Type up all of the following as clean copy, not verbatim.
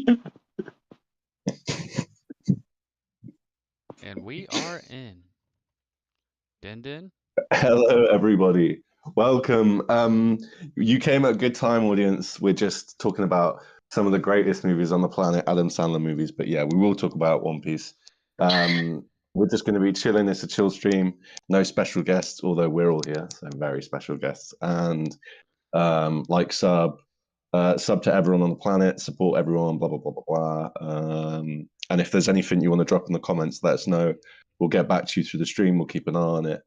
And we are in. Den. Hello, everybody. Welcome. You came at a good time, audience. We're just talking about some of the greatest movies on the planet, Adam Sandler movies. But yeah, we will talk about One Piece. We're just going to be chilling. It's a chill stream. No special guests, although we're all here, so very special guests. And sub to everyone on the planet, support everyone, blah, blah, blah, blah, blah. And if there's anything you want to drop in the comments, let us know. We'll get back to you through the stream. We'll keep an eye on it,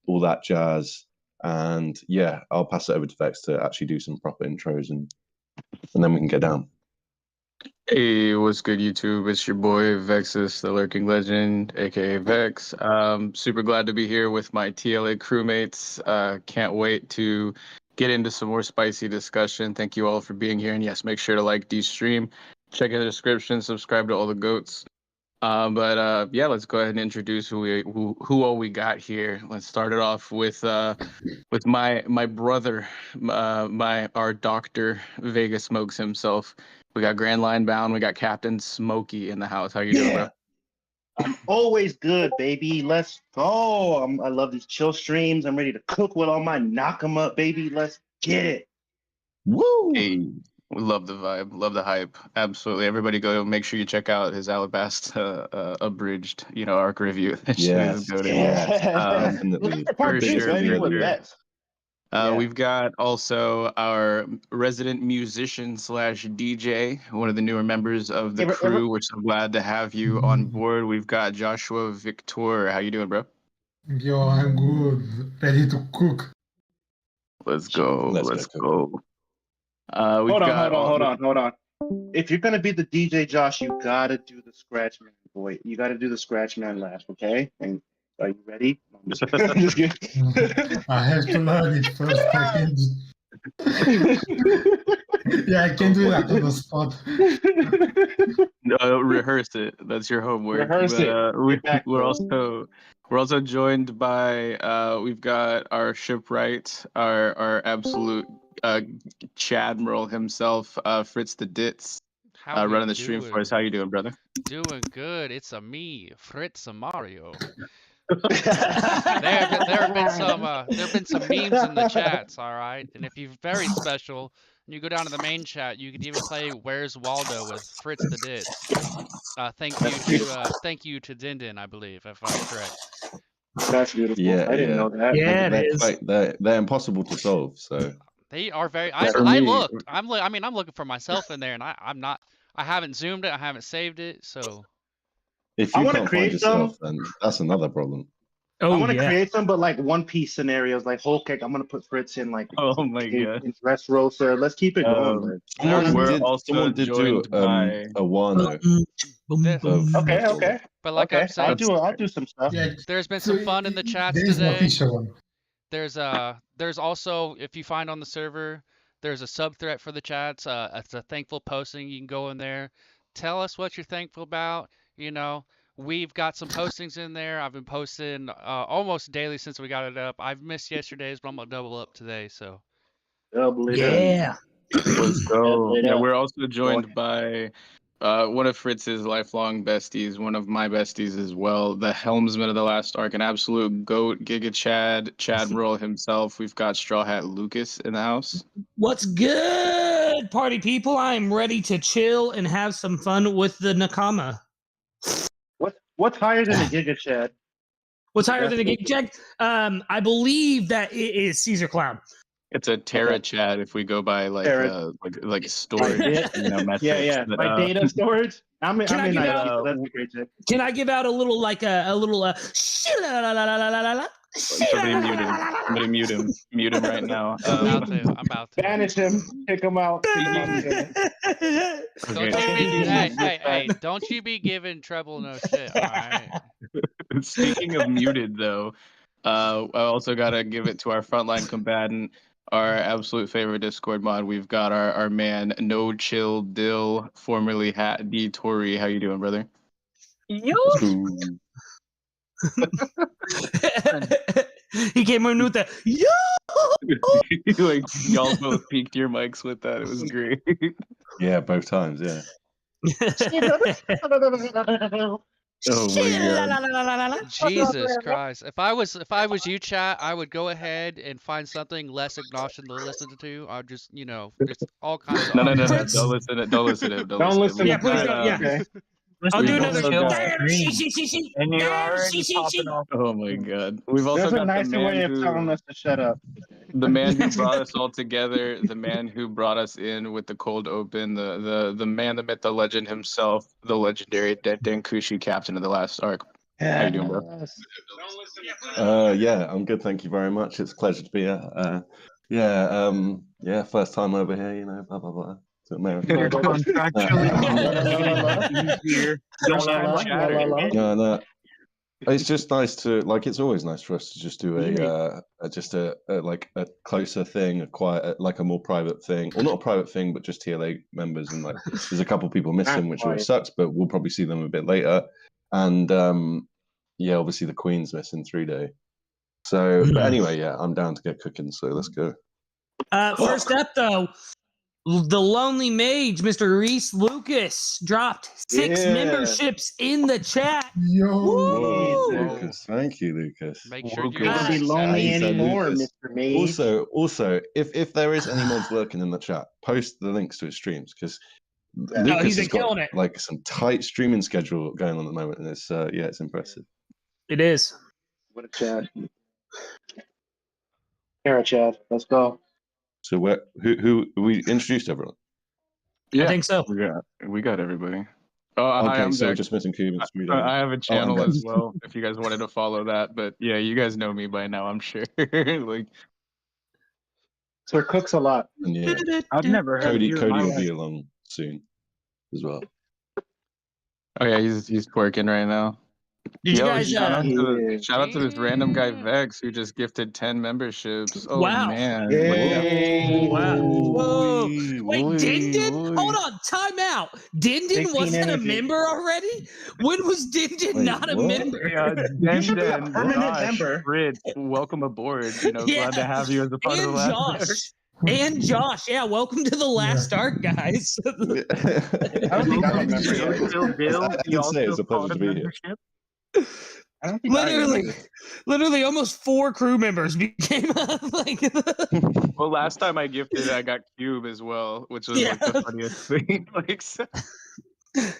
all that jazz. And yeah, I'll pass it over to Vex to actually do some proper intros and then we can get down. Hey, what's good, YouTube? It's your boy vexyz, the lurking legend, aka Vex. Super glad to be here with my TLA crewmates. Can't wait to get into some more spicy discussion. Thank you all for being here, and yes, make sure to like the stream, check in the description, subscribe to all the goats. Yeah, let's go ahead and introduce who all we got here. Let's start it off with my brother, our Dr. Vega Smokes himself. We got Grand Line Bound. We got Captain Smokey in the house. How you doing, bro? I'm always good, baby. Let's go. I love these chill streams. I'm ready to cook with all my knock 'em up, baby. Let's get it. Woo! Hey, we love the vibe, love the hype. Absolutely. Everybody go make sure you check out his Alabasta abridged, arc review. Yes. Definitely. For sure. Yeah. We've got also our resident musician / DJ, one of the newer members of the crew. We're so glad to have you on board. We've got Joshua Vythor. How you doing, bro? Yo, I'm good. Ready to cook. Let's go. Let's go. Hold on. If you're gonna be the DJ, Josh, you gotta do the scratch man, boy. You gotta do the scratch man last, okay? And are you ready? I'm just kidding. I have to learn it first. Yeah, I can do that on the spot. No, rehearse it. That's your homework. Rehearse it. We're also joined by we've got our shipwright, our absolute Chadmiral himself, Fritz the Ditz, running the stream for us. How you doing, brother? Doing good. It's me, Fritz Mario. there have been some memes in the chats, all right. And if you're very special and you go down to the main chat, you could even play "Where's Waldo" with Fritz the Ditz. Thank you to Den, I believe, if I'm correct. That's beautiful. Yeah, I didn't know that. Yeah, it is. They're impossible to solve. So they are very. I'm looking for myself in there, and I haven't zoomed it. I haven't saved it, so. If you can't find yourself, then that's another problem. I want to create some, but like One Piece scenarios, like whole cake. I'm gonna put Fritz in like oh my god, in dress roaster. Let's keep it going. Someone did do a Wano. Okay. But like I'm saying, I'll do some stuff. Yeah, there's been some fun in the chats today. There's also, if you find on the server, there's a sub thread for the chats. It's a thankful posting. You can go in there, tell us what you're thankful about. We've got some postings in there. I've been posting almost daily since we got it up. I've missed yesterday's, but I'm gonna double up today. So. Yeah. Let's go. Yeah, we're also joined by one of Fritz's lifelong besties, one of my besties as well, the helmsman of the last arc, an absolute goat, Giga Chadmiral himself. We've got Straw Hat Lucas in the house. What's good, party people? I'm ready to chill and have some fun with the Nakama. What's higher than a Giga Chad? What's higher than a Giga Chad? I believe that it is Caesar Clown. It's a Terra Chad if we go by like storage. Yeah. By data storage. That's a great check. Can I give out a little Somebody mute him right now. I'm about to. Banish him. Kick him out. Hey, don't you be giving trouble no shit, all right? Speaking of muted, though, I also got to give it to our frontline combatant, our absolute favorite Discord mod. We've got our man, NoChillDill, formerly Hat D. Tory. How you doing, brother? Yo! He came in with the yo. Like y'all both peaked your mics with that. It was great. Yeah, both times. Yeah. Oh my god. Jesus Christ! If I was you, chat, I would go ahead and find something less obnoxious to listen to. I'd just, it's all kinds of. No. Don't Fritz. listen to it. Don't listen to it. Don't listen Yeah, to please that. don't. Yeah. Okay. I'll do We've another. also got- Damn, she. And you're Damn, already she. popping off. Oh my god. We've also There's a got nicer way of telling us to shut up. the man who brought us all together, the man who brought us in with the cold open, the man, the myth, the legend himself, the legendary Den Kushi, captain of the last arc. How you doing, bro? Yeah, I'm good. Thank you very much. It's a pleasure to be here. Yeah, first time over here. Blah blah blah. To America. No. It's just nice to it's always nice for us to just do a closer thing, a quiet, like a more private thing, or not a private thing, but just TLA members, and there's a couple people missing, which always sucks, but we'll probably see them a bit later, and obviously the Queen's missing 3-day. So, but anyway, yeah, I'm down to get cooking, so let's go. First up, though, the Lonely Mage, Mr. Reese Lucas, dropped 6 memberships in the chat. Yo. Woo! Lucas, thank you, Lucas. Make sure you Don't be lonely anymore, Mr. Mage. Also, if there is any mods lurking in the chat, post the links to his streams because Lucas he's has got killing it. some tight streaming schedule going on at the moment, and it's impressive. It is. What a chat. Here, Chad. Let's go. So who we introduced everyone? Yeah, I think so. we got everybody. Oh, Okay, I'm so back. just missing Kube. I have a channel okay. as well. If you guys wanted to follow that, but yeah, you guys know me by now, I'm sure. Sir cooks a lot. And yeah, I've never heard Cody you. will be along soon as well. Oh yeah, he's twerking right now. Did you Yo, guys? shout out to this random guy Vex who just gifted 10 memberships. Oh Wow. man. Yay. Wow. Whoa. Wait, Oi, Dindin? oi. Hold on, time out. Dindin 16 wasn't a energy. member already? When was Dindin Wait, not a what? member? You should be a permanent member. Fritz, welcome aboard. Yeah. Glad to have you as a part of the And last Josh. And Josh, yeah, welcome to the last arc, guys. I don't think I'm a member yet. I did say it's a pleasure to be here. I don't think Literally, almost 4 crew members became like. Well, last time I gifted, I got Cube as well, which was Yeah. like the funniest thing.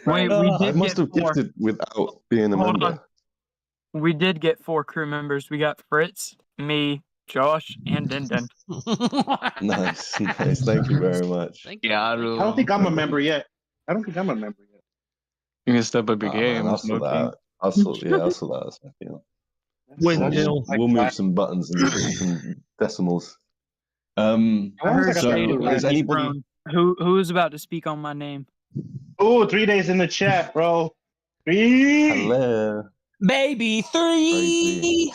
Wait, we I did must get have gifted without being a Hold member. on. We did get 4 crew members. We got Fritz, me, Josh, and Dindin. Nice. Thank you very much. Thank you. Yeah, I I don't think I'm a member yet. You You can step up your game. I'll sort that out. I'll sort that out. Windmill. We'll move some buttons and some decimals. I heard So Shade is anybody? who is about to speak on my name? Oh, 3 days in the chat, bro. 3. Hello. Baby 3.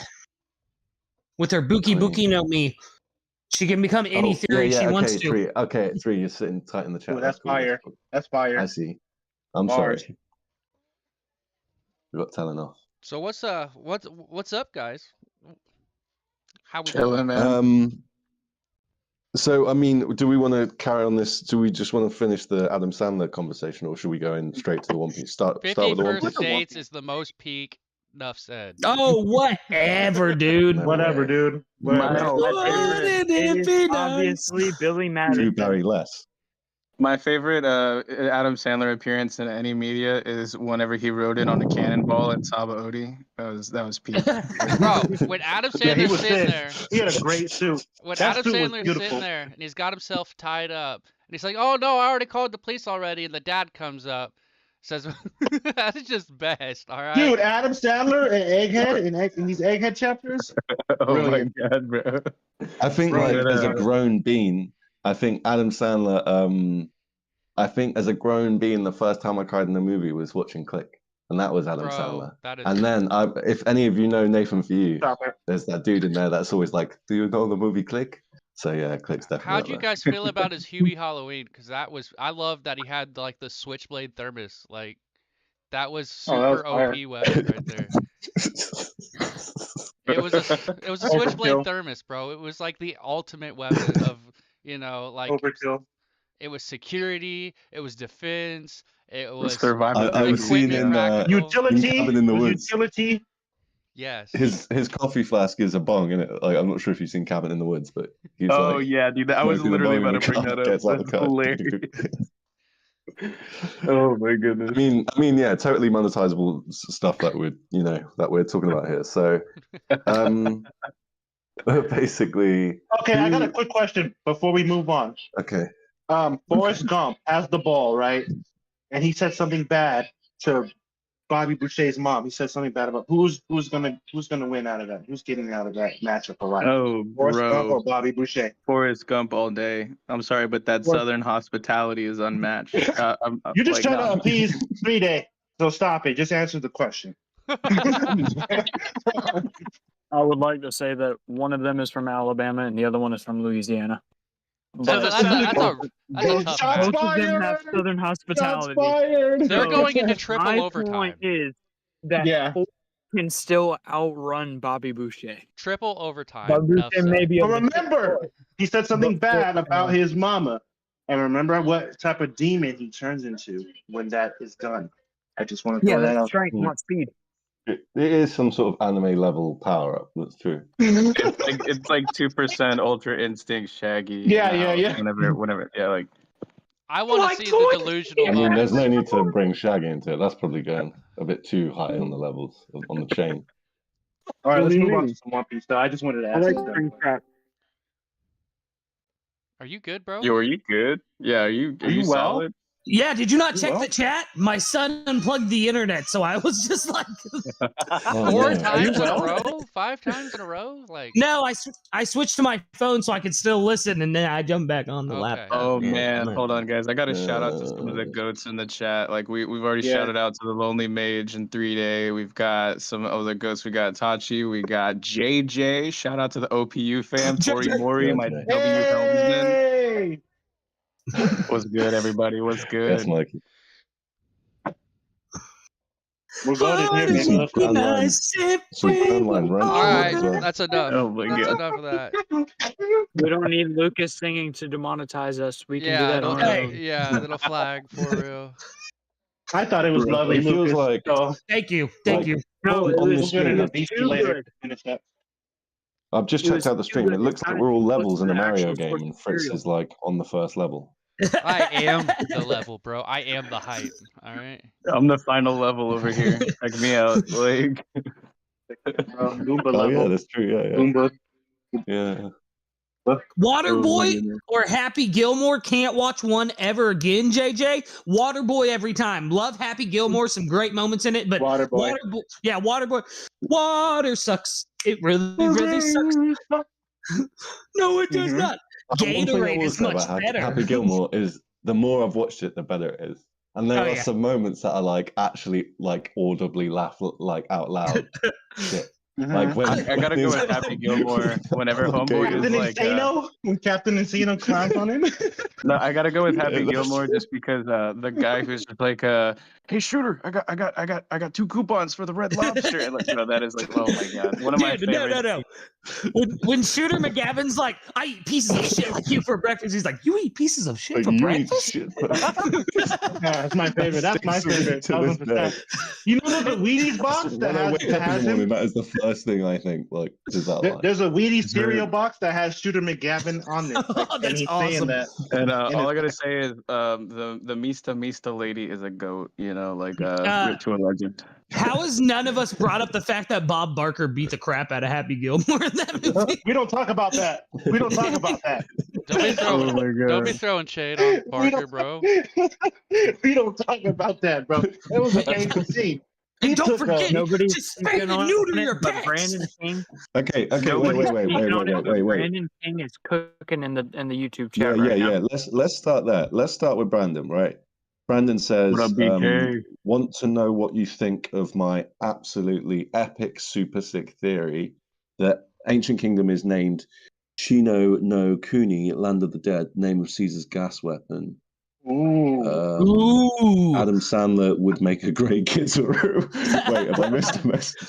With her Buki no Mi. She can become any theory she wants to. 3. Okay, 3. You're sitting tight in the chat. Ooh, that's cool. fire. That's fire. I see. I'm Bars. sorry. We got telling off. So what's up, guys? How we doing? Chilling, man. So I mean, do we want to carry on this? Do we just want to finish the Adam Sandler conversation, or should we go in straight to the One Piece? Start with the 50 One First Piece. Dates is the most peak. Enough said. Oh, whatever, dude. Whatever, dude. No, Wouldn't it it is be nice? obviously Billy Drew Madison. Barry less. My favorite Adam Sandler appearance in any media is whenever he rode in on a cannonball at Saba Odi. That was peak. Bro, when Adam Yeah, he Sandler's was sitting thin. there, He had a great suit. when That Adam suit was Sandler's beautiful. sitting there and he's got himself tied up, and he's like, "Oh no, I already called the police already," and the dad comes up, says, "That's just best, all right." Dude, Adam Sandler and Egghead in these Egghead chapters. Oh Brilliant. my god, bro. I think Right, as a grown being, I think Adam Sandler. I think as a grown being, the first time I cried in a movie was watching Click, and that was Adam Bro, Sandler. that is. And then, if any of you know Nathan For You, Stop it. there's that dude in there that's always like, "Do you know the movie Click?" So yeah, Click's definitely. How'd up you there. guys feel about his Hubie Halloween? Because I love that he had like the switchblade thermos. Like that was Oh, that was super fire. OP weapon right there. It was a switchblade Overkill. thermos, bro. It was like the ultimate weapon of like Overkill. It was security. It was defense. It was survival. I've seen equipment in practical. Utility. Cabin in the Woods. Utility. Yes. His coffee flask is a bong, and like I'm not sure if you've seen Cabin in the Woods, but he's Oh like, yeah, dude. I was smoking a literally bong in about to the bring car, that up. gets out of That's the car. hilarious. Oh my goodness. I mean, yeah, totally monetizable stuff that we're talking about here. So, basically, Okay, I got a quick question before we move on. okay, Forrest Gump has the ball, right? And he said something bad to Bobby Boucher's mom. He said something bad about who's gonna win out of that? Who's getting out of that matchup alive? Oh, Forrest Gump bro. or Bobby Boucher? Forrest Gump all day. I'm sorry, but that Southern hospitality is unmatched. You're just like, trying to appease 3-Day, so stop it. Just answer the question. I would like to say that one of them is from Alabama and the other one is from Louisiana. That's a tough Shots match. Both of them have fired! Southern Shots hospitality. fired! They're So, going into triple My overtime. point is that Yeah. Forrest can still outrun Bobby Boucher. Triple overtime. Bobby Enough Boucher said. may be But able to remember, he said something But- bad about his mama. And remember what type of demon he turns into when that is done. I just want to Yeah, throw that that's out. strength, not speed. it is some sort of anime level power up. That's true. it's like 2% Ultra Instinct Shaggy. Yeah, now, yeah. Whenever, yeah, like I want to Like see toys. the delusional. I mean, there's no moments. need to bring Shaggy into it. That's probably going a bit too high on the levels on the chain. All right, What let's do you move on mean? to some One Piece. Though I just wanted to I ask. like you that. spring trap. Are you good, bro? yo, are you good? Yeah, are you you well? solid? Yeah, did you not check Well. the chat? My son unplugged the internet, so I was just like, Oh, Four no. times in a well? row? 5 times in a row? Like, no, I switched to my phone so I could still listen, and then I jumped back on the Okay. laptop. Oh Yeah, man, I'm hold on, guys. I got to shout out to some of the Uh, goats in the chat. Like we've already Yeah. shouted out to the Lonely Mage and 3-Day. We've got some other goats. We got Tachi. We got JJ. Shout out to the OPU fam. Tori JJ. Mori, my JJ. W helmsman. Hey! What's good, everybody? What's good? Yes, Mikey. We're going in here, man. Some Let's go. Frontline run all right, as well. that's enough. Oh my That's god. enough of that. We don't need Lucas singing to demonetize us. We can do Yeah, that it'll, on our Hey. own. yeah, it'll flag for real. I thought it was lovely, It feels Lucas. like So Thank you. Like- You. No, it on the was we'll get into screen. BC too later. good. Finish that. I've just It checked was out the too stream. good It to looks like time we're all to levels listen in a to Mario actual game, source and Fritz material. is like on the first level. I am the level, bro. I am the hype. All right. I'm the final level over here. Check me out. Like Goomba Oh yeah, level. that's true. Yeah, Goomba. yeah. Waterboy goodness. or Happy Gilmore can't watch one ever again, JJ. Waterboy every time. Love Happy Gilmore, some great moments in it, but Waterboy. Waterboy. Water sucks. It really sucks. No, it does Mhm. not. One thing I Gatorade will is say much about better. Happy Gilmore is the more I've watched it, the better it is. And there Oh, are yeah. some moments that are like actually like audibly laugh like out loud. Shit. Like when I gotta go with Happy Gilmore whenever Homeboy Captain is like. Insano? When Captain Insano clowns on him? No, I gotta go with Happy Yeah, that's Gilmore true. just because the guy who's just like, hey Shooter, I got 2 coupons for the Red Lobster, and like, that is like, oh my god, one of my Dude, favorites. no. When Shooter McGavin's like, I eat pieces of shit like you for breakfast, he's like, you eat pieces of shit Like, for you eat breakfast? shit. Yeah, that's my favorite. That's my Sticks with me favorite. to this 1000%. You know there's a Wheaties box that When I has, wake that up in has the morning, him? that is the first thing I think. Like, is that like? There's a Wheaties Is cereal there- box that has Shooter McGavin on it. Oh, and that's he's awesome. saying that. And And all I it's- gotta say is, the Mista lady is a goat, like to a legend. How has none of us brought up the fact that Bob Barker beat the crap out of Happy Gilmore in that movie? We don't talk about that. We don't talk about that. Don't be throwing, Oh my god. don't be throwing shade on Parker, bro. We don't talk about that, bro. It was a painful scene. He And don't took forget, Nobody's to spay speaking and on neuter it, your but pets. Brandon King. Okay, Nobody's wait. speaking on it, but Brandon King is cooking in the YouTube chat right now. Let's start there. Let's start with Brandon, right? Brandon says, What up, BK? want to know what you think of my absolutely epic super sick theory that Ancient Kingdom is named Shino no Kuni, Land of the Dead, name of Caesar's gas weapon. Ooh. Ooh. Adam Sandler would make a great Kizaru. Wait, have I missed a message?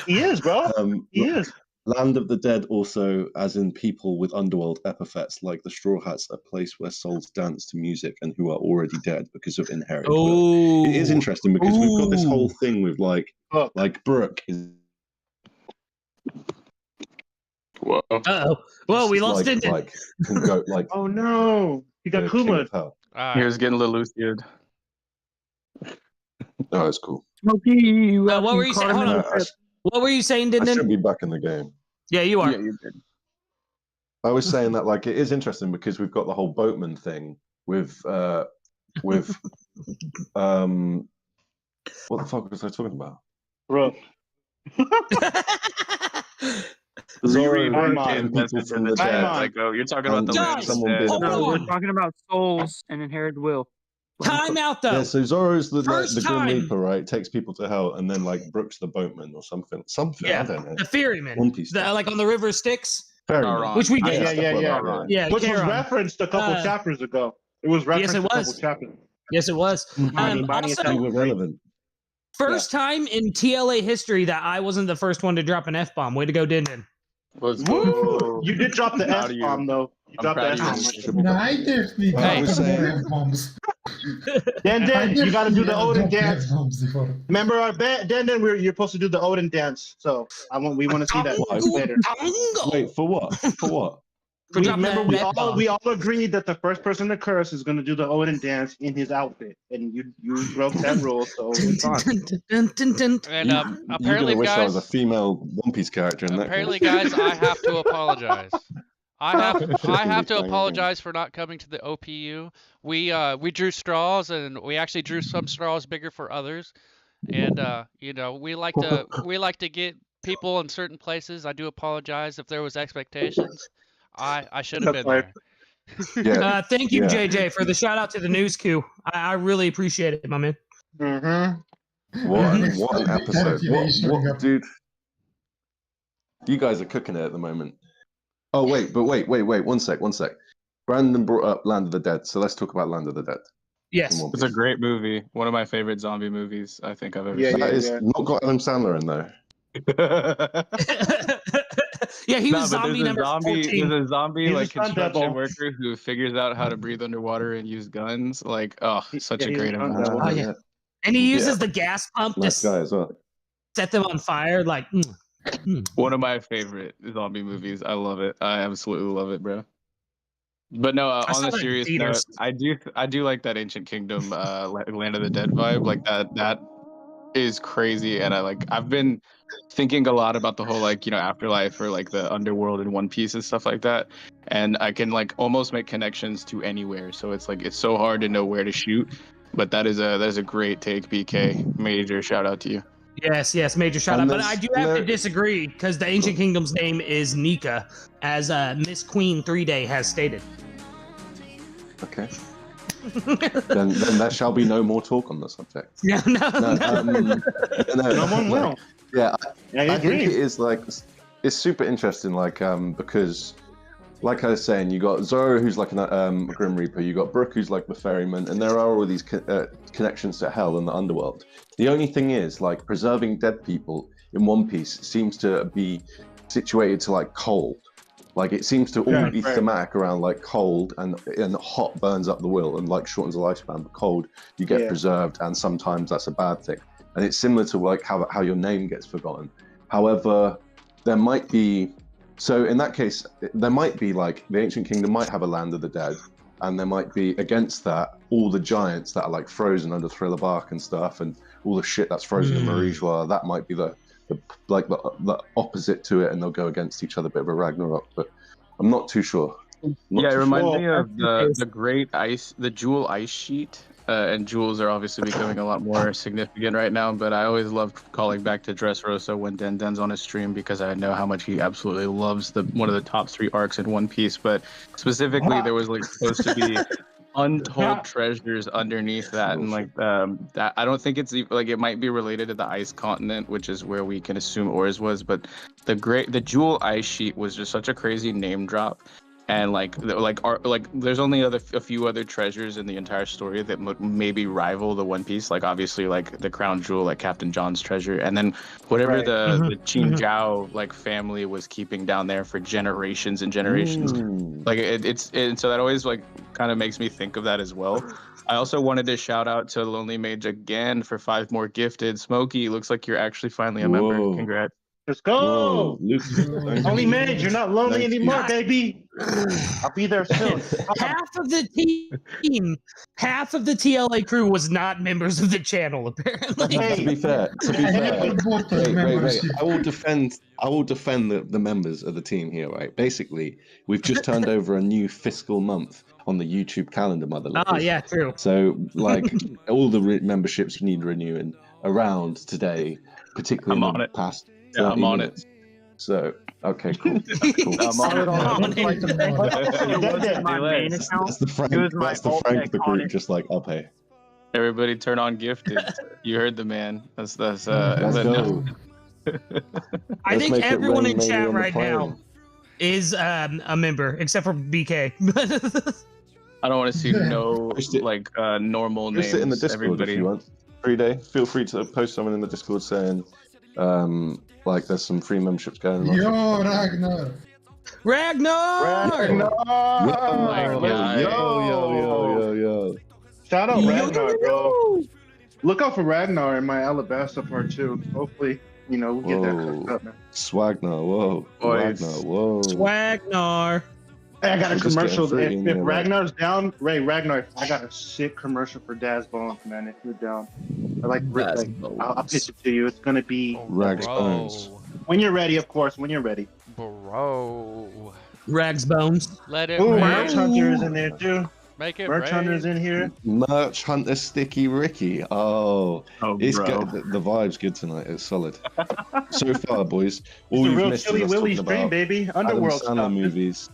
He is, bro. He is. Land of the Dead also, as in people with underworld epithets like the Straw Hats, a place where souls dance to music and who are already dead because of inherent will. Oh, It is interesting because we've got this whole Ooh. thing with like Brooke is Whoa. Uh-oh. Well, we lost like, Din. like can go like Oh no, he got king Kuma. of hell. All He right. was getting a little lucid. No, it's cool. What were you saying? Hold on. I, What were you saying, I Din? should be back in the game. Yeah, you are. Yeah, you did. I was saying that like it is interesting because we've got the whole boatman thing with what the fuck was I talking about? Bro, Zorro Time getting on. people from the Time dead. on. Like, oh, you're talking about the And land of the someone dead. being Hold able- We're on. talking about souls and inherited will. Time out, though. Yeah, so Zorro's the First Grim time. Reaper, right? Takes people to hell, and then like Brooks the boatman or something. Yeah. I don't know. The ferryman. One Piece stuff. Like on the river Styx. Ferryman. Sauron. Which we Yeah, did. yeah. Yeah, Which was Charon. referenced a couple chapters ago. It was referenced it a couple was. chapters. Yes, it was. Bonnie Also, They were relevant. first time in TLA history that I wasn't the first one to drop an F-bomb. Way to go, Din. Let's Woo! go. You did drop the Proud of you. S-bomb, though. You I'm dropped the proud of you. S-bomb. Should be No, back. I definitely I got was more saying- F-bombs. Den, you gotta do the Odin dance. F-bombs before. Remember our Den, you're supposed to do the Odin dance. So we want to see that later. Wait, for what? For what? For dropping Remember, that F-bomb. we all agreed that the first person to curse is going to do the Odin dance in his outfit, and you broke that rule, so it's on. And You're apparently, gonna wish I was guys, a female One Piece character in that apparently, case. guys, I have to apologize. I have to Fine. apologize for not coming to the OPU. We drew straws, and we actually drew some straws bigger for others. And you know, we like to get people in certain places. I do apologize if there was expectations. I should have been there. Yeah. Thank you, Yeah. JJ, for the shout out to the news queue. I really appreciate it, my man. Mm-hmm. What an episode. What, dude? You guys are cooking it at the moment. Oh, wait. One sec. Brandon brought up Land of the Dead, so let's talk about Land of the Dead. Yes. Come on, It's a please. great movie. One of my favorite zombie movies I think I've ever Yeah, seen. That is yeah. not got Adam Sandler in there. Yeah, he No, was but zombie number 14. There's a zombie He's a like stunt construction double. worker who figures out how to breathe underwater and use guns. Like, oh, such a he's great a stunt amount. double. Oh, yeah. And he uses the gas pump to Nice guy as well. set them on fire. Like, One of my favorite zombie movies. I love it. I absolutely love it, bro. But no, I on saw the that in serious note, theaters. I do like that Ancient Kingdom, Land of the Dead vibe. Like that is crazy, and I've been thinking a lot about the whole afterlife or like the underworld in One Piece and stuff like that, and I can like almost make connections to anywhere. So it's like it's so hard to know where to shoot, but that is a great take, BK. Major shout out to you. yes, major shout And out. But I do have to no- disagree because the Ancient Kingdom's name is Nika, as Miss Queen 3-Day has stated. Okay. then there shall be no more talk on the subject. No. No one will. Yeah, I I think agree. it is like it's super interesting, because, like I was saying, you got Zoro who's like a Grim Reaper, you got Brook who's like the ferryman, and there are all these connections to hell and the underworld. The only thing is, like, preserving dead people in One Piece seems to be situated to like cold. Like it seems to all be thematic around like cold and hot burns up the will and like shortens the lifespan, but cold you get preserved, and sometimes that's a bad thing. And it's similar to like how your name gets forgotten. However, there might be, so in that case, there might be like the Ancient Kingdom might have a Land of the Dead, and there might be against that all the giants that are like frozen under Thriller Bark and stuff, and all the shit that's frozen in Marie-Joie. That might be the opposite to it, and they'll go against each other, a bit of a Ragnarok. But I'm not too sure. It reminds me of the great ice, the Jewel ice sheet. And jewels are obviously becoming a lot more significant right now, but I always loved calling back to Dressrosa when Den's on his stream, because I know how much he absolutely loves one of the top 3 arcs in One Piece. But specifically, there was like supposed to be untold treasures underneath that, and like that. I don't think it's like it might be related to the Ice Continent, which is where we can assume Oars was. But the Jewel ice sheet was just such a crazy name drop. and there's only a few other treasures in the entire story that maybe rival the One Piece. Like obviously like the crown jewel, like Captain John's treasure, and then whatever the Qin Zhao like family was keeping down there for generations and generations. Like so that always like kind of makes me think of that as well. I also wanted to shout out to Lonely Mage again for 5 more gifted. Smokey, looks like you're actually finally a member. Congrats. Let's go. Lonely Mage, you're not lonely anymore, baby. I'll be there soon. Half of the team, half of the TLA crew was not members of the channel, apparently. To be fair, wait. I will defend the members of the team here, right? Basically, we've just turned over a new fiscal month on the YouTube calendar, mother. Oh, yeah, true. So, like, all the memberships need renewing around today, particularly in the past 30 I'm on minutes. So, okay, cool. I'm on it. That's the Frank the group, just like, I'll pay. Everybody turn on gifted. You heard the man. Let's Let's go. I think everyone in chat right now is a member, except for BK. I don't want to see normal names. Just sit in the Discord everybody. if you want. Free day. Feel free to post someone in the Discord saying, like, there's some free memberships going on. Yo, Ragnar! Ragnar! Yo. Shout out Ragnar, bro. Look out for Ragnar in my Alabasta part 2. Hopefully, we get that cooked up, man. Swagnar, whoa. Ragnar, whoa. Swagnar. Hey, I got a I'm just commercial. getting free, If Ragnar's down, Ragnar, I got a sick commercial for Daz Bones, man. If you're down, I'll pitch it to you. It's gonna be Rags Bones. When you're ready, of course. When you're ready. Bro. Rags Bones. Let it Ooh, rain. Merch Hunter is in there too. Make it Merch rain. Hunter's in here. Merch Hunter Sticky Ricky. It's bro. good. The vibe's good tonight. It's solid. So far, boys. All It's a you've real missed Chili is us Willy talking stream, about baby. Adam Underworld Sandler stuff. movies.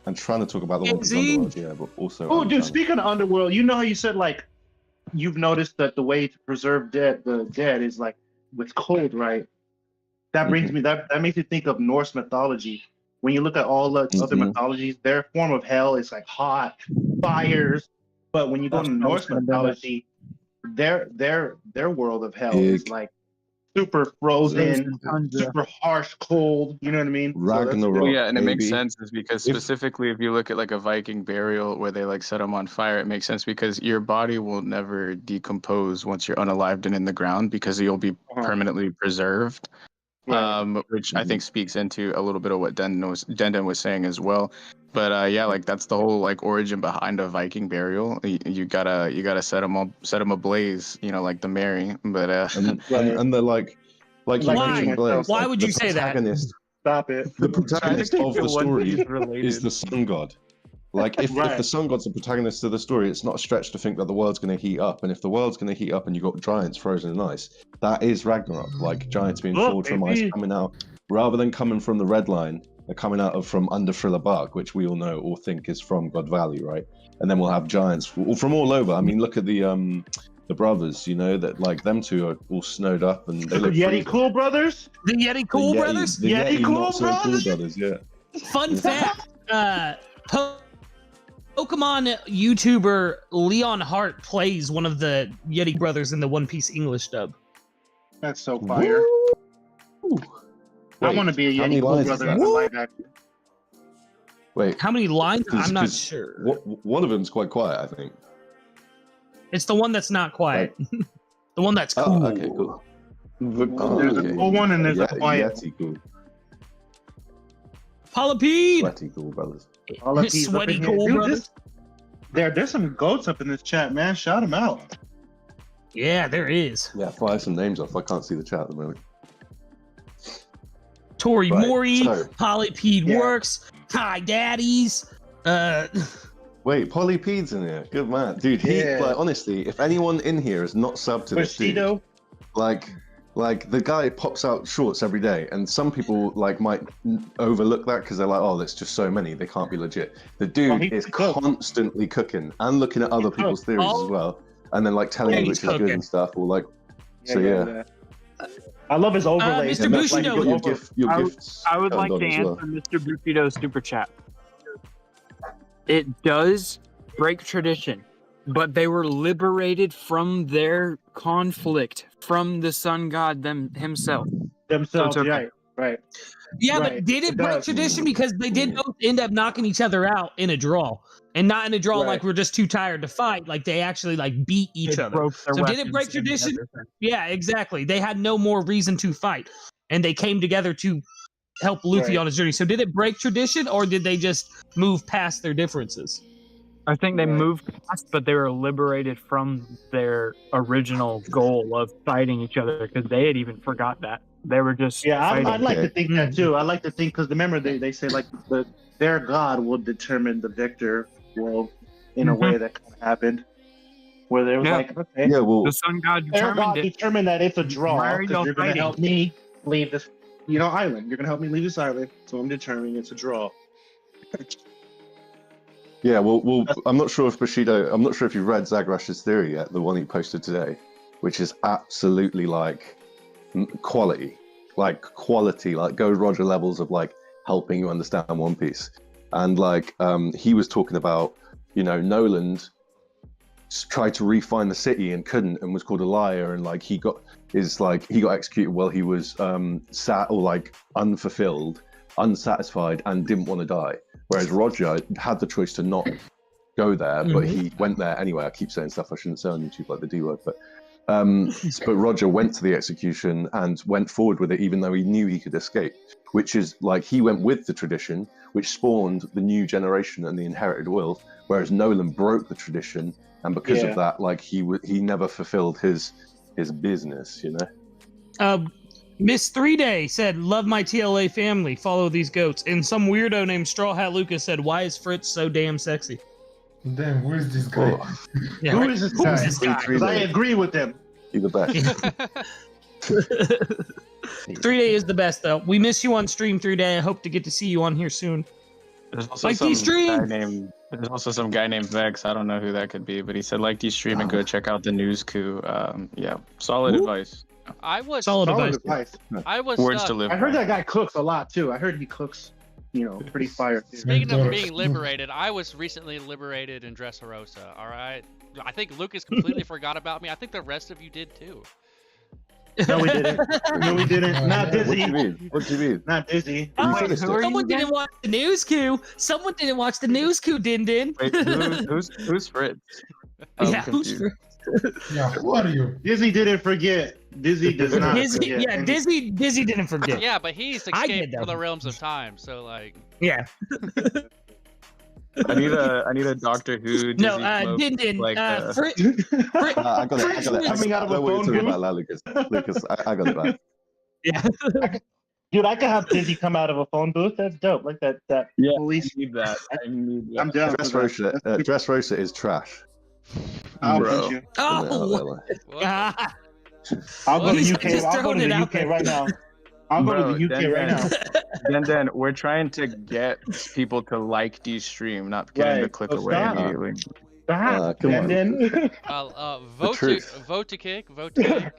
I'm trying to talk about the one AZ. from Underworld, yeah, but also. Oh, Adam dude, Sandler. speaking of Underworld, you know how you said, like, you've noticed that the way to preserve the dead is, like, with cold, right? That brings me, that makes me think of Norse mythology. When you look at all the other mythologies, their form of hell is, like, hot, fires. But when you go to Norse mythology, their world of hell is, like, super frozen, super harsh, cold. You know what I mean? Ragnarok. Well, yeah, and it makes baby. sense is because specifically if you look at like a Viking burial where they like set them on fire, it makes sense because your body will never decompose once you're unalived and in the ground because you'll be permanently preserved. Which I think speaks into a little bit of what Denden was saying as well. But yeah, like that's the whole like origin behind a Viking burial. You gotta set them ablaze, like the Mary. But and they're like you mentioned, Blaze. Why would you say that? Stop it. The protagonist of the story is the sun god. Like if the sun god's the protagonist of the story, it's not a stretch to think that the world's going to heat up. And if the world's going to heat up and you've got giants frozen in ice, that is Ragnarok. Like giants being forged from ice coming out, rather than coming from the red line, they're coming out from under Thriller Bark, which we all know or think is from God Valley, right? And then we'll have giants from all over. I mean, look at the brothers, that like them two are all snowed up and they look Yeti Cool Brothers. The Yeti Cool Brothers. The Yeti Cool Brothers. Yeah. Fun fact. Pokemon YouTuber Leon Hart plays one of the Yeti brothers in the One Piece English dub. That's so fire. I want to be a Yeti Cool Brother in the live action. Wait. How many lines? I'm not sure. One of them's quite quiet, I think. It's the one that's not quiet. The one that's cool. Oh, okay, cool. There's a cool one and there's a quiet. Yeti Cool. Polypede. Sweaty Cool Brothers. Sweaty Cool Brothers. There's some goats up in this chat, man. Shout them out. Yeah, there is. Yeah, fire some names off. I can't see the chat at the moment. Tori Mori, so- Polypede Works, Hi Daddies. Wait, Polypede's in here. Good man, dude. He like honestly, if anyone in here is not subbed to this dude, like the guy pops out shorts every day, and some people like might overlook that because they're like, oh, there's just so many, they can't be legit. The dude is constantly cooking and looking at other people's theories as well, and then like telling you which is good and stuff, or like, I love his overlays. Mr. Bushido, your gifts. I would like to answer Mr. Bushido's super chat. it does break tradition, but they were liberated from their conflict from the sun god himself. Themselves, So it's right, right. Yeah, Right, but did it it break does. tradition because they did both end up knocking each other out in a draw, and not in a draw Right. like we're just too tired to fight. Like they actually like beat each They other. broke their So did it weapons break and tradition? everything. Yeah, exactly. They had no more reason to fight, and they came together to help Luffy Right. on his journey. So did it break tradition, or did they just move past their differences? I think they Right. moved past, but they were liberated from their original goal of fighting each other because they had even forgot that. They were just Yeah, fighting. I'd like to think that Mhm. too. I like to think because remember they say like their god will determine the victor. Well, in a way that kind of happened, where they was Yeah. like, okay, Yeah, well, The sun god their determined god it. determined that it's a draw Why are because y'all you're going to fighting? help me leave this, island. You're going to help me leave this island, so I'm determining it's a draw. yeah, well, I'm not sure if Bushido. I'm not sure if you've read Zagrash's theory yet, the one he posted today, which is absolutely like quality, like Gold Roger levels of like helping you understand One Piece. And like he was talking about, Noland tried to refine the city and couldn't, and was called a liar, and like he got executed while he was unfulfilled, unsatisfied, and didn't want to die. Whereas Roger had the choice to not go there, but he went there anyway. I keep saying stuff I shouldn't say on YouTube, like the D word, but Roger went to the execution and went forward with it, even though he knew he could escape. Which is like he went with the tradition, which spawned the new generation and the inherited will. Whereas Nolan broke the tradition, and because of that, like he never fulfilled his business, Miss 3-Day said, "Love my TLA family. Follow these goats." And some weirdo named Straw Hat Lucas said, "Why is Fritz so damn sexy?" Damn, who is this guy? Oh, Yeah, Who right. is this Who guy? is this guy? Because I agree with him. he's the best. 3-Day is the best though. We miss you on stream, 3-Day. I hope to get to see you on here soon. There's also Like some these stream. guy named Vex. I don't know who that could be, but he said like these stream and go check out the news coup. Yeah, solid Ooh. advice. I was Solid Solid advice. advice. I was Words to live I heard by. that guy cooks a lot too. I heard he cooks, pretty fire. Too. Speaking of Vythor. being liberated, I was recently liberated in Dressrosa. All right, I think Lucas completely forgot about me. I think the rest of you did too. No, we didn't. No, we didn't. Not What do Dizzy. you mean? What do you mean? Not Dizzy. Oh, You finished who are it. you someone again? didn't watch the news coup. Someone didn't watch the news coup, Din Din. Wait, who's Fritz? I'm Yeah, who's confused. Yeah, who are you? Dizzy didn't forget. Dizzy does not Dizzy? forget. Yeah, And Dizzy didn't forget. Yeah, but he's I did, escaped from though. the realms of time. So like, Yeah. I need a Doctor Who. No, Dizzy cloak, Din Din. like, Fritz. I got it. Coming out of I a know what you're phone talking booth? about, now, Lucas. Lucas, I got it back. Yeah. Dude, I could have Dizzy come out of a phone booth. That's dope. Like that Yeah, police. I need that. I need that. I'm down. Dressrosa is trash. I'll Bro. punch you. Oh. what? Ah. I'll go to He's UK. just I'll go throwing to it the out UK there. right now. I'll go Bro, to the UK right now. Then we're trying to get people to like D-Stream, not get them to Right, click so away stop. immediately. Stop. Come And on. then Vote to truth. vote to kick. Vote to kick.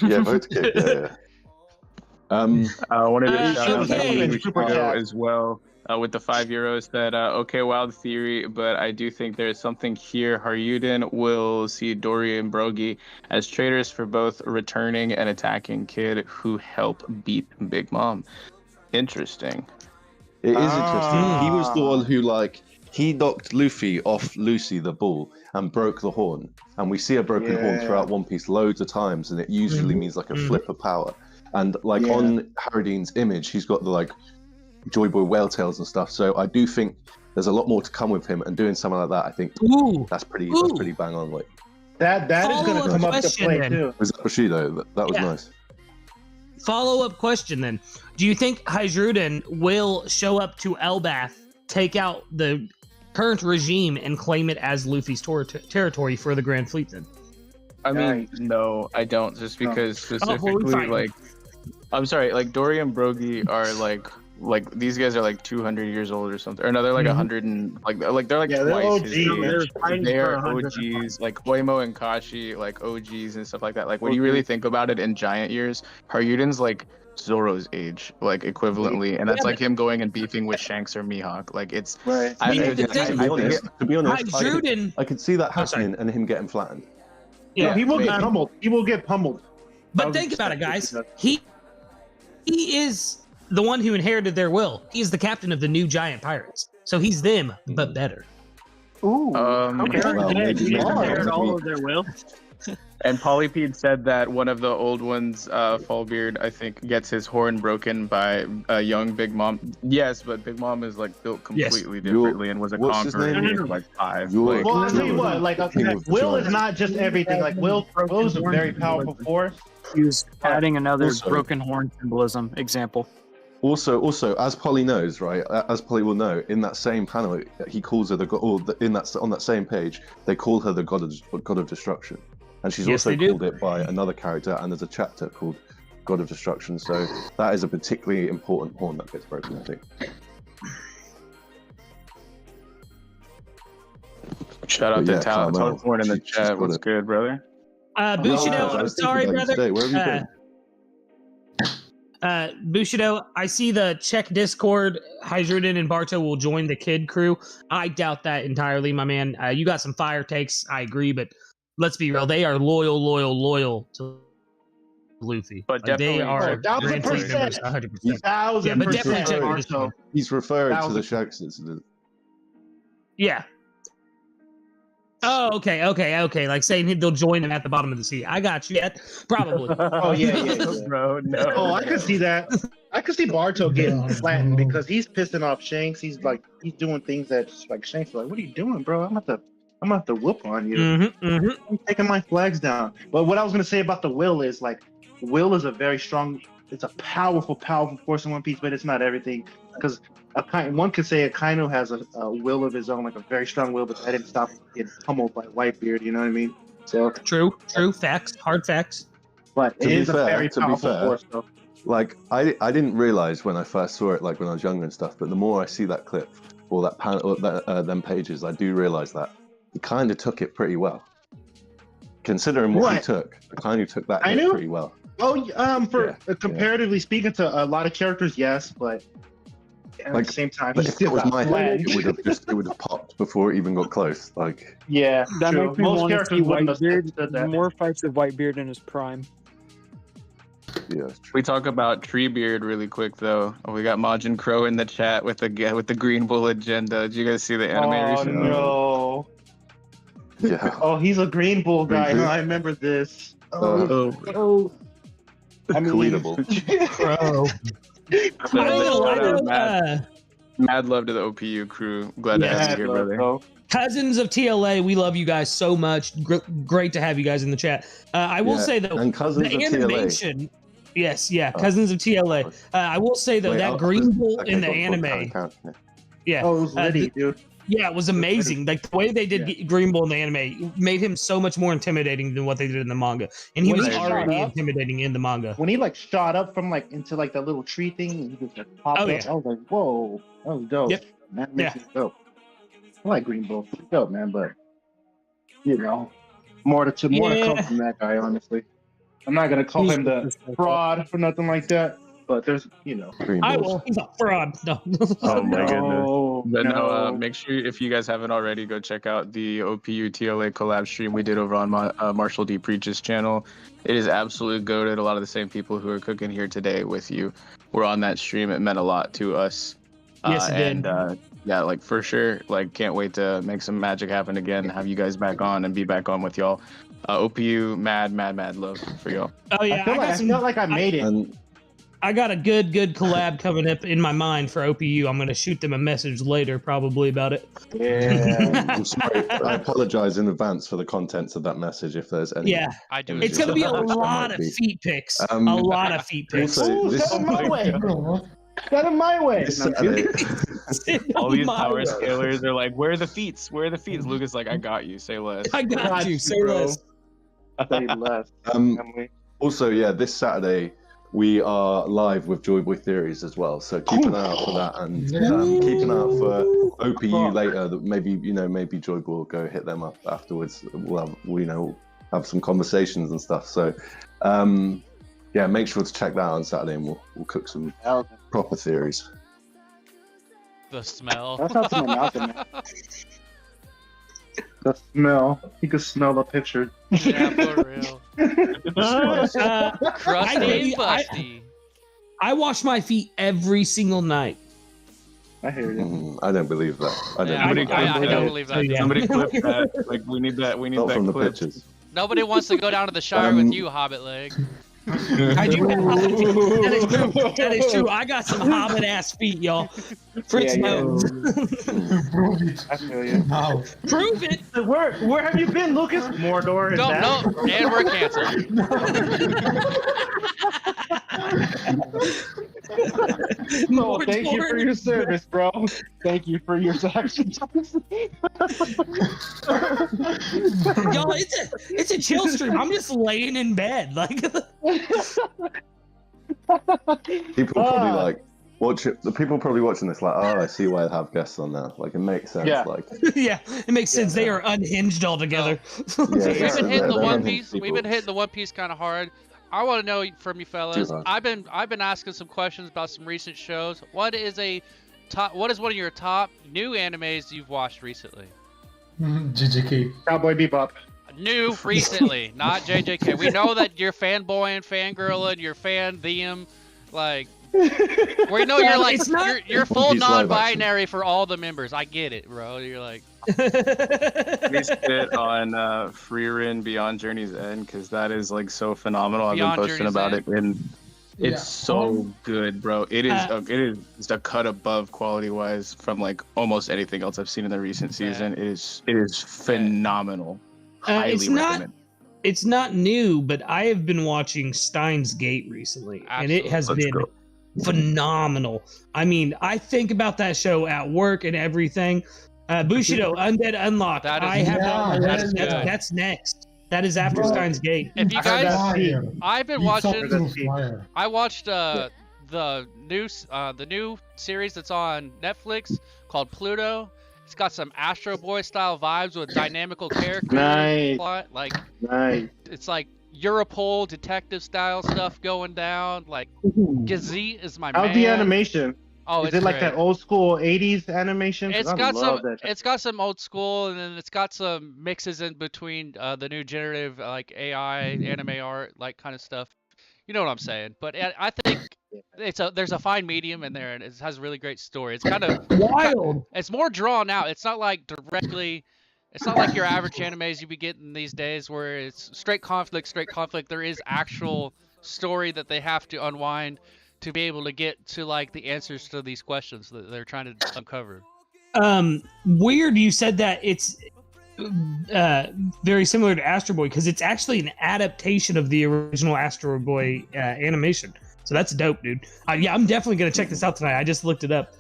Yeah, vote to kick. Yeah. I wanted to shout out that okay. week Super ago chat. as well with the €5 that okay, wild theory, but I do think there's something here. Haryuden will see Dory and Brogy as traitors for both returning and attacking Kid who help beat Big Mom. Interesting. It is interesting. He was the Ah. one who he knocked Luffy off Lucy the bull and broke the horn. And we see a broken horn Yeah. throughout One Piece loads of times, and it usually means like a flip of power. And Yeah. on Harrydean's image, he's got the Joy Boy whale tails and stuff. So I do think there's a lot more to come with him, and doing something like that, I think Ooh. that's pretty Ooh. bang on. that is going Follow-up to come up to question play then. too. Was that Bushido? That was Yeah. nice. Follow-up question then. Do you think Haryuden will show up to Elbath, take out the current regime, and claim it as Luffy's territory for the Grand Fleet then? I mean, no, I don't, just No. because well, we specifically, fight. I'm sorry, Dory and Brogy are like these guys are 200 years old or something, or no, they're 100 and they're Yeah, they're twice his OGs. age. fighting They for are 100. OGs, like Oimo and Kashi, OGs and stuff like that. When you really think about it in giant years, Haryuden's Zoro's age, like equivalently, and that's like him going and beefing with Shanks or Mihawk. Like it's Right. To be honest, I could see that sorry. happening and him getting flattened. No, he will get maybe. pummeled. He will get pummeled. But think about it, guys. He is the one who inherited their will. He is the captain of the new giant pirates. So he's them, but better. Ooh. Okay. Well, maybe all of their will. And Polypede said that one of the old ones, Fallbeard, I think, gets his horn broken by a young Big Mom. Yes, but Big Mom is like built completely differently and was a what's his conqueror name? in like 5. You're- Well, I'll tell you what, like, Will is Giant. not just everything. Like, Will is a very powerful force. He was adding another Also- broken horn symbolism example. Also, as Polly knows, right? As Polly will know, in that same panel, he calls her on that same page, they call her the God of Destruction, and she's Yes, also they do. called it by another character, and there's a chapter called God of Destruction. So that is a particularly important horn that gets broken, I think. Shout out But to yeah, Carmel, Horn in the she's chat. got What's it. good, brother? Bushido, I I'm was thinking sorry, about you brother. today. Where have you been? Bushido, I see the Czech Discord. Hydruden and Barto will join the kid crew. I doubt that entirely, my man. You got some fire takes, I agree, but let's be real. They are loyal to Luffy. But Like, they definitely- are 1000%. members, 100%. 1,000%. Yeah, but definitely check Barto. Discord. He's referring to the 1,000. Shanks incident. Yeah. Oh, okay. Like saying they'll join them at the bottom of the sea. I got you. Yeah, probably. Oh, yeah. Bro, no. Oh, I could see that. I could see Barto getting flattened because he's pissing off Shanks. He's doing things that like Shanks is like, what are you doing, bro? I'm about to whoop on you. I'm taking my flags down. But what I was gonna say about the will is like, will is a very strong. It's a powerful force in One Piece, but it's not everything. Because one could say Akainu has a will of his own, like a very strong will, but that didn't stop him getting pummeled by Whitebeard. You know what I mean? So True. Facts. Hard facts. but it is a very to be powerful fair, force, though. Like I didn't realize when I first saw it, like when I was younger and stuff. But the more I see that clip or that panel, them pages, I do realize that he kind of took it pretty well. Considering what he What? took, I kind of took that I hit knew. pretty well. Oh, comparatively speaking to a lot of characters, yes, but at Like, the same time, But he if still it was got my flattened. head, it would have popped before it even got close. Like Yeah, That true. makes me Most want to characters see wouldn't have Whitebeard. said that. More fights with Whitebeard in his prime. yeah, it's true. We talk about Treebeard really quick though. We got Majin Crow in the chat with the Green Bull agenda. Did you guys see the anime Oh recently? no! Yeah. Oh, he's a Green Bull guy. Green Huh? Bull? I remember this. Oh, I mean, Colleatable. Bro. Mad love to the OPU crew. Glad to have you here, brother. Cousins of TLA, we love you guys so much. Great to have you guys in the chat. I will Yeah, say though, and Cousins the of TLA. animation. Yes, Cousins of TLA. I will say though, Wait, that I'll- Green Bull okay, in the go on, anime. count. Yeah. Oh, it was Liddy, dude. Yeah, it was amazing. Like the way they did Green Bull in the anime made him so much more intimidating than what they did in the manga, and he When was he shot already up- intimidating in the manga. When he like shot up from like into like that little tree thing, and he just like popped Oh, up. yeah. I was like, whoa, that was dope. Yep. That makes it dope. I like Green Bull. It's dope, man, but you know, more to come from that guy. Honestly, I'm not gonna call him the fraud for nothing like that. But there's, you know, Green I Bulls. will. He's a fraud. No. Oh my goodness. no, But no. make sure if you guys haven't already, go check out the OPU TLA collab stream we did over on Marshall D. Preach's channel. It is absolutely goated. A lot of the same people who are cooking here today with you were on that stream. It meant a lot to us. Yes, it did. And yeah, like for sure, like can't wait to make some magic happen again. Have you guys back on and be back on with y'all. OPU, mad love for y'all. Oh yeah, I feel like I made it. And I got a good collab coming up in my mind for OPU. I'm gonna shoot them a message later, probably about it. Yeah. I'm sorry. I apologize in advance for the contents of that message if there's any. Yeah, I do. it's gonna be a That might lot of be. feet pics. Um, A lot of feet pics. Also, Ooh, this- send him my way. Bro, Send him my way. This No, I'm kidding. Saturday, All these My power way. scalers are like, where are the feats? Where are the feats? Lucas like, I got you. Say less. I got Got you. you, Say bro. less. Say less. Emily. also, yeah, this Saturday we are live with Joy Boy Theories as well. So keep an eye out for that, and keep an eye out for OPU later. That maybe Joy Boy will go hit them up afterwards. We'll have, have some conversations and stuff. So yeah, make sure to check that out on Saturday, and we'll cook some proper theories. The smell. That's not to my mouth, man. The smell. You can smell the picture. Yeah, for real. Crusty and busty. I wash my feet every single night. I hear you. I don't believe that. I don't believe that. Yeah. Somebody clip that. Like we need that. We need Not that from the clip. pictures. Nobody wants to go down to the Shire with you, Hobbit leg. I do. That is true. That is true. I got some hobbit ass feet, y'all. Fritz knows. Prove it. I feel you. Now. Prove it. Where have you been, Lucas? Mordor. No, and we're canceled. No, thank you for your service, bro. Thank you for your actions. Y'all, it's a chill stream. I'm just laying in bed, like. People probably like watch it. The people probably watching this like, oh, I see why I have guests on now. Like it makes sense. Yeah. Like Yeah, it makes sense. They are unhinged altogether. Yeah, We've been yeah, hitting the they're One not Piece. people. We've been hitting the One Piece kind of hard. I want to know from you fellas. Too I've been asking some questions about some recent shows. What is one of your top new animes you've watched recently? GGK. Cowboy Bebop. New recently, not JJK. We know that you're fanboying, fangirling, you're fan them, like. We know you're like you're full He's live non-binary for all the members. I get it, bro. You're like. Please hit on Freerin Beyond Journey's End because that is like so phenomenal. Beyond I've been posting Journey's about End. it and it's so good, bro. It is just a cut above quality wise from like almost anything else I've seen in the recent season. It is phenomenal. Highly recommend. It's not new, but I have been watching Steins Gate recently, and it has been phenomenal. I mean, I think about that show at work and everything. Bushido Undead Unlocked. That's next. That is after Steins Gate. If you guys, I've been watching. Fire. I watched the new series that's on Netflix called Pluto. It's got some Astro Boy style vibes with dynamical characters. Nice. Plot. Like Nice. it's like Europol detective style stuff going down. Like Gazee is my man. How's the animation? Oh, Is it's it like great. that old school 80s animation? 'Cause It's got some old school, and then it's got some mixes in between the new generative like AI anime art like kind of stuff. You know what I'm saying? But I think there's a fine medium in there, and it has a really great story. It's kind of wild. It's more drawn out. It's not like directly. It's not like your average animes you be getting these days where it's straight conflict. There is actual story that they have to unwind to be able to get to like the answers to these questions that they're trying to uncover. Weird you said that. It's very similar to Astro Boy because it's actually an adaptation of the original Astro Boy animation. So that's dope, dude. Yeah, I'm definitely gonna check this out tonight. I just looked it up.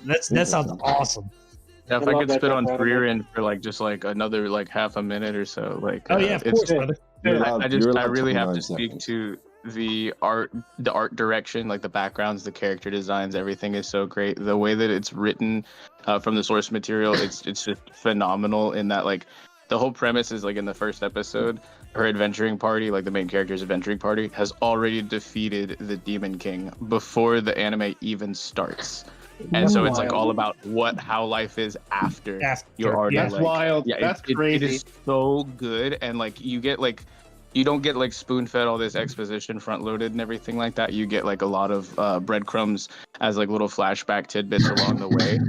That sounds awesome. Yeah, if I could spit on Freerin for like just like another like half a minute or so, like Oh yeah, of course, brother. I really have to speak to the art direction, like the backgrounds, the character designs, everything is so great. The way that it's written from the source material, it's just phenomenal. In that, like, the whole premise is like in the first episode, her adventuring party, like the main character's adventuring party, has already defeated the Demon King before the anime even starts. And so it's like all about how life is after you're already. That's wild. Yeah, that's crazy. It is so good, and like you don't get like spoon-fed all this exposition front-loaded and everything like that. You get like a lot of breadcrumbs as like little flashback tidbits along the way,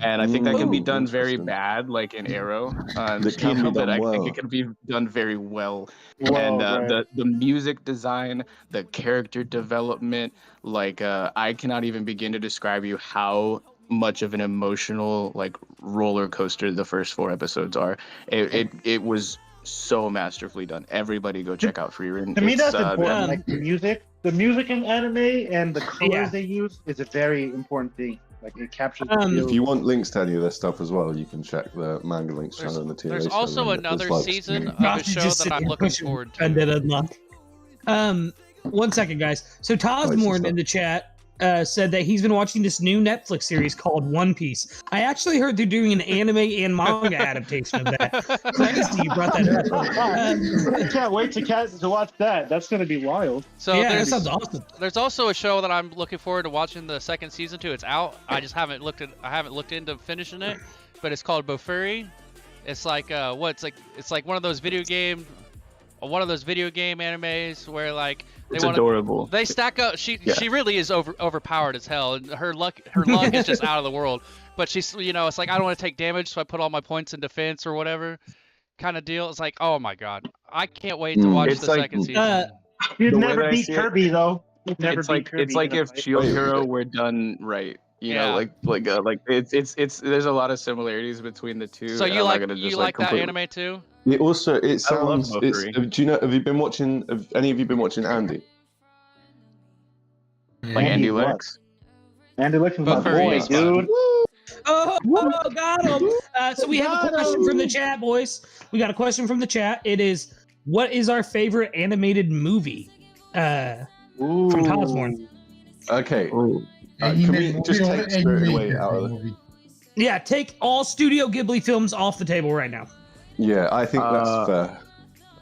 and I think that can be done very bad, like in Arrow. But I think it can be done very well. The music design, the character development, like I cannot even begin to describe you how much of an emotional like roller coaster the first 4 episodes are. It was so masterfully done. Everybody go check out Freerin. To me, that's important. Like the music in anime and the colors they use is a very important thing. Like it captures. If you want links to any of this stuff as well, you can check the manga links channel in the TLA. There's also another season of a show that I'm looking forward to. Undead Unlocked. 1 second, guys. So Tosmorn in the chat said that he's been watching this new Netflix series called One Piece. I actually heard they're doing an anime and manga adaptation of that. Crazy you brought that up. I can't wait to watch that. That's gonna be wild. So Yeah, that sounds awesome. there's also a show that I'm looking forward to watching the second season to. It's out. I just haven't looked into finishing it, but it's called Bofuri. It's like it's like one of those video game animes where like It's adorable. they stack up. She really is overpowered as hell, and her luck is just out of the world. But she's it's like I don't want to take damage, so I put all my points in defense or whatever kind of deal. It's like, oh my god, I can't wait to watch the second season. You'd The way never that I beat see it, Kirby though. You'd never It's beat like Kirby it's like in a if fight. Shield Hero were done right. You know, like it's there's a lot of similarities between the two. So and you I'm not like gonna just, that completely- anime too? It also it I love sounds. Bofuri. Do you know? Have you been watching? Have any of you been watching Andy? Like Andy what? Lex. Andy Lex is my Buffer boy, is fun. dude. Oh, got him. So we have a question from the chat, boys. We got a question from the chat. It is, what is our favorite animated movie? From Cosmorn. Okay. Ooh. Can we Anime just movie or take Spirit away animated out of it? movie? Yeah, take all Studio Ghibli films off the table right now. Yeah, I think that's fair.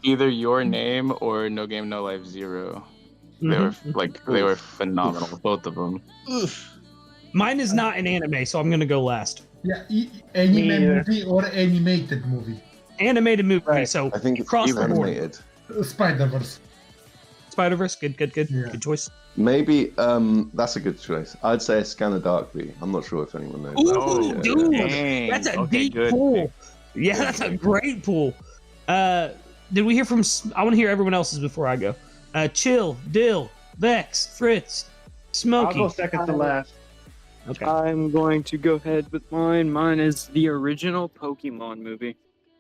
Either Your Name or No Game No Life 0. They were phenomenal, both of them. Mine is not an anime, so I'm gonna go last. Yeah, Me anime either. movie or animated movie. Animated movie, Right. so I think it's across the board. animated. Spider-Verse. Spider-Verse, good, Yeah. good choice. Maybe that's a good choice. I'd say Scanner Darkly. I'm not sure if anyone knows. Ooh, that. Oh, yeah. dude, Dang. that's a Okay, deep good. pool. Yeah, that's a great pool. Did we hear from? I want to hear everyone else's before I go. Chill, Dill, Vex, Fritz, I'll Smokey. go second to last. Okay. I'm going to go ahead with mine. Mine is the original Pokemon movie.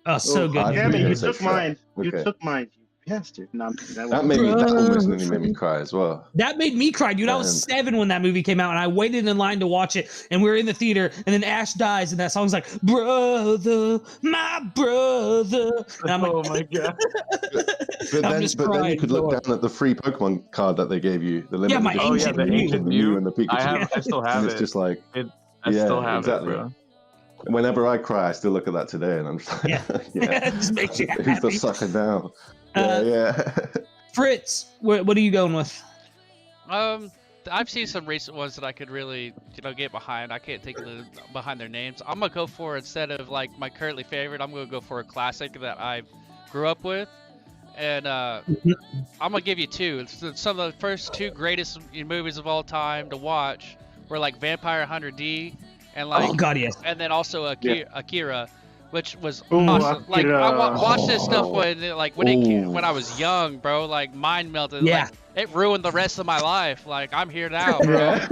Oh, so good. I Damn think it, you it's a took fair. mine. You Okay. took mine. You bastard. No, I'm kidding. That almost nearly made me cry as well. That made me cry, dude. I was 7 when that movie came out, and I waited in line to watch it. And we were in the theater, and then Ash dies, and that song's like, "Brother, my brother." And I'm like, Oh my god. But I'm then, just but then you crying could so look hard. down at the free Pokemon card that they gave you. The limited my edition, Ancient the Mew. Ancient the Mew. and the Pikachu. I still have and it's it. just like, I Yeah, still have exactly. it, bro. whenever I cry, I still look at that today, and I'm just like, Yeah. It just makes you Who's the happy. sucker now? Uh, Yeah. Fritz, what are you going with? I've seen some recent ones that I could really, get behind. I can't think of behind their names. I'm gonna go for, instead of like my currently favorite, I'm gonna go for a classic that I grew up with, and I'm gonna give you two. It's some of the first two greatest movies of all time to watch were like Vampire Hunter D, and like, Oh God, yes. and then also Akira, which was Ooh, awesome. Like I Akira. watched this stuff when Ooh. when I was young, bro. Like mind melted. Yeah. Like, it ruined the rest of my life. Like I'm here now, bro. Yeah.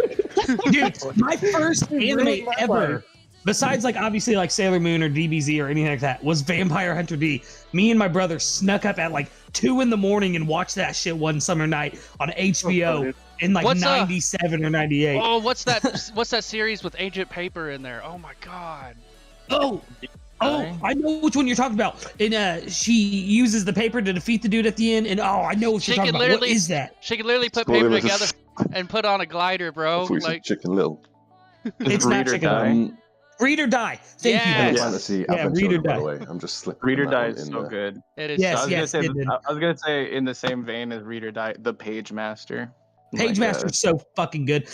Dude, my first anime ruined my ever, life. besides like obviously like Sailor Moon or DBZ or anything like that, was Vampire Hunter D. Me and my brother snuck up at like 2 in the morning and watched that shit one summer night on HBO in like What's, 97 or 98. Oh, what's that? What's that series with Agent Paper in there? Oh my god. Oh, I know which one you're talking about. And she uses the paper to defeat the dude at the end. And I know what She you're talking can about. What literally- is that? She could literally put Well, it paper was a together and put on a glider, bro. Before you said Like Chicken Little. It's not Read or Chicken Die. Little. Read or Die. Thank Yes. you. Vex. Fantasy Yeah, adventure, Read or by Die. the way. I'm just slipping. Read or that Die one is in so there. good. it is. Yes, I was yes, gonna it say, did. I was gonna say in the same vein as Read or Die, the Page Master. Page Master's so fucking good.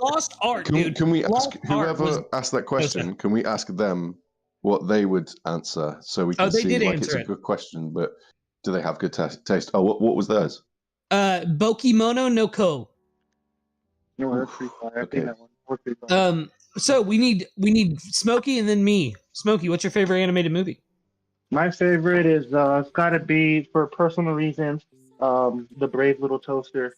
Lost Art, dude. Can we ask Lost Art was- whoever asked that question? Can we ask them what they would answer so we can they see? did Like, answer it's a it. good question, but do they have good taste? Oh, what was theirs? Bokimono no Ko. No, that's pretty fire. I Okay. think that one. We're pretty fire. So we need Smokey and then me. Smokey, what's your favorite animated movie? My favorite is it's got to be, for personal reasons, The Brave Little Toaster.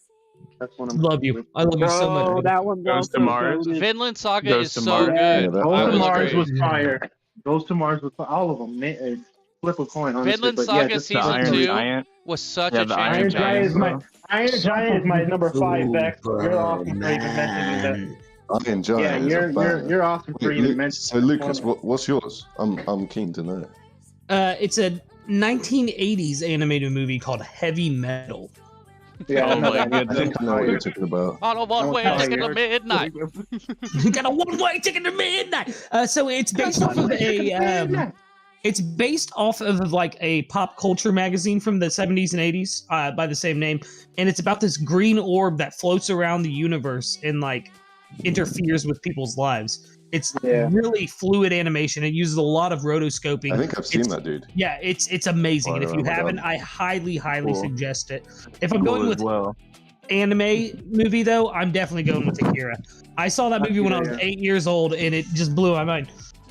That's one of my Love you. favorites. I love you so much. Bro, that one Goes to Mars. Vinland Saga Goes is to so Mars. good. Yeah, that- I Goes will to Mars agree. was fire. Goes to Mars was all of them. Flip a coin, honestly. Vinland but Saga yeah, just The Season Iron 2 Giant. was such Yeah, a the change. Iron Iron Giant is Giant. Iron Giant is my number 5, Vex. You're awesome for even mentioning that. Iron Giant. Yeah, is a banger. you're awesome for Wait, even mentioning. so Lucas, what's yours? I'm keen to know. It's a 1980s animated movie called Heavy Metal. Yeah, Oh my I goodness. think I know what you're talking about. On a one-way tell ticket you. to midnight. Got a one-way ticket to midnight. So it's based off of a. It's based off of like a pop culture magazine from the 70s and 80s by the same name, and it's about this green orb that floats around the universe and like interferes with people's lives. It's Yeah. really fluid animation. It uses a lot of rotoscoping. I think I've seen It's- that, dude. Yeah, it's amazing. And if you Right, haven't, right. I highly Cool. suggest it. If I'm going Cool with as well. anime movie though, I'm definitely going with Akira. I saw that movie when I was Akira, 8 years old, and it just blew my mind.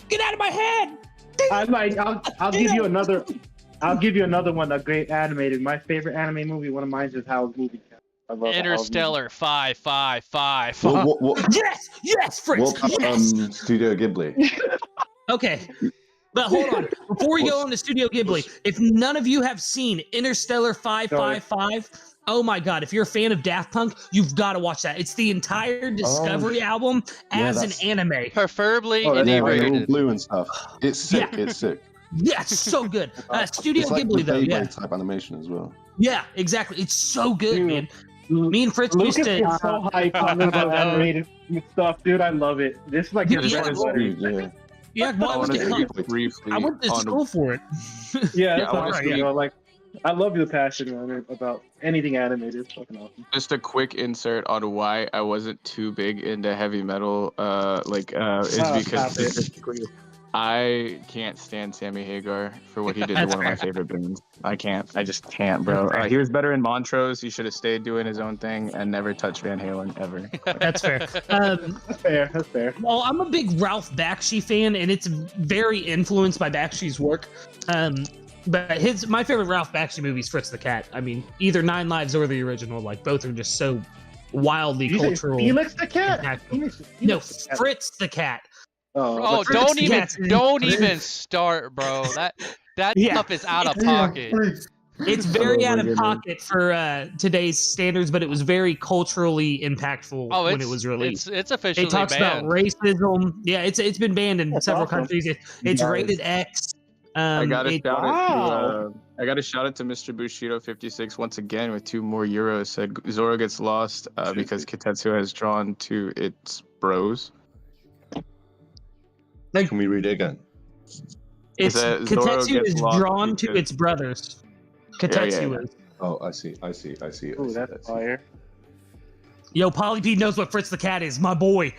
Get out of my head! I'll give you another. I'll give you another one. A great animated. My favorite anime movie. One of mine is Howl's Moving Castle. I love Howl's Interstellar 555. Yes, Fritz. What about Yes. Studio Ghibli? Okay, but hold on. Before we go on to Studio Ghibli, if none of you have seen Interstellar 555, oh my God! If you're a fan of Daft Punk, you've got to watch that. It's the entire Discovery album Yeah, as an that's- anime. Preferably Oh, that's Yeah, like all inebriated. blue and stuff. It's sick. Yeah. It's sick. Yeah, it's so good. Studio It's like Ghibli the though, yeah, Beyblade type animation as well. yeah, exactly. It's so good, Dude. man. Me and Fritz used Lucas to. gets so hyped on this animated stuff, dude. I love it. This is like Yeah, his yeah. bread and butter. Dude, yeah. Yeah, well, I I, want was to getting- speak briefly I went to on school for it. Yeah, I that's wanna all right. speak- You know, like I love your passion, man, about anything animated. It's fucking awesome. just a quick insert on why I wasn't too big into heavy metal. Is because stop it. specifically I can't stand Sammy Hagar for what he did to That's one of my fair. favorite bands. I can't. I just can't, bro. He was better in Montrose. He should have stayed doing his own thing and never touched Van Halen ever. That's fair. That's fair. That's fair. Well, I'm a big Ralph Bakshi fan, and it's very influenced by Bakshi's work. But my favorite Ralph Bakshi movie is Fritz the Cat. I mean, either Nine Lives or the original. Like both are just so wildly You say cultural. Felix the cat? impactful. Felix No, the cat. Fritz the Cat. Oh, Oh, Fritz don't the even Cat's- don't even start, bro. That Yeah. stuff is out of Yeah, pocket. Fritz. It's very Oh, out my of goodness. pocket for today's standards, but it was very culturally impactful Oh, when it was released. It's officially It talks banned. about racism. Yeah, it's been banned in That's several awesome. countries. It's Nice. rated X. I got to it- shout Wow. it to I got to shout it to Mr. Bushido 56 once again with 2 more euros. Said Zoro gets lost because Kitetsu has drawn to its bros. Can we read it again? It's that Zoro Kitetsu gets is lost drawn to because- its brothers. Kitetsu yeah. is. Oh, I see. Ooh, I see, that's fire. Yo, Polypede knows what Fritz the Cat is, my boy.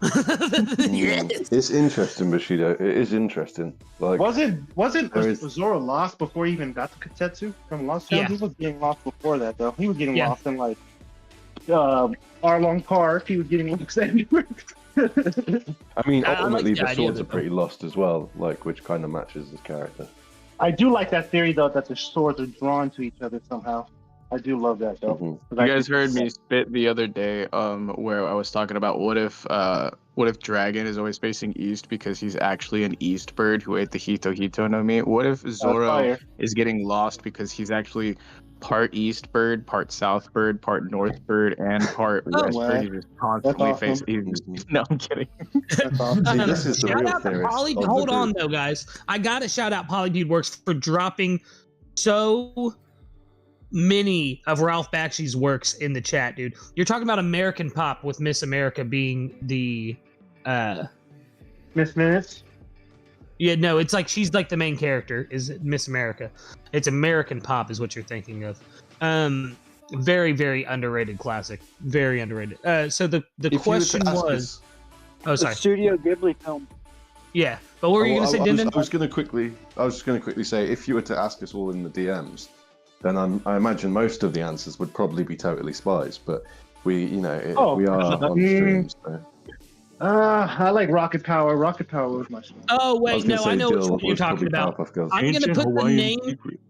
Yes. It's interesting, Bushido. It is interesting. Like, Wasn't There is- Zoro lost before he even got to Katetsu from Lost Town? Yeah. He was getting lost before that, though. He was getting Yeah. lost in like Arlong Park. He was getting lost everywhere. I mean, I like ultimately, the the idea swords of are it, pretty lost as well. Like, which kind of matches his character. I do like that theory, though, that the swords are drawn to each other somehow. I do love that, though. Mhm. You guys heard me spit the other day, where I was talking about what if Dragon is always facing east because he's actually an east bird who ate the Hito no Mi? What if Zoro fire. is getting lost because he's actually part east bird, part south bird, part north bird, and part west wow. bird? He's just constantly awesome. facing. No, I'm kidding. That's awesome. See, this is the Shout real out to theorist Poly. of the Hold on group. though, guys. I gotta shout out Polypede Works for dropping so many of Ralph Bakshi's works in the chat, dude. You're talking about American Pop with Miss America being the Miss Minutes. yeah, no, it's like she's like the main character is Miss America. It's American Pop is what you're thinking of. Very, very underrated classic. Very underrated. So the If you were to question ask was us- oh sorry. Studio Ghibli film. Yeah. But what were you gonna say, I was Dindin? just going to quickly say, if you were to ask us all in the DMs, then I imagine most of the answers would probably be totally spies. But we, you know, Oh. we are on streams. So. I like Rocket Power. Rocket Power was my show. Oh I was wait, gonna no, say I know which Dill one you're was talking probably about. Powerpuff Girls. I'm gonna Ancient put the Hawaiian name. secret.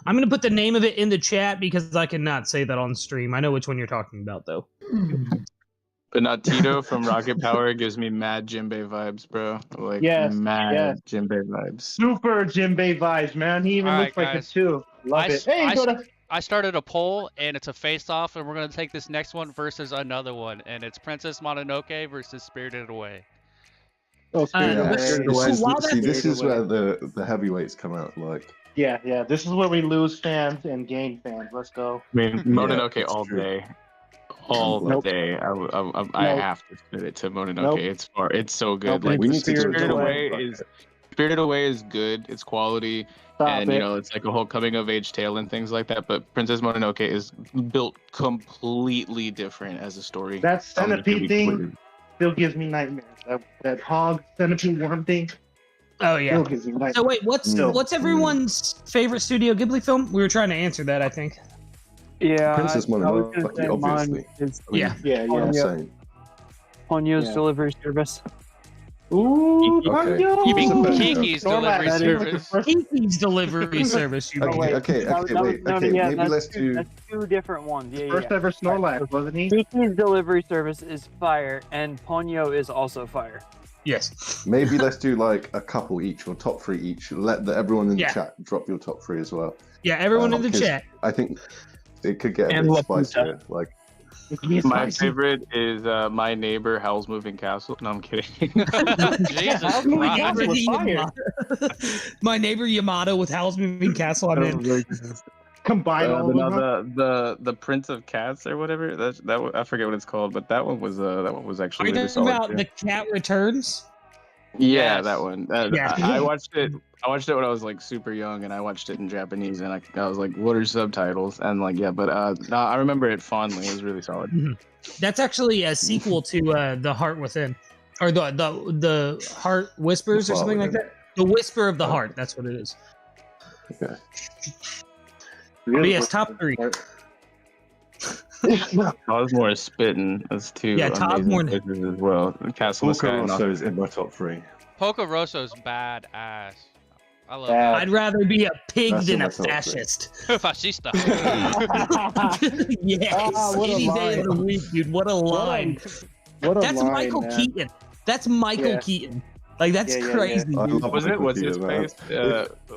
I'm gonna put the name of it in the chat because I cannot say that on stream. I know which one you're talking about though. But not Tito from Rocket Power gives me mad Jinbei vibes, bro. Like Yes, mad yes. Jinbei vibes. Super Jinbei vibes, man. He even All looks right, like it guys. too. Love it. Hey, I go to. I started a poll and it's a face-off, and we're gonna take this next one versus another one, and it's Princess Mononoke versus Spirited Away. Oh, Spirited Yeah, Away. this so is, while see, that- this is where the heavyweights come out. Like, Yeah. This is where we lose fans and gain fans. Let's go. I mean, Mononoke that's all true. day. All Nope. day. I have to spit it to Mononoke. Nope. It's so good. Nope. Like We need to do Spirited a Away job. is Spirited Away is good. It's quality. Stop And it. you know, it's like a whole coming of age tale and things like that. But Princess Mononoke is built completely different as a story. That centipede thing Completely. still gives me nightmares. That hog centipede worm thing Oh yeah. still gives me nightmares. So wait, what's everyone's favorite Studio Ghibli film? We were trying to answer that, I think. Yeah, Princess I was Mononoke, gonna say obviously. mine is Yeah. Yeah. Oh, yeah. Same. Ponyo's Yeah. delivery service. Ooh, Okay. Ponyo! You mean Okay. Kiki's Snorlax, delivery that is the service? first- Kiki's delivery service. You mean? Okay, No, no, wait. no, Okay, yeah, maybe that's let's two, do. that's two different ones. Yeah, First yeah. ever Snorlax, wasn't he? Kiki's delivery service is fire, and Ponyo is also fire. Yes. Maybe let's do like a couple each or top 3 each. Let everyone in Yeah. the chat drop your top 3 as well. Yeah. Everyone in the because chat. I think it could get a And bit Laputa. spicier. Like, My favorite is My Neighbor Howl's Moving Castle. No, I'm kidding. Jesus How's Moving Christ. Castle was fire. My neighbor Yamato with Howl's Moving Castle. I'm in. Combine all of them. huh? the Prince of Cats or whatever. I forget what it's called, but that one was Are actually you really talking solid. about too. The Cat Returns? Yeah, Yes. that one. Yeah. I watched it. I watched it when I was like super young, and I watched it in Japanese, and I was like, "What are subtitles?" And like, yeah, but no, I remember it fondly. It was really solid. That's actually a sequel to The Heart Within, or the Heart Whispers, or The something like Within. that. The Whisper of the Heart. That's what it is. okay. But yes, top 3. I was more spitting. That's two Yeah, top amazing more- places as well. Castle of Porco Sky. Rosso is in my top 3. Poco Rosso's badass. I love Bad. I'd rather be a pig That's than in a my top 3. fascist. that. Fascista. Yes, Ah, what a any day of the line. week, dude. What a line. What a That's line, Michael man. Keaton. That's Michael Yeah. Keaton. Like, that's Yeah, yeah, crazy. I dude. love Was it? Michael What's his Keaton, man. face?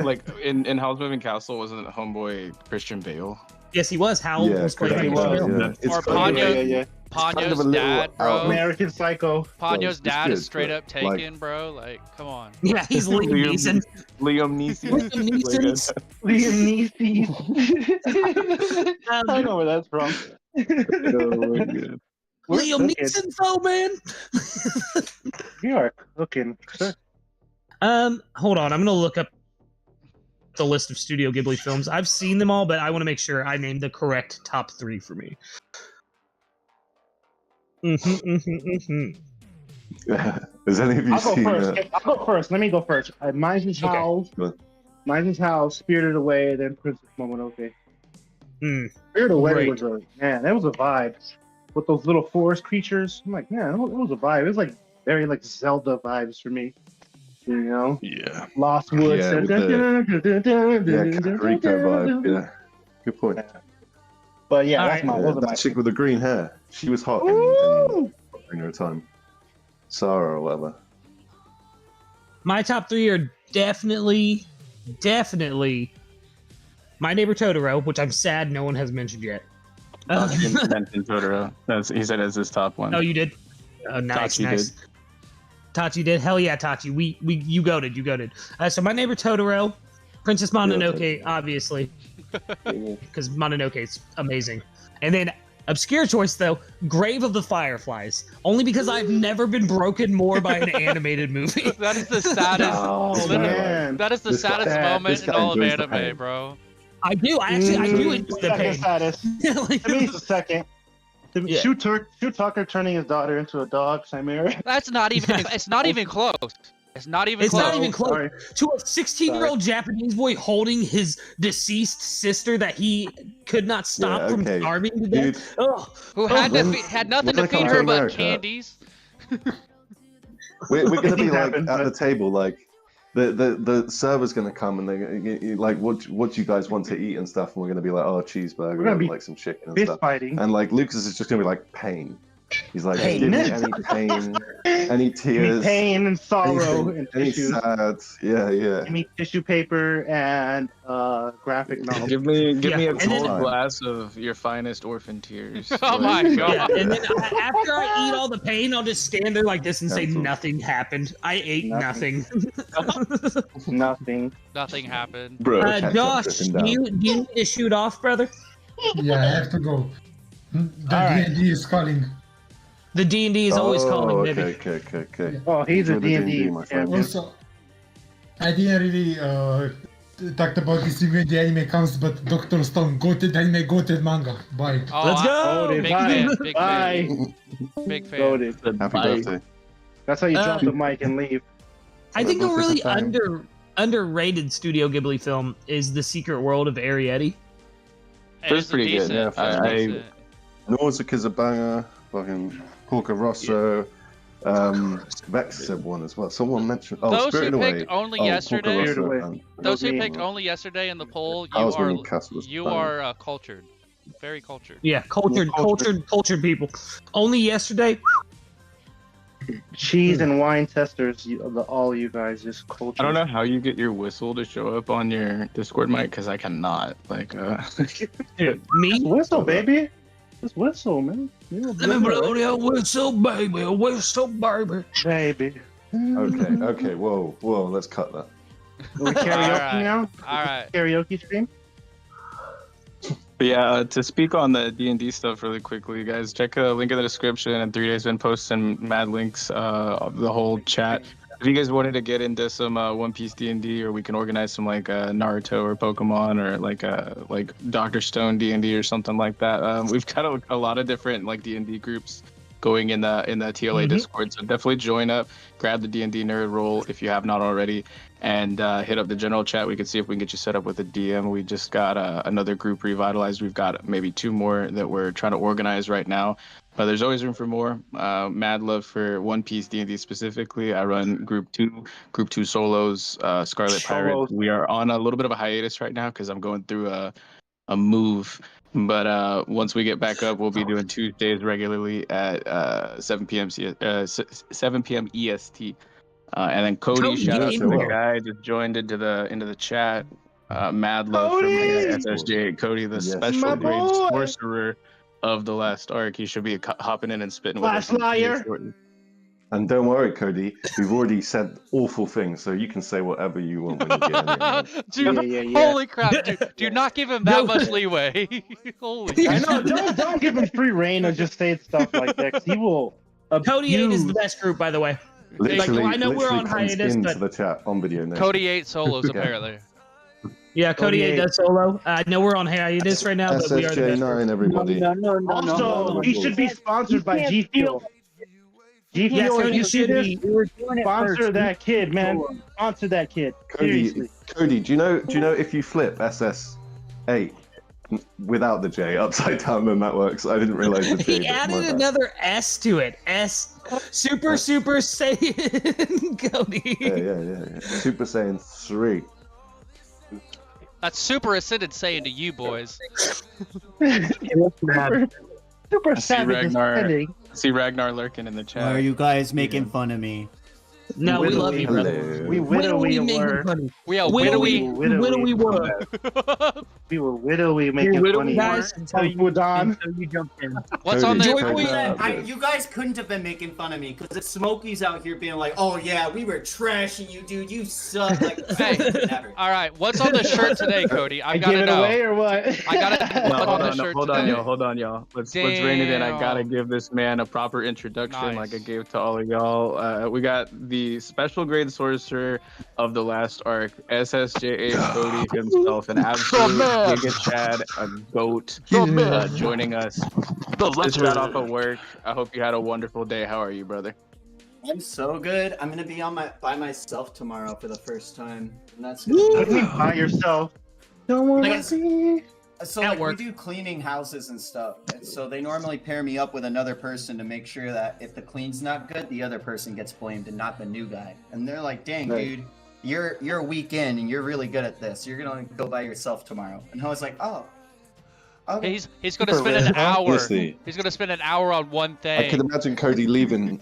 Like in Howl's Moving Castle, wasn't it homeboy Christian Bale? Yes, he was. Hal Yeah, was playing correct. Michael was, Keaton. Yeah. It's Or kind of- Ponyo. Yeah. kind of Ponyo's a little dad, bro. out. American Psycho. Ponyo's it's dad good, is straight but, up taken, bro. Like, come on. Yeah, he's Liam Neeson. Liam Neeson. Liam Neeson. Liam Neeson. I Um, know where that's from. We're Liam cooking. Neeson, though, man. We are cooking. Sure. Hold on. I'm gonna look up the list of Studio Ghibli films. I've seen them all, but I want to make sure I named the correct top 3 for me. Has any of you I'll go seen first. I'll go first. Let me go first. Mine's is Okay. Howl's. Go on. Mine's is Howl's. Spirited Away, then Princess Mononoke. Hmm. Spirited Away Great. was that was a vibe. With those little forest creatures, I'm like, man, it was a vibe. It was like very like Zelda vibes for me. You know, Yeah. Lost Woods. Yeah, with Yeah, Kakariko vibe. Yeah. Good point. But yeah, All that's right. my. Those are my. That chick with the green hair. She was hot Woo! in her time. Sarah or whatever. My top 3 are definitely My Neighbor Totoro, which I'm sad no one has mentioned yet. Mentioned Totoro. He said it's his top one. Oh, you did? Oh, nice, Tachi nice. Tachi did. Hell yeah, Tachi. You goated. So My Neighbor Totoro, Princess Mononoke, obviously, because Mononoke is amazing. And then obscure choice though, Grave of the Fireflies, only because I've never been broken more by an animated movie. That is the saddest. Oh literally, man. that is the This guy- saddest moment this in guy all of enjoys the anime, pain. bro. I do. I do enjoy the Second pain. saddest. Like, To me, it's the second. Yeah. Shoot Tucker turning his daughter into a dog, Chimera. That's not even. It's not even close. It's not even It's close. not even close. Sorry. To a 16-year-old Japanese boy holding his deceased sister that he could not stop Yeah, from okay. starving to Dude, death. Ugh. Who had When- had nothing when to I come feed to her but America- candies. we're gonna be Things like happen, at but- the table, like the server's gonna come and they're like, what do you guys want to eat and stuff, and we're gonna be like, oh, cheeseburger, We're gonna and be like some chicken and Fist stuff, fighting. and like Lucas is just gonna be like pain, He's like, Pain. give me any pain, any tears, pain and sorrow anything, and any tissues. sad. Yeah, yeah. Give me tissue paper and graphic novel. Give me a and then- cold glass of your finest orphan tears. Oh my Like, God. Yeah, and then after I eat all the pain, I'll just stand there like this and say Cancel. nothing happened. I ate nothing. Nothing. Nothing happened. Bro, ketchup Josh, dripping do down. you need to shoot off, brother? Yeah, I have to go. The Alright. D&D is calling. The D&D is always calling, baby. Okay. Oh, he's a Enjoy the D&D. my friend. Also, I didn't really talk about this when the anime comes, but Dr. Stone, goated anime, goated manga. Bye. Oh, Let's go! Goated. Big Bye. fan, big fan. Bye. Big fan. Goated. Happy birthday. That's how you drop the mic and leave. I think a Well, really that's the time. underrated Studio Ghibli film is The Secret World of Arrietty. Hey, That's pretty good, yeah. It's I- decent. Nausicaa's a banger. Fucking Porco Rosso. vexyz one as well. Someone mentioned. Oh, Those who Spirited Away. picked only Oh, yesterday, Porco Spirited Rosso Away. and- those who me. picked only yesterday in the poll, I you was are winning Castle was you banging. are cultured, very cultured. Yeah, cultured people. Only yesterday. Cheese and wine testers, all you guys just culture. I don't know how you get your whistle to show up on your Discord mic because I cannot. Like, Me? Whistle, baby. Just whistle, man. You know, Let me blow that whistle, baby. Whistle, baby. baby. Okay. Whoa. Let's cut that. We karaoke Alright. now? All right. Karaoke stream? but yeah, to speak on the D&D stuff really quickly, guys, check the link in the description. And 3 days been posting mad links of the whole chat. If you guys wanted to get into some One Piece D&D, or we can organize some like Naruto or Pokemon, or like Dr. Stone D&D or something like that. We've got a lot of different like D&D groups going in the TLA Discord, so definitely join up, grab the D&D nerd roll if you have not already, and hit up the general chat. We can see if we can get you set up with a DM. We just got another group revitalized. We've got maybe 2 more that we're trying to organize right now, but there's always room for more. Mad love for One Piece D&D specifically. I run group 2 solos, Scarlet Pirate. We are on a little bit of a hiatus right now because I'm going through a move. But once we get back up, we'll be doing Tuesdays regularly at 7 p.m. 7 p.m. EST. And then Cody, Cody, shout out get to in the there. guy just joined into the chat. Mad love for my SSJ Cody, the Yes. special My grade boy. sorcerer of the last arc. He should be hopping in and spitting with Flash us. liar. shortly. And don't worry, Cody. We've already said awful things, so you can say whatever you want when you get in here. Dude, Yeah. holy crap, dude. Do not give him that much leeway. Holy I know. Don't give him free reign of just saying stuff like that. 'Cause he will. Cody 8 is the abuse- best group, by the way. Literally, I know we're on comes hiatus, into but- the chat on video now. Cody 8 solos Yeah. apparently. Yeah, Cody 8 8. does solo. I know we're on hiatus right now, but we are the best group. SSJ9, everybody. Also, he should be sponsored by G Fuel. G Yes, Fuel, if Cody you see should this, be. We were doing it sponsor first. that kid, man. Sponsor that kid. Seriously. Cody, do you know if you flip SS8 without the J upside down, then that works? I didn't realize the J. He that's my added bad. another S to it. S. Super Saiyan Cody. Yeah. Super Saiyan 3. That's super ascended saying to you boys. Super I see savage Ragnar. spending. See Ragnar lurking in the chat. Why are you guys making fun of me? No, we love you, brother. Hello. We widowy making were. funny. We are Widowy, widowy. widowy were. We were widowy making widowy funny. guys. until you jumped in. What's on Cody, the Cody, Joy- You guys couldn't have been making fun of me because if Smokey's out here being like, "Oh yeah, we were trashing you, dude. You suck." Like, Hey. never. All right, what's on the shirt today, Cody? I I give gotta it know. away or what? I gotta. No, What's on the shirt today? hold on, y'all. Let's rein it in. I gotta Damn. give this man a proper introduction, Nice. like I gave to all of y'all. We got the special grade sorcerer of the last arc, SSJA Cody himself, an absolute Giga Chad, a goat, joining us. Just got off of work. I hope you had a wonderful day. How are you, brother? I'm so good. I'm gonna be by myself tomorrow for the first time, and that's What gonna do you mean by yourself? Don't want Like, to be. So At like work. we do cleaning houses and stuff, and so they normally pair me up with another person to make sure that if the clean's not good, the other person gets blamed and not the new guy. And they're like, "Dang, Right. dude, you're a week in and you're really good at this. You're gonna go by yourself tomorrow." And I was like, "Oh, Okay. He's gonna spend an hour. Honestly. He's gonna spend an hour on one thing. I could imagine Cody leaving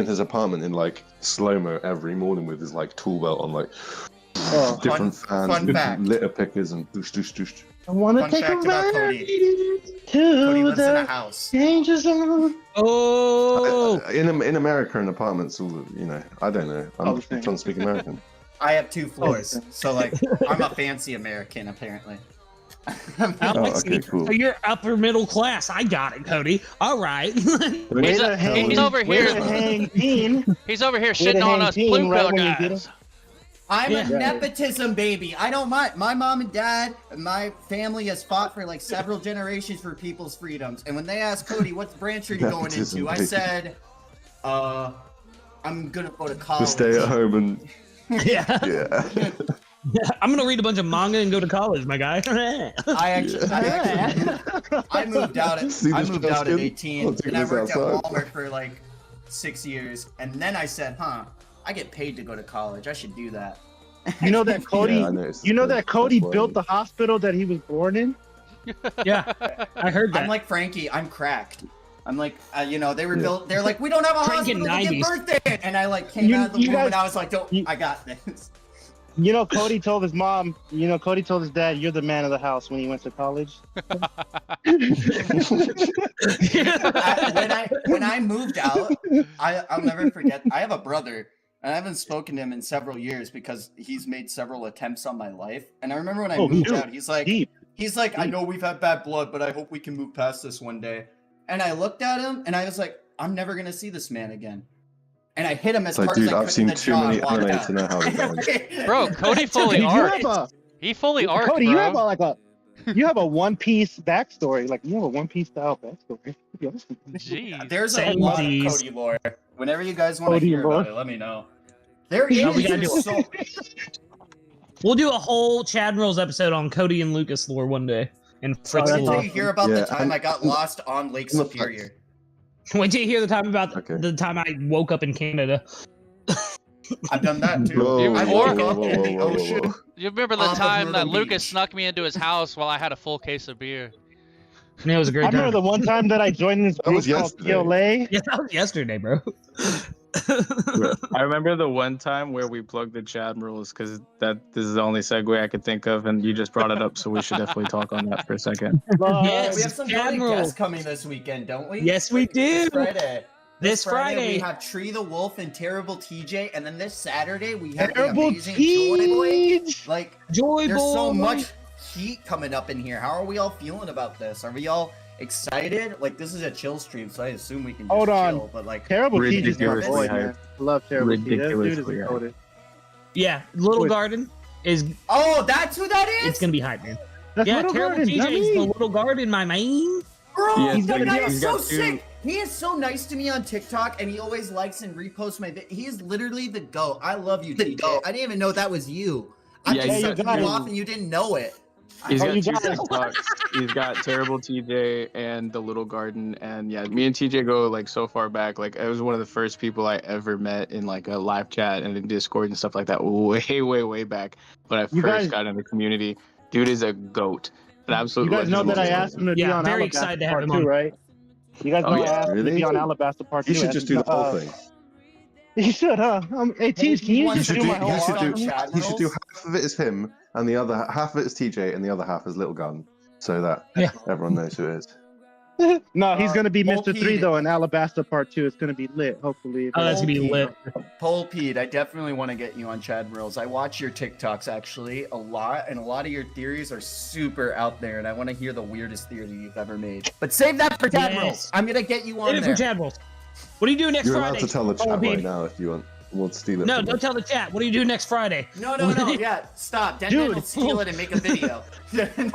his apartment in like slow-mo every morning with his like tool belt on, like different fans, fun fact. litter pickers, and doosh doosh doosh. I want to Fun take a fact about Cody. ride Cody to lives in a the house. danger zone. Oh, In America, in apartments, all I don't know. I'm Okay. trying to speak American. I have 2 floors, so like I'm a fancy American apparently. oh, I Oh, see. okay, cool. So you're upper middle class. I got it, Cody. All right. He's over Way here. to hang Dean. He's over here to shitting on hang us Dean blue right pill when you get guys. I'm Yeah. a nepotism baby. I don't mind. My mom and dad, and my family has fought for like several generations for people's freedoms. And when they asked Cody, what branch are you going Nepotism into? I baby. said, I'm gonna go to college. Just stay at home and yeah. yeah. I'm gonna read a bunch of manga and go to college, my guy. I moved out See at this 18, I'll take and I this worked at outside. Walmart for like 6 years, and then I said, I get paid to go to college. I should do that. You know that Cody. Yeah, I noticed You know that. that Cody That's why- built the hospital that he was born in. yeah, I heard that. I'm like Frankie. I'm cracked. I'm like, they were built. They're like, we don't have a Frank in hospital to give 90s. birth in, and I like came You- out of the you womb, guys- and I was like, you- I got this. You know, Cody told his mom. You know, Cody told his dad, "You're the man of the house" when he went to college. When I moved out, I'll never forget. I have a brother, and I haven't spoken to him in several years because he's made several attempts on my life. And I remember when I moved dude, out, he's like, Deep. I know we've had bad blood, but I hope we can move past this one day. And I looked at him, and I was like, I'm never gonna see this man again. And I hit him as It's like, hard as dude, I I've could seen in the too jaw many and walked anime out. to know how to go. Bro, Cody fully Dude, you arced. have He fully arced, Cody, bro. you have you have a One Piece backstory. Like you have a One Piece style backstory. Jeez. There's a lot of Samesies. Cody lore. Whenever you guys want to Cody hear lore. about it, let me know. There Yeah, is we gotta do so We'll do a whole Chad Rolls episode on Cody and Lucas lore one day. And Fritz that's lore. Did you hear about Yeah, the time I got lost on Lake I'm a- Superior? Wait till you hear the time about Okay. the time I woke up in Canada. I've done that too. Whoa, I whoa, woke whoa, up in the ocean. You remember the Off of time that Myrtle Lucas Beach. snuck me into his house while I had a full case of beer? Yeah, it was a I great remember time. the one time that I joined this That group was called yesterday. TLA. Yeah, that was yesterday, bro. I remember the one time where we plugged the chat rules because this is the only segue I could think of, and you just brought it up, so we should definitely talk on that for a second. Yes. We have some Chad good Roll. guests coming this weekend, don't we? Yes, we do. This Friday. This Friday. we have Tree the Wolf and Terrible TJ, and then this Saturday we have the Terrible amazing Joy Boy. Teach. Like, Joy there's Boy. so much heat coming up in here. How are we all feeling about this? Are we all excited? Like, this is a chill stream, so I assume we can just Hold on. chill. But like, Terrible Teach is my Ridiculously boy, man. Love Terrible Teach. That dude Ridiculously is hype. goated. Yeah, Little Wait. Garden is oh, that's who that is. it's gonna be hype, man. That's Yeah, Little Terrible Garden, TJ is the dummy. Little Garden, my man. Bro, Yeah, he's that gonna guy do- is he's so got two- sick. He is so nice to me on TikTok, and he always likes and reposts my. He is literally the GOAT. I love you, TJ. I didn't even know that was you. I Yeah, just you sucked got you it. off, and you didn't know it. He's Oh, got you two got it. TikToks. He's got Terrible TJ and the Little Garden, and yeah, me and TJ go like so far back. Like it was one of the first people I ever met in like a live chat and in Discord and stuff like that. Way back when I You first guys- got in the community. Dude is a goat. An absolute. You guys know legend. that I asked him to be Yeah, on very Alabaster excited to have Part him 2, on. right? You guys know Oh, I yeah. asked him to Really? be on Alabaster Part 2. You should just do the whole thing. You should, huh? Hey, Teach, can you You just should do my whole you should arc? do Chad you should do rolls? half of it is him, and the other half of it is TJ, and the other half is Little Gun, so that Yeah. everyone knows who it is. No, he's gonna be Mr. 3 Pete. though in Alabaster Part 2. It's gonna be lit, hopefully. Oh, that's gonna be lit. Pole Pete, I definitely want to get you on Chad Reels. I watch your TikToks actually a lot, and a lot of your theories are super out there, and I want to hear the weirdest theory you've ever made. But save that for Chad Yes. Reels. I'm gonna get you on Wait for there. Chad Rolls. What do you do next You're Friday? allowed to tell the Oh, chat Pete. right now if you want to steal it. No, from don't them. tell the chat. What do you do next Friday? No, yeah, stop. Den Dude. will steal it and make a video.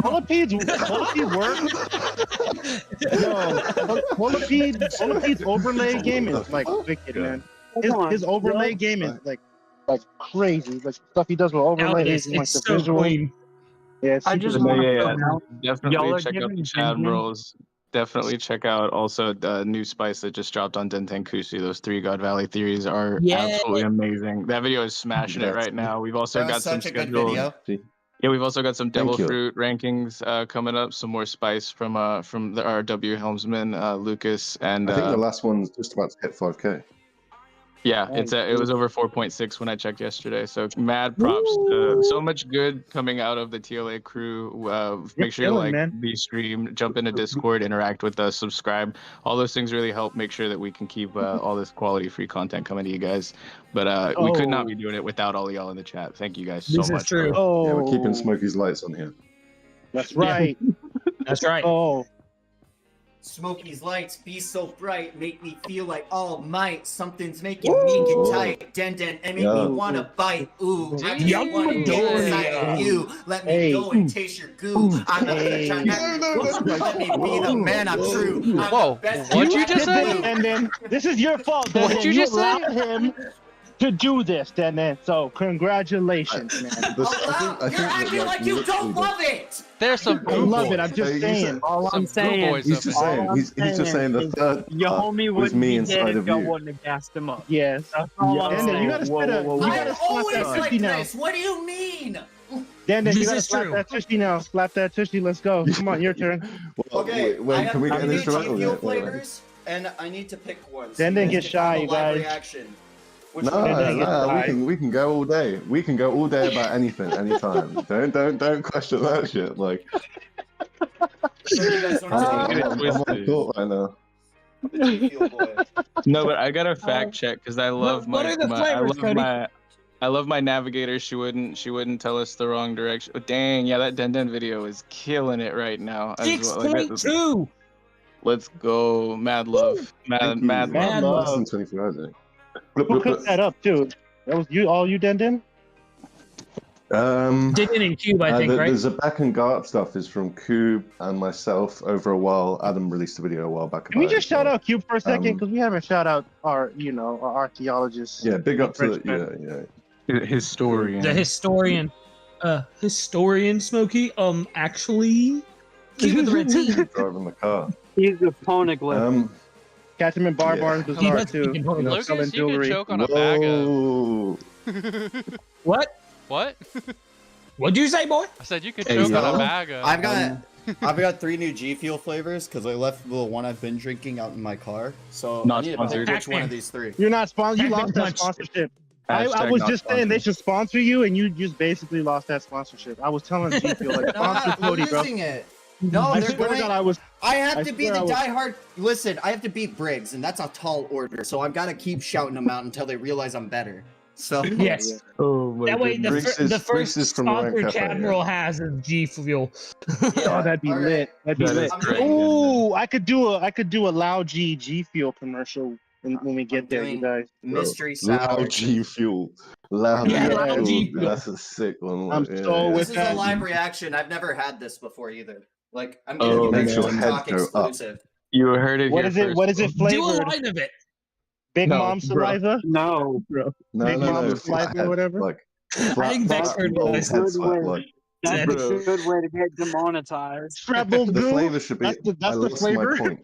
Millipede's work. Yo, Millipede's overlay game is like wicked, man. His overlay game is like crazy. Like stuff he does with overlays and like It's the so visual. clean. Yeah, it's I super just cool. wanna Yeah, point out, y'all definitely are check out giving the Chad Benjamin- rolls. Definitely check out also the new spice that just dropped on Den Kushi. Those 3 God Valley theories are Yeah. absolutely amazing. That video is smashing it right now. We've also That got was some such a good scheduled. video. Yeah, we've also got some devil Thank you. fruit rankings coming up. Some more spice from our W helmsman Lucas, and I think the last one's just about to hit 5K. yeah, it was over 4.6 when I checked yesterday. So mad props. So much good coming out of the TLA crew. Make sure you killing, like man. the stream, jump into Discord, interact with us, subscribe. All those things really help make sure that we can keep all this quality free content coming to you guys. But we could not be doing it without all of y'all in the chat. Thank you guys so This much. is true. Oh, Yeah, we're keeping Smokey's lights on here. That's right. That's right. Oh, Smokey's lights be so bright, make me feel like all might. Something's making me get tight, den, and make me wanna bite. Ooh, I just wanna get inside of you. Let me go and taste your goo. I'm not trying to let me be the man I'm true. I'm Whoa, the best what'd you man just I say? do. and then this is your fault. What'd you just say? allowed him to do this, then. So congratulations, man. You're acting like you don't love it. There's some I goo love it. boys. I'm just saying. All Some I'm goo saying, boys He's up just in saying. here. He's just saying the third your homie was wouldn't me be inside dead if of y'all you. wouldn't have gassed him up. Yes. That's all I'm Dan, saying. you gotta spit a. You I'm gotta slap always that like tushy now. this. What do you mean? Dan, you This gotta is slap true. that tushy now. Slap that tushy. Let's go. Come on, your turn. Well, Okay, wait, can we get an I have instrumental? G Fuel yet? flavors, and I need to pick one. Then you they guys get can shy, have a you live guys. reaction. Which No, one do you no, get? we can go all day. We can go all day about anything, anytime. Don't question that shit. Like, So you guys don't Ah. take I'm on court right now. the G Fuel boy. No, but I gotta fact check because I love what my, are the my flavors, Cody? I love my navigator. She wouldn't tell us the wrong direction. Oh, dang, yeah, that Den video is killing it right now. as well. Like, 6.2. let's go, mad love, mad Mad love. love. Less than 24 hours. Who cooked that up too? That was you, all you, Den. Did it in Cube, I think, right? There's a back and Garp stuff is from Kube and myself over a while. Adam released a video a while back. Can we about it just as shout well. out Cube for a second? Because we haven't shout out our archaeologists. Yeah, big up to Frenchman. Historian. The historian. Historian Smokey. Actually, keep it the red team. driving the car. He's a poneglyph. Catch him in Bar Yeah. Barnes He Bazaar does too. speak in You know, Lucas, selling you jewelry. can choke on a bag of. Whoa. What? What? What'd you say, boy? I said you could Hey, choke yo. on a bag of. I've got 3 new G Fuel flavors because I left the one I've been drinking out in my car. So Not I need to sponsored. pick which one of these 3. You're not sponsored. You Pac-Man lost that Punch. sponsorship. I Hashtag was not just saying they sponsored. should sponsor you, and you just basically lost that sponsorship. I was telling G Fuel like No, I'm sponsor not Cody, bro. losing it. No, I they're swear to going. God, I have I to be swear the I was- diehard. Listen, I have to beat Briggs, and that's a tall order. So I've got to keep shouting them out until they realize I'm better. So Yes. Oh my That way, the, Briggs the is- Briggs first is from the Rank sponsor Cafe, Chadmiral has is G Fuel. Oh, that'd be all right. lit. That'd be That lit. is I'm great. doing- Ooh, I could do a Loud G Fuel commercial when we get there, you doing guys. mystery sour. Loud G Fuel. Loud Yeah, G Loud Fuel. G Fuel. That's a sick one. I'm yeah, so yeah. with This is a that. live reaction. I've never had this before either. Like I'm Oh, gonna give makes it a your head TikTok go up. exclusive. You heard it What here is it? first, What is it Do a flavored? line of it. Big No, Mom bro. saliva? No, bro. No, Big no, Mama no. saliva or Flathead, whatever? Like, I think Vex heard roll this. head sweat, like, That's Bro. a good way to get demonetized. Treble the goo? flavor should be. That's the I lost flavor? my point.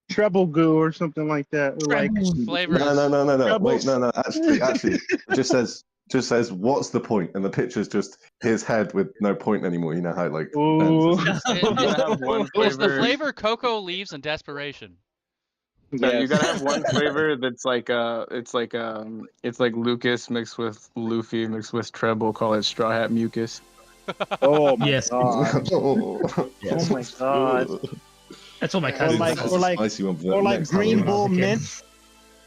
Treble goo or something like that. Or like Flavors. No. Treble- Wait, no. Actually, it just says what's the point, and the picture's just his head with no point anymore. You know how like. Ooh. bends. You gotta have one It's the flavor. flavor cocoa leaves and desperation. No, you Yes. gotta have one flavor that's like it's like Lucas mixed with Luffy mixed with treble. Call it Straw Hat Mucus. Oh my Yes. god. Oh. Oh my god. That's what my cousin like- says. or like- Spicy one for the Or like next time Green around. Bull Okay. mint.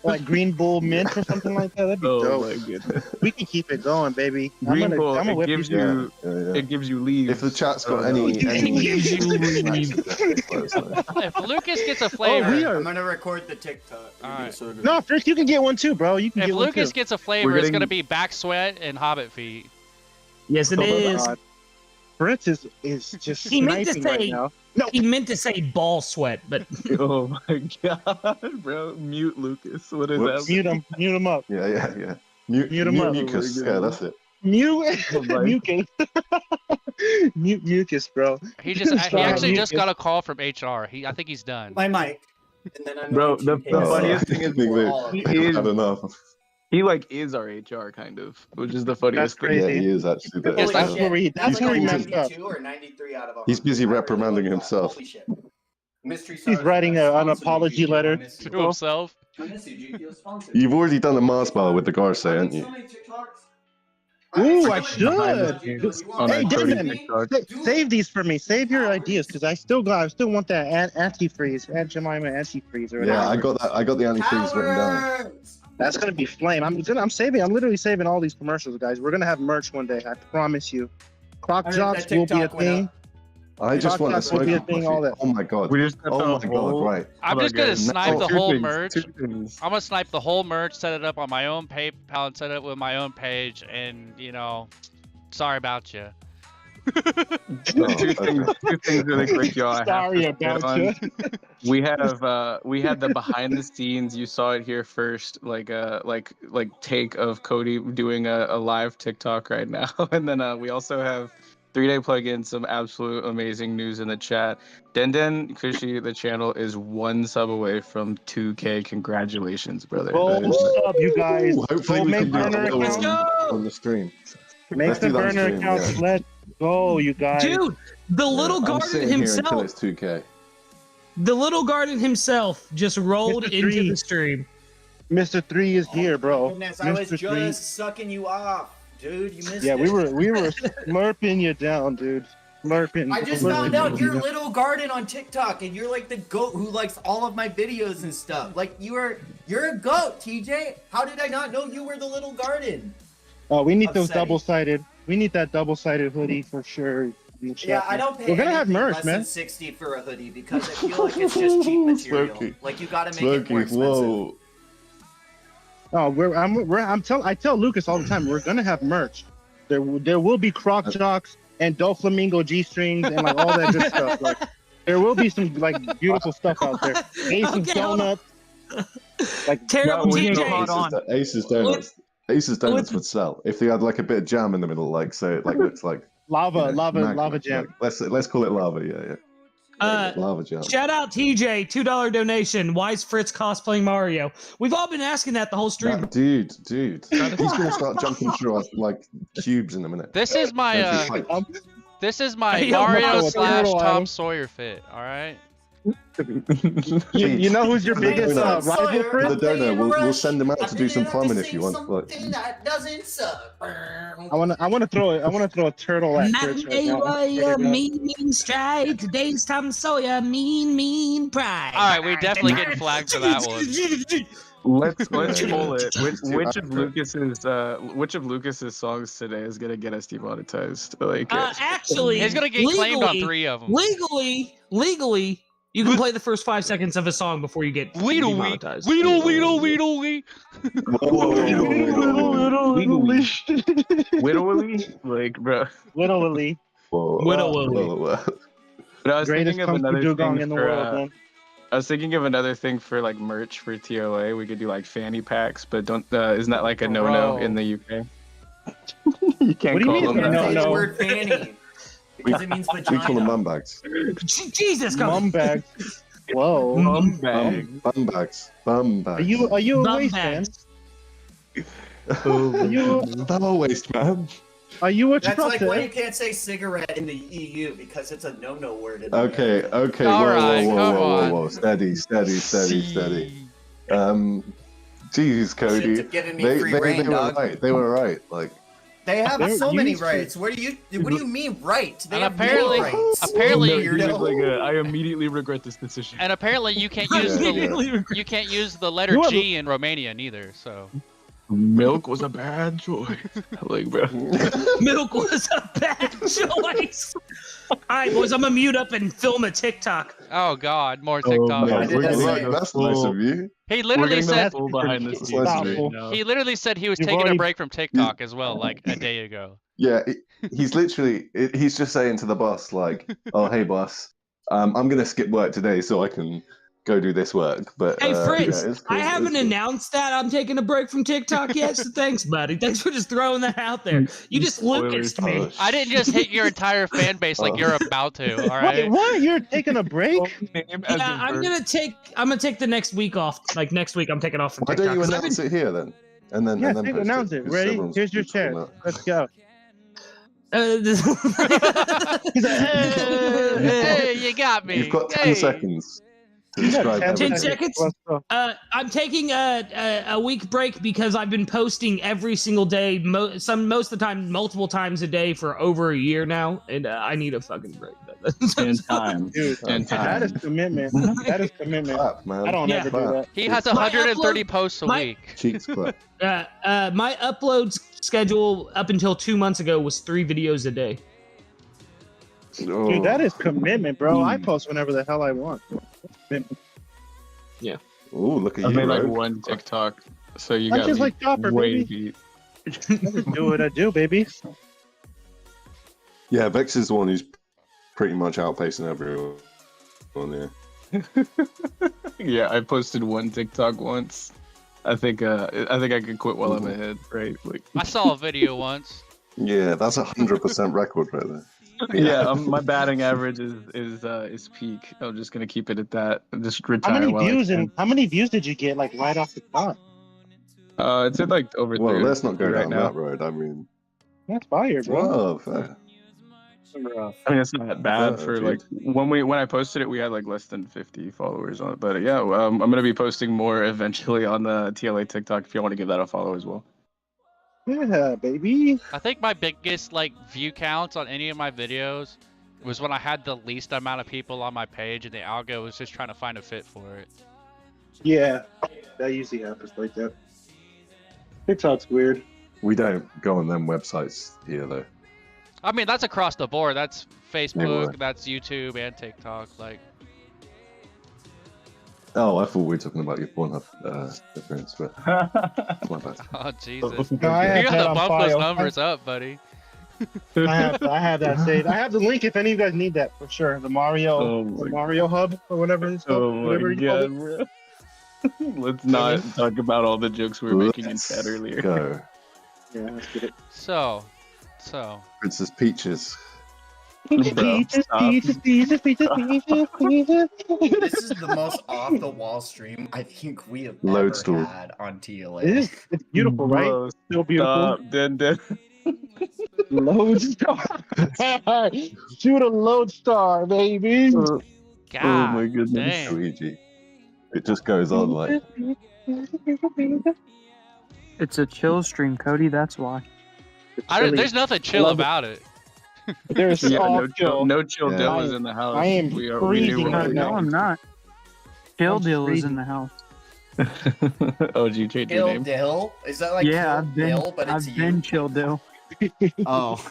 Or like Green Bull mint or something like that. That'd be Oh dope. my goodness. We can keep it going, baby. Green Bull, I'm gonna it whip gives these you Yeah. it gives you leaves. If the chat's got Oh, any, It gives you leaves. If Lucas gets a Oh, flavor, we I'm are. gonna record the TikTok. Alright. No, Frisk, you can get one too, bro. You can if get one Lucas too. gets a flavor, We're it's getting- gonna be back sweat and hobbit feet. Yes, it Oh my is. God. Prince is just He meant to sniping right say- now. He meant to say ball sweat, but Oh my god, bro! Mute Lucas. What is Whoops. that? Mute him up. Yeah. Mute him up. Mucus. Yeah, that's it. Mute my- mucus. Mute mucus, bro. He Sorry, actually just Lucas. got a call from HR. I think he's done. My mic. And then I'm Bro, going to the pay funniest for thing is all of I it. think I've had enough. He like is our HR kind of, which is the funniest That's thing. Yeah, crazy. he is actually. Holy There. That's shit. where we That's messed like up. 92 or 93 out of 100. He's busy I really reprimanding like that. himself. Holy shit. Mystery He's Stars writing are an sponsored apology GQ. letter. I miss you. To himself. I miss you, GQ sponsored. You've already done a Mars bar with the Garce, I haven't make you? so many TikToks. Ooh, I make so many should. TikToks. You want On Hey, our to Cody Damon, TikTok. save these for me. Save your ideas, because I still want that antifreeze, Aunt Jemima antifreeze or whatever. Yeah, I got that. I got the antifreeze written down. Cowards! That's gonna be flame. I'm literally saving all these commercials, guys. We're gonna have merch one day. I promise you. Croc I heard jocks that will be a TikTok went thing. up. I just want a Podcast will be a smoking thing, all coffee. that. Oh my god. We just got Oh the my god. whole- Right. I'm Hold just on, gonna guys. snipe the Two whole things, merch. two things. I'm gonna snipe the whole merch, set it up on my own PayPal, and set it up with my own page, and sorry about you. Oh, Two okay. things really quick, y'all. I have Sorry to get about on. you. We had the behind the scenes. You saw it here first, like take of Cody doing a live TikTok right now, and then we also have 3-day plugin, some absolute amazing news in the chat. Den Kushi, the channel is 1 sub away from 2K. Congratulations, brother. Go That is- sub, you guys. Ooh, hopefully Go we make can do burner it Let's accounts. go! on the stream. Make Let's the do that on burner stream, accounts. yeah. Let's go, you guys. Dude, the little I'm garden sitting here until himself, it's 2K. the little garden himself just rolled Mr. into Three. the stream. Mr. 3 is here, bro. Goodness, I was Mr. just 3. sucking you off, dude. You missed Yeah, it. we were slurping you down, dude. Slurping. I just slurping found out you your down. little garden on TikTok, and you're like the goat who likes all of my videos and stuff. Like you're a goat, TJ. How did I not know you were the little garden? Oh, we need those Upsetting. double-sided. We need that double-sided hoodie for sure. Yeah, I don't pay. We're gonna have anything merch, less man. than 60 for a hoodie because I feel like it's just cheap material. Smokey. Like you gotta make it more Smokey, expensive. whoa. I tell Lucas all the time, we're gonna have merch. There will be Croc jocks and Doflamingo G-strings and like all that good stuff. Like there will be some like beautiful stuff out there. Ace and Okay, hold donuts. Like Terrible we TJ. know hot on. Aces Donuts. Aces Donuts would sell if they had like a bit of jam in the middle, like so it like looks like lava magma. jam. Like, let's call it lava. Yeah. Lava jam. Shout out TJ, $2 donation. Why is Fritz cosplaying Mario? We've all been asking that the whole stream. That dude. He's gonna start jumping through us like cubes in a minute. This is my It's like- this is my Hey, Mario Mario, / turtle, Tom Adam. Sawyer fit. All right. You know who's your For the biggest donut. rival, For Chris? the donor, we'll send them out to do some farming if you want. Like, Something that doesn't suck. I wanna throw a turtle at Fritz right Monday now. warrior, mean stride. Today's Tom Sawyer, mean pride. All right, we definitely getting flagged for that one. Let's Yeah. pull it. Which of Lucas's songs today is gonna get us demonetized? Like, Actually, He's gonna get claimed on legally- 3 of them. Legally, you can play the first 5 seconds of a song before you get Weedle demonetized. Weedle. Widowy, like, bro. Literally, Widowy. But I was greatest thinking of kung fu another dugong thing in the for. world, man. I was thinking of another thing for like merch for TLA. We could do like fanny packs, but don't. Isn't that like a no-no in the UK? You can't What do you call mean them it's a that. no-no? Say the word fanny. Because it means we call them vagina. mum bags. Jesus, Mum bags. Whoa. Bum bag. Bum bags. Bum bags. Are you a Bum waste man? bags. Are you I'm a waste man. are you a That's like why you trucker? can't say cigarette in the EU because it's a no-no word. In Okay. America. Okay. All right, come on. Whoa. Steady. Steady. Jeez, Cody. Shit, they've given me They free reign, were dog. right. They were right. Like They have They're so many used to- rights. What do you mean right? They And have apparently- many rights. apparently- No, you Weirdo. look like I immediately regret this decision. And apparently you can't I use the immediately regret- you can't use the letter You have- G in Romania neither. So Milk was a bad choice. Like, bro. Milk was a bad choice. All right, boys, I'm gonna mute up and film a TikTok. oh god, more Oh, TikTok. yeah, I did we're that gonna- right. that's nice of you. He We're literally getting said the full behind the scenes Stop. right now. he literally said he was You've taking already- a break from TikTok as well, like a day ago. Yeah, he's literally he's just saying to the boss like, "Oh, hey boss, I'm gonna skip work today so I can go do this work." But Hey, Fritz, yeah, it's cool, I haven't it's cool. announced that I'm taking a break from TikTok yet, so thanks, buddy. Thanks for just throwing that out there. You just Spoilers. Lucased me. Oh, I didn't just hit your entire fan base like Oh. you're about to. All Wait, right. what? You're taking a break? Name as Yeah, a verb. I'm gonna take the next week off. Like next week, I'm taking off from Why TikTok. don't you 'cause I've been- announce it here then? And then Yeah, and then Sig, post announce it. 'cause Ready? everyone's Here's your talking chair. about- Let's go. This- He's like, Hey, you got me. You've got 10 Hey. seconds to You got describe 10 everything. seconds? Let's go. I'm taking a week break because I've been posting every single day, most of the time, multiple times a day for over a year now, and I need a fucking break. In time. Dude, In that is time. commitment. That is commitment. Clap, man. I don't Yeah. ever do Clap. that. He has My 130 posts a my- week. Cheeks clap. My upload schedule up until 2 months ago was 3 videos a day. Oh. Dude, that is commitment, bro. I post whenever the hell I want. Ooh, look at I you, made like Rogue. one TikTok, so you I'm got just me like Chopper, way baby. beat. I just do what I do, baby. Yeah, Vex is the one who's pretty much outpacing everyone. Yeah. Yeah, I posted one TikTok once. I think I could quit while I'm ahead, right? Like, I saw a video once. Yeah, that's 100% record right there. yeah, my batting average is peak. I'm just gonna keep it at that. And just How retire many while I views can. and how many views did you get like right off the top? It's at like over Well, 30 let's not go right down now. that road. I mean, That's fire, bro. whoa, fair. I mean, it's not that bad Oh, for dude. like when I posted it, we had like less than 50 followers on it. But yeah, I'm gonna be posting more eventually on the TLA TikTok if you want to give that a follow as well. Yeah, baby. I think my biggest like view counts on any of my videos was when I had the least amount of people on my page and the algo was just trying to find a fit for it. Yeah, that usually happens like that. TikTok's weird. We don't go on them websites here, though. I mean, that's across the board. That's were. Facebook, that's YouTube, and TikTok. Like, Oh, I thought we were talking about your Pornhub difference, but my bad. oh Jesus, No, I you have got that to on bump those file. numbers up, buddy. I have that saved. I have the link if any of you guys need that for sure. The Oh my Mario Hub or whatever it's called. Oh whatever my you call it. god, bro. Let's not talk about all the jokes we were making in chat earlier. Go. Yeah, let's get it. So, Princess Peaches. Bro, Peaches, stop. peaches, peaches, peaches, peaches, peaches. This is the most off the wall stream I think we have Lodestone. ever had on TLA. It is. It's beautiful, right? Bro, Still beautiful. stop. Dead. Lodestar. Shoot a Lodestar, baby. God, Oh my goodness. dang. Luigi. It just goes on like. It's a chill stream, Cody. That's why. There's nothing chill love it. about it. There's Yeah, soft chill. no chill Yeah. Dill is in the house. I am we knew freezing what right we now. No, I'm not. Chill I'm Deal is freezing. in the house. Oh, did you change your Kill name? Dill? Is that like Yeah, Kill I've been. Dill, but it's I've you? been Chill Deal. Oh.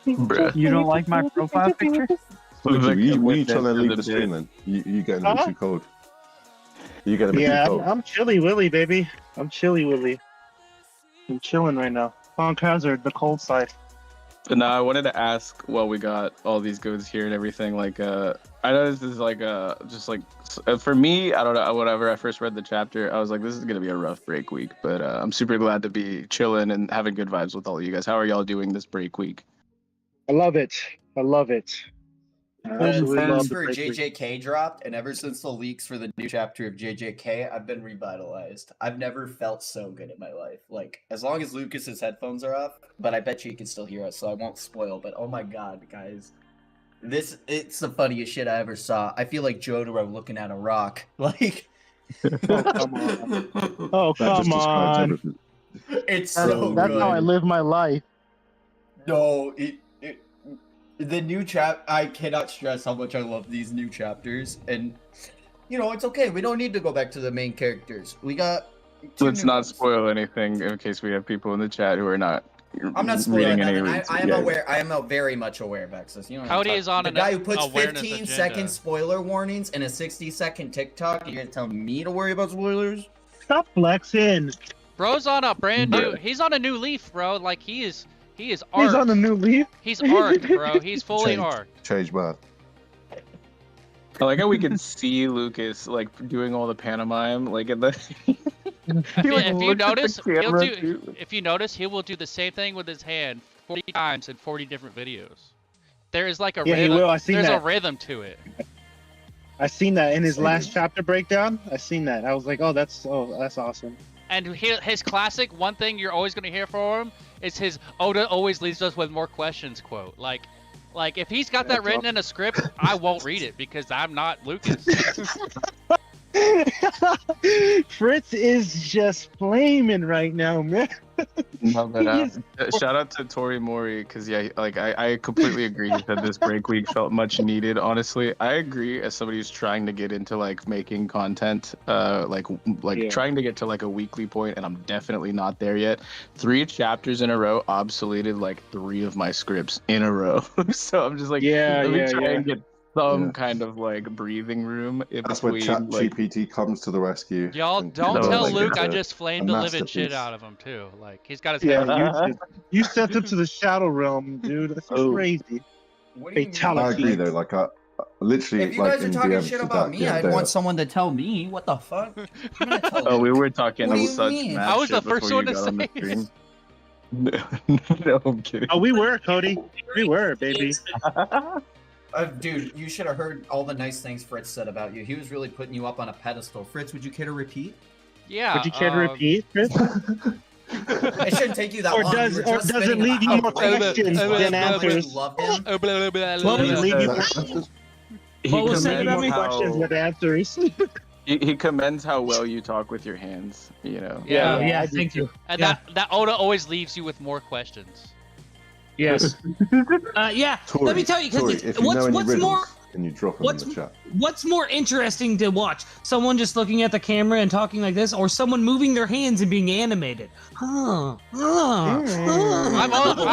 Bruh. You don't like my profile picture? Luigi, were you With trying to the leave the bit. stream then? You getting Huh? too cold? You getting a bit Yeah, too cold? I'm chilly Willy, baby. I'm chilly Willy. I'm chilling right now. Honk Hazard, the cold side. But now I wanted to ask while we got all these goods here and everything, like, I know this is like, just like, for me, I don't know, whenever I first read the chapter, I was like, this is going to be a rough break week, but I'm super glad to be chilling and having good vibes with all of you guys. How are y'all doing this break week? I love it. I love it. I absolutely Since love the for break week. JJK dropped, and ever since the leaks for the new chapter of JJK, I've been revitalized. I've never felt so good in my life. Like, as long as Lucas's headphones are off, but I bet you he can still hear us, so I won't spoil. But oh my god, guys. It's the funniest shit I ever saw. I feel like Jotaro looking at a rock. Like, Oh, come on. Oh, That just come describes on. everything. it's That's, so that's good. how I live my life. No, the new I cannot stress how much I love these new chapters, and you know it's okay. We don't need to go back to the main characters. We got. Two Let's new not ones. spoil anything in case we have people in the chat who are not I'm not spoiling reading any nothing. reads. I am Yeah. aware. I am very much aware, Vexyz. You know, what I'm Cody talking- is on the an guy who puts awareness 15-second agenda. spoiler warnings in a 60-second TikTok. You're gonna tell me to worry about spoilers? Stop flexing. Bro's on a brand new. He's on a new leaf, bro. Like he is art. He's on a new leaf. He's art, bro. He's fully Change. art. Change bath. I like how we can see Lucas like doing all the pantomime, like in the. If you, like, if you looks at the notice, he'll camera, do. too. If you notice, he will do the same thing with his hand 40 times in 40 different videos. There is like a Yeah, he rhythm. will. I seen There's that. a rhythm to it. I seen that in his last chapter breakdown. I seen that. I was like, oh, that's awesome. And his classic, one thing you're always going to hear from him is his Oda always leaves us with more questions quote. Like if he's got that written in a script, I won't read it because I'm not Lucas. Fritz is just flaming right now, man. No, but, shout out to Tori Mori because I completely agree that this break week felt much needed. Honestly, I agree as somebody who's trying to get into like making content, trying to get to like a weekly point, and I'm definitely not there yet. 3 chapters in a row obsoleted like 3 of my scripts in a row, so I'm just like, let me try and get some kind of like breathing room in That's between. where ChatGPT comes to the rescue. Y'all don't tell Luke I just flamed the living shit out of him too. Like he's got his head. You sent him to the shadow realm, dude. That's crazy. Fatality. I agree though. Like I literally. If you guys are talking shit about me, I'd want someone to tell me. What the fuck? We were talking such mean? mad I was the shit first before one you to got on the say screen. No, I'm kidding. Oh, we were, Cody. We were, baby. Dude, you should have heard all the nice things Fritz said about you. He was really putting you up on a pedestal. Fritz, would you care to repeat? Yeah. Would you care to repeat, Fritz? It shouldn't take you that long. Does it leave you more questions than answers? Love him. What was said about me? Questions with answers. He commends how well you talk with your hands. You know. Yeah. Thank you. And that Oda always leaves you with more questions. Yes. Tori, let me tell you, because what's more. Can you drop them in the chat? What's more interesting to watch? Someone just looking at the camera and talking like this, or someone moving their hands and being animated? I'm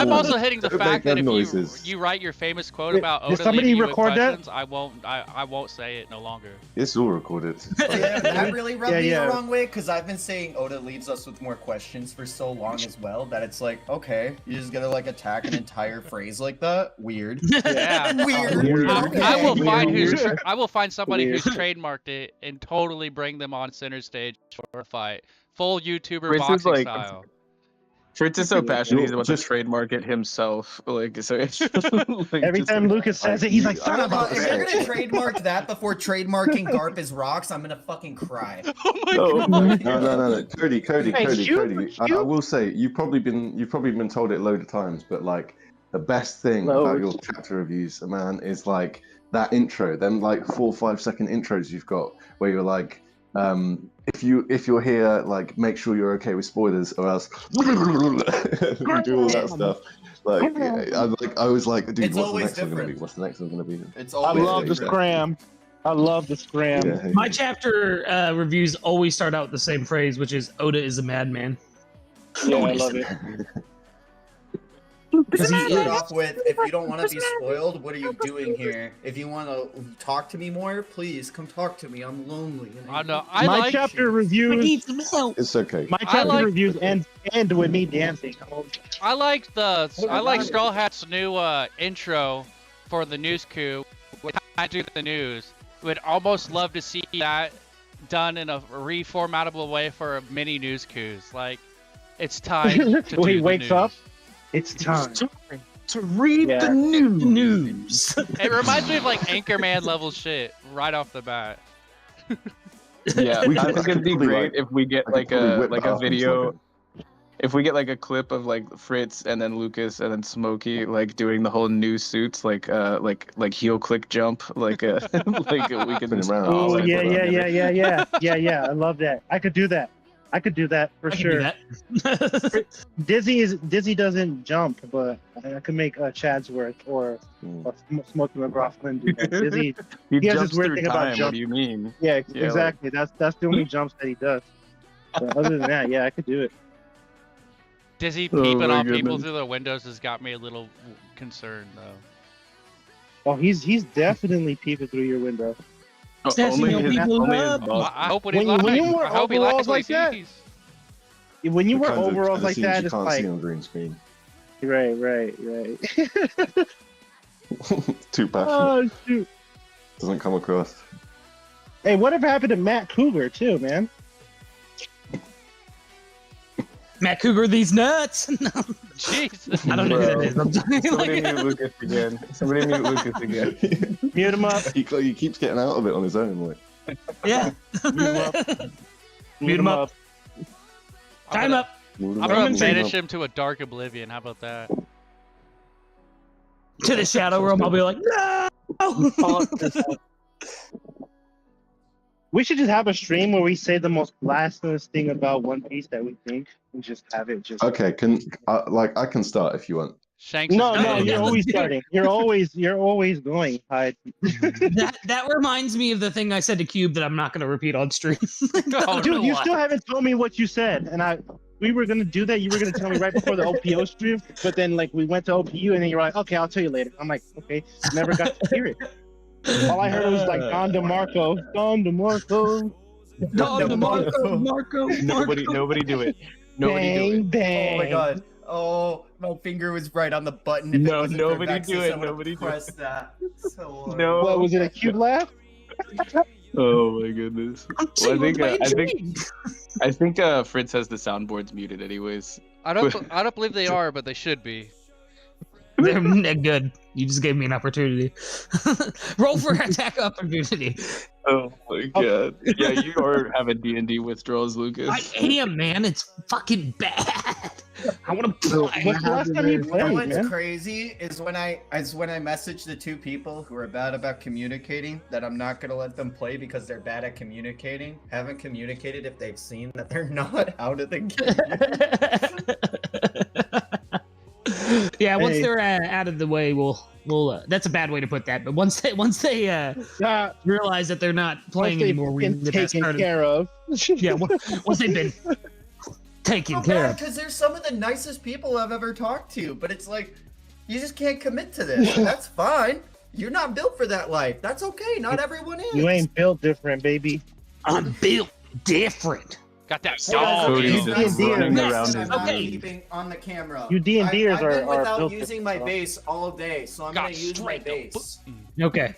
also hitting the fact that if you write your famous quote about Oda leaving you with questions, I won't say it no longer. It's all recorded. That really rubbed me the wrong way because I've been saying Oda leaves us with more questions for so long as well that it's like, okay, you're just gonna like attack an entire phrase like that? Weird. Yeah. Weird. I will find somebody who's trademarked it and totally bring them on center stage for a fight. Full YouTuber boxing style. Fritz is so passionate he's about to trademark it himself. Like so every time Lucas says it, he's like, son of a if you're gonna trademark that before trademarking Garp is rocks, I'm gonna fucking cry. Oh my God. No. Cody. I will say you've probably been told it a load of times, but like the best thing about your chapter reviews, man, is like that intro, them like 4 or 5 second intros you've got where you're like, if you're here, like make sure you're okay with spoilers, or else you do all that stuff. I was like, dude, what's the next one gonna be? What's the next one gonna be? I love the scram. I love the scram. Yeah. My chapter reviews always start out with the same phrase, which is Oda is a madman. Yeah, I love it. Start off with, if you don't want to be spoiled, what are you doing here? If you want to talk to me more, please come talk to me. I'm lonely. I know. My chapter reviews. It's okay. My chapter reviews end with me dancing. I like Straw Hat's new intro for the news coup. When I do the news, would almost love to see that done in a reformatable way for a mini news coups. Like, it's time to he do wakes the news. up. It's time to read the news. It reminds me of like Anchorman level shit right off the bat. Yeah, I think it'd be great if we get like a video. If we get like a clip of like Fritz and then Lucas and then Smokey like doing the whole new suits, like heel click jump, like we can. Oh yeah. I love that. I could do that for sure. Dizzy doesn't jump, but I could make Chadsworth or Smokey McLaughlin do that. Dizzy, he has jumps this weird through thing time. about jump. What do you mean? Yeah, exactly. That's the only jumps that he does. But other than that, yeah, I could do it. Dizzy peeping on people through the windows has got me a little concerned, though. Oh, he's definitely peeping through your window. Only his I hope when you wear overalls like that. When you wear overalls like that, it's can't like see on green screen. Right. Too passionate. Oh shoot! Doesn't come across. Hey, whatever happened to Matt Cougar too, man? Matt Cougar, these nuts. No. Jesus. I don't know who that is. I'm Somebody mute Lucas again. Somebody mute Lucas again. Mute him up. He keeps getting out of it on his own. Like. Yeah. Mute him up. Mute him up. Time up. I'm gonna banish him to a dark oblivion. How about that? To the shadow realm, I'll be like, no. We should just have a stream where we say the most blasphemous thing about One Piece that we think, and just have it just. Okay, I can start if you want. Shanks No, is no, good. you're always starting. You're always going. Hyde. That reminds me of the thing I said to Cube that I'm not going to repeat on stream. Oh, Dude, you why. still haven't told me what you said, and we were gonna do that. You were gonna tell me right before the OPO stream, but then like we went to OPU, and then you're like, okay, I'll tell you later. I'm like, okay, never got to hear it. All I heard was like Don DeMarco. Nobody do it. Nobody do it. Bang. Oh my god. Oh, my finger was right on the button. If No, it wasn't for nobody vexyz, do it, I would've nobody do pressed that. So, No. What was it? A cute laugh? Oh my goodness. I'm Well, tickled by I think Fritz has the soundboards muted anyways. I don't believe they are, but they should be. They're good. You just gave me an opportunity. Roll for attack opportunity. Oh my god. Yeah, you are having D&D withdrawals, Lucas. I am, man. It's fucking bad. I want to play. What's the last time you You know played, what's man? crazy is when I message the two people who are bad about communicating that I'm not gonna let them play because they're bad at communicating. Haven't communicated if they've seen that they're not out of the game. Yeah, once Hey. they're out of the way, we'll. That's a bad way to put that, but once they realize that they're not playing anymore, we Been the best taken part of care of. yeah. Once they've been taken care of. Because they're some of the nicest people I've ever talked to, but it's like you just can't commit to this. That's fine. You're not built for that life. That's okay. Not everyone is. You ain't built different, baby. I'm built different. Got that Well, that's dog. okay. Cody's So just that's running something around that his I'm not base. keeping on the camera. You D&Ders I've been are without built using different, my bro. base all day, so I'm Got gonna use my straight base. Okay.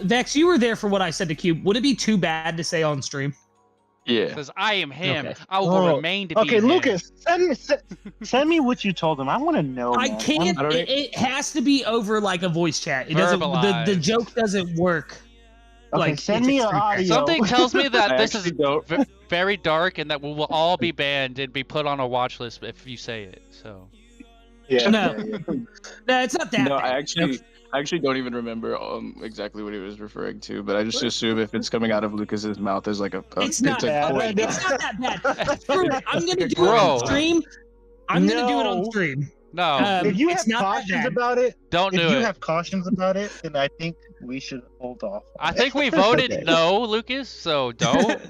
Vex, you were there for what I said to Cube. Would it be too bad to say on stream? Yeah. Says I am him. Okay. I will remain to be Okay, him. Lucas, send me what you told him. I want to know. I man. can't. I don't It has to be over like a voice chat. It doesn't. The Verbalize. joke doesn't work. Okay, Like send it's me a an stream. audio. Something tells me that I this is actually don't. very dark and that we will all be banned and be put on a watch list if you say it. So Yeah. No. No, it's not that. No, bad. I actually don't even remember exactly what he was referring to, but I just assume if it's coming out of Lucas's mouth as like a It's not bad. point. It's not that bad. Screw it. I'm gonna do it Bro. on stream. I'm gonna do it on No. stream. no, If you it's have not that cautions bad. about it, don't if do you it. have cautions about it, then I think we should hold off. I think we voted Okay. no, Lucas. So don't.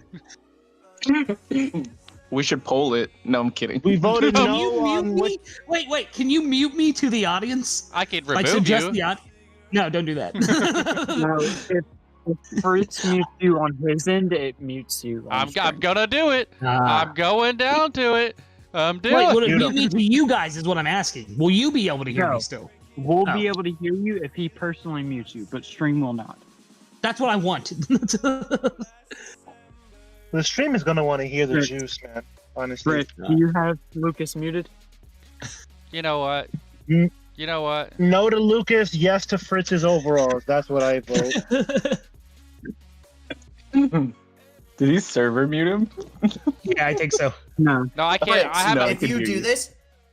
We should poll it. No, I'm kidding. We voted Can no you on mute what. me? Wait. Can you mute me to the audience? I can Like remove suggest you. the audience? No, don't do that. No, if Fritz mutes you on his end, it mutes you. on I'm stream. gonna do it. I'm going down to it. I'm doing Wait, it. will it mute me to you guys? Is what I'm asking. Will you be able to hear No. me still? We'll Oh. be able to hear you if he personally mutes you, but stream will not. That's what I want. The stream is gonna want to hear the Right. juice, man. Honestly. Fritz, do you have Lucas muted? You know what? Mm. You know what? No to Lucas, yes to Fritz's overalls. That's what I vote. Did he server mute him? Yeah, I think so. No. No, I can't. Fritz, I haven't. No.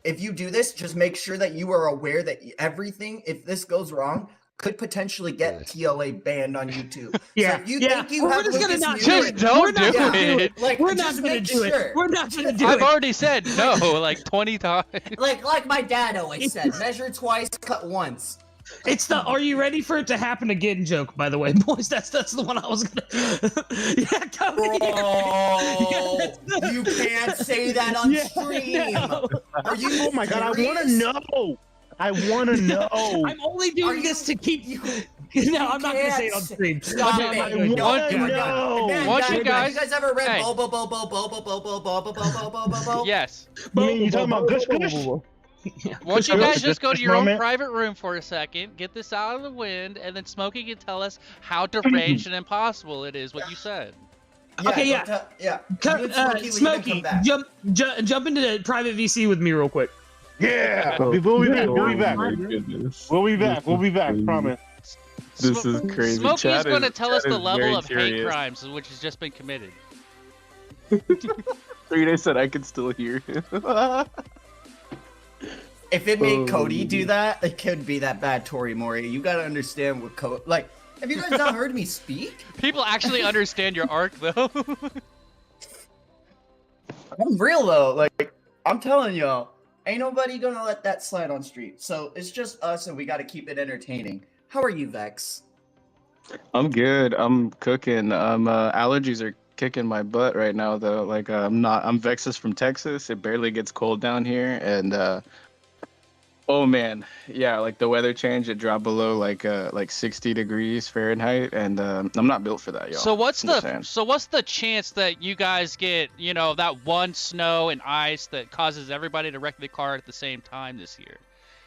if you do this, just make sure that you are aware that everything, if this goes wrong, could potentially get TLA banned on YouTube. Yeah, So if you yeah. think you We're have just gonna Lucas not muted, Just don't do Yeah. it. like We're not just gonna make do sure. it. We're not gonna do I've it. already said no like 20 times. Like my dad always said, measure twice, cut once. It's the "Are you ready for it to happen again?" joke, by the way, boys. That's the one I was gonna. Yeah, come Bro, you can't say that on stream. No. Are you? Oh my god, I want to serious? know. I want to know. I'm only Are doing you- this to keep. you- No, I'm not gonna say it on can't stream. Stop I'm it. not gonna do it. No, wanna we're done. know. Man, Once guys, you guys- have you guys ever read Hey. Bo? Yes. You mean you talking about Gush Gush? Once you Gush guys Gush, just go to this your own moment. private room for a second, get this out of the wind, and then Smokey can tell us how deranged and impossible it is what you said. Okay, yeah. Yeah. You and Smokey leave and come Smokey, back. jump into the private VC with me real quick. Yeah. Oh, We'll be back. We'll be oh back. my goodness. We'll be back. We'll be back. This is Promise. This is crazy. Smokey's Chat going to is- tell us chat the is level very of hate curious. crimes which has just been committed. 3 days said I could still hear him. If it made Oh, Cody do man. that, it couldn't be that bad, Tori Mori. You gotta understand what Cody. Like, have you guys not heard me speak? People actually understand your arc, though. I'm real though. Like, I'm telling y'all, ain't nobody gonna let that slide on street. So it's just us, and we gotta keep it entertaining. How are you, Vex? I'm good. I'm cooking. Allergies are kicking my butt right now, though. Like, I'm vexyz from Texas. It barely gets cold down here, and oh man, yeah, like the weather change, it dropped below like 60 degrees Fahrenheit, and I'm not built for that, y'all. So what's I'm just saying. the chance that you guys get, you know, that one snow and ice that causes everybody to wreck the car at the same time this year?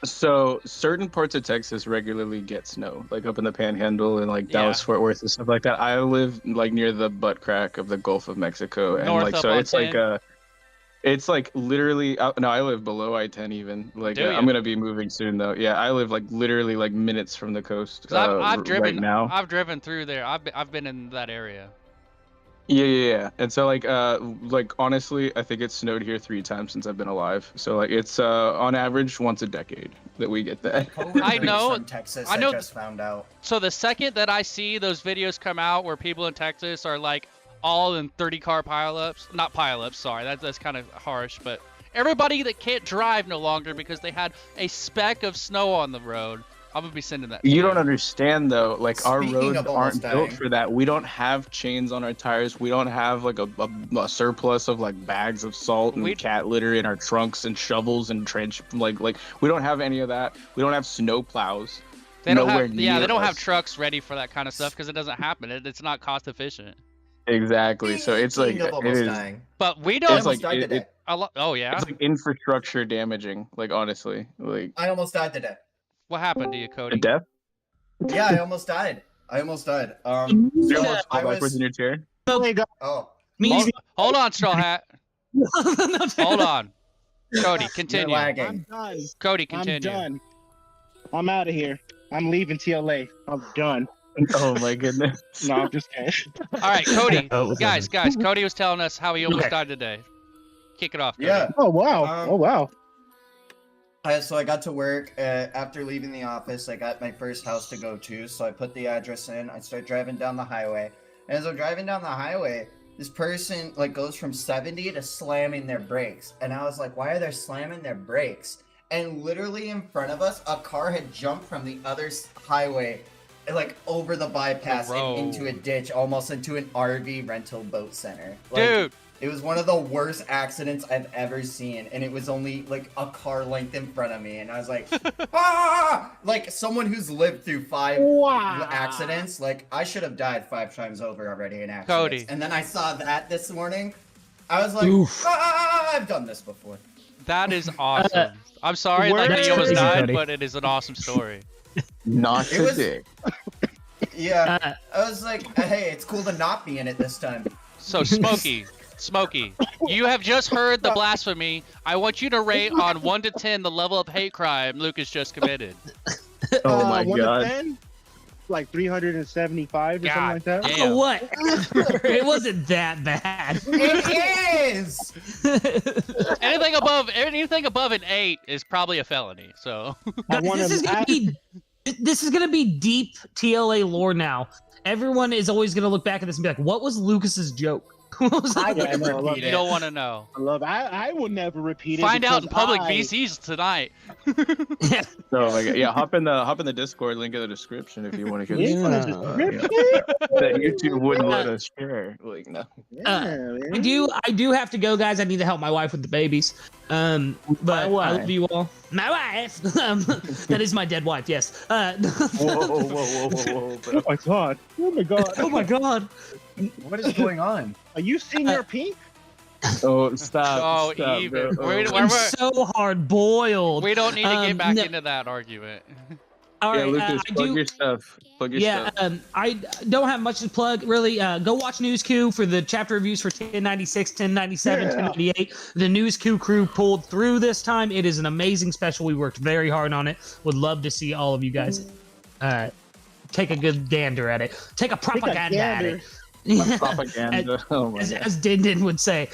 So certain parts of Texas regularly get snow, like up in the Panhandle and like Yeah. Dallas, Fort Worth, and stuff like that. I live like near the butt crack of the Gulf of Mexico, and North like up so on it's 10? like it's like literally. No, I live below I-10 even. Like Do ya? I'm gonna be moving soon though. Yeah, I live like literally like minutes from the coast. 'Cause I've driven right now. I've driven through there. I've been in that area. Yeah. And so like honestly, I think it's snowed here 3 times since I've been alive. So like it's on average once a decade that we get that. I know- From Texas, I know- just found out. So the second that I see those videos come out where people in Texas are like all in 30-car pileups, not pileups, sorry, that's kind of harsh, but everybody that can't drive no longer because they had a speck of snow on the road, I'm gonna be sending that. to You don't understand though, like our Speaking roads of almost aren't built dying. for that. We don't have chains on our tires. We don't have like a surplus of like bags of salt and We- cat litter in our trunks and shovels and trench like we don't have any of that. We don't have snow plows. They don't nowhere have, yeah, they near don't have us. trucks ready for that kind of stuff because it doesn't happen. It's not cost efficient. Exactly. So it's like Speaking of it almost is. dying. But we I don't. It's almost like died it- today. Oh yeah. It's like infrastructure damaging. Like honestly, like I almost died today. What happened to you, a Cody? death. Yeah, I almost died. You Um, almost I fall backwards was. in your chair. Oh, Me, Hold on, Straw Hat. Hold on. Cody, you're continue. lagging. I'm done. Cody, I'm continue. done. I'm out of here. I'm leaving TLA. I'm done. Oh my goodness. No, I'm just kidding. All right, Cody. Oh, what's guys, Cody was telling us how he almost Okay. died today. Kick it off, Cody. Yeah. Oh wow. Um, Oh wow. So I got to work after leaving the office. I got my first house to go to, so I put the address in. I start driving down the highway, and as I'm driving down the highway, this person like goes from 70 to slamming their brakes, and I was like, "Why are they slamming their brakes?" And literally in front of us, a car had jumped from the other highway, like over the bypass and into a ditch, almost into an RV rental boat center. Like, Dude, it was one of the worst accidents I've ever seen, and it was only like a car length in front of me, and I was like, ah! Like someone who's lived through 5 Wow. accidents, like I should have died 5 times over already in accidents. Cody. And then I saw that this morning, I was like, Oof. I've done this before. that is awesome. I'm sorry Where- that he almost Crazy, died, Cody. but it is an awesome story. Not It was- today. Yeah, Uh, I was like, hey, it's cool to not be in it this time. So, Smokey, you have just heard the blasphemy. I want you to rate on 1 to 10 the level of hate crime Lucas just committed. Oh my 1 to god. 10? Like 375 or something like that. damn. what? It wasn't that bad. It is. Anything above an 8 is probably a felony. So, I Guys, want this is gonna be deep TLA lore now. Everyone is always gonna look back at this and be like, "What was Lucas's joke?" What was that? Yeah, I know, I love you don't want to know. I would never repeat it. Find out in because public I- VCs tonight. Oh my god. Yeah, hop in the Discord link in the description if you want to get Yeah. that YouTube wouldn't let us share. Like no. Yeah, man. I do have to go, guys. I need to help my wife with the babies. But I love you all. My wife. That is my dead wife. Yes. Whoa, bro. Oh my god. Oh my god. Oh my god. What is going on? Are you seeing your pink? Oh, stop. Oh, stop, even. bro. We're- I'm so hard boiled. we don't need to get back no. into that argument. All Yeah, right, Lucas, I plug do. your stuff. Plug your Yeah, stuff. I don't have much to plug really. Go watch News Q for the chapter reviews for 1096, 1097, 1098. The News Q crew pulled through this time. It is an amazing special. We worked very hard on it. Would love to see all of you guys take a good gander at it. Take a propaganda at it. Propaganda. Oh my God. As Din would say.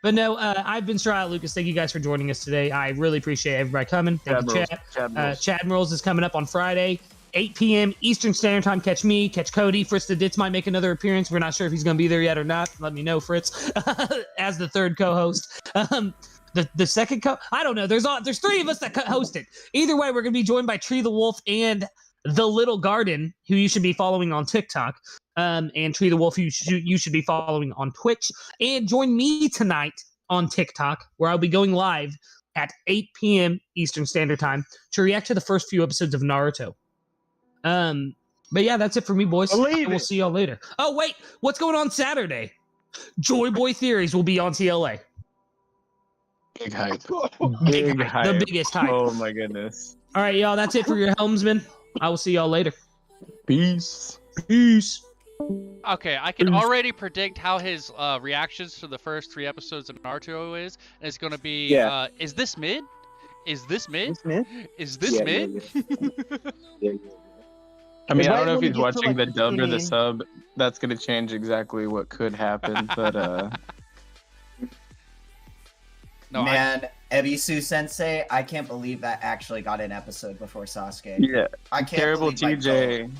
But no, I've been Strahd Lucas. Thank you guys for joining us today. I really appreciate everybody coming. Thank you, Chad. Chad Rolls is coming up on Friday, 8 p.m. Eastern Standard Time. Catch me, catch Cody. Fritz the Ditz might make another appearance. We're not sure if he's going to be there yet or not. Let me know, Fritz, as the third co-host. The second I don't know. There's three of us that host it. Either way, we're going to be joined by Tree the Wolf and The Little Garden, who you should be following on TikTok. And Tree the Wolf, you should be following on Twitch. And join me tonight on TikTok, where I'll be going live at 8 p.m. Eastern Standard Time to react to the first few episodes of Naruto. But yeah, that's it for me, boys. We'll see y'all later. Oh, wait, what's going on Saturday? Joy Boy Theories will be on TLA. Big hype. Big hype. The biggest hype. Oh my goodness. All right, y'all, that's it for your helmsman. I will see y'all later. Peace. Peace. Okay, I can already predict how his reactions to the first 3 episodes of Naruto is. And it's going to be, is this mid? Is this mid? Is this mid? I mean, I don't know if he's watching the dub or the sub. That's going to change exactly what could happen, but No, man, Ebisu Sensei, I can't believe that actually got an episode before Sasuke. Yeah. I can't Terrible believe TJ.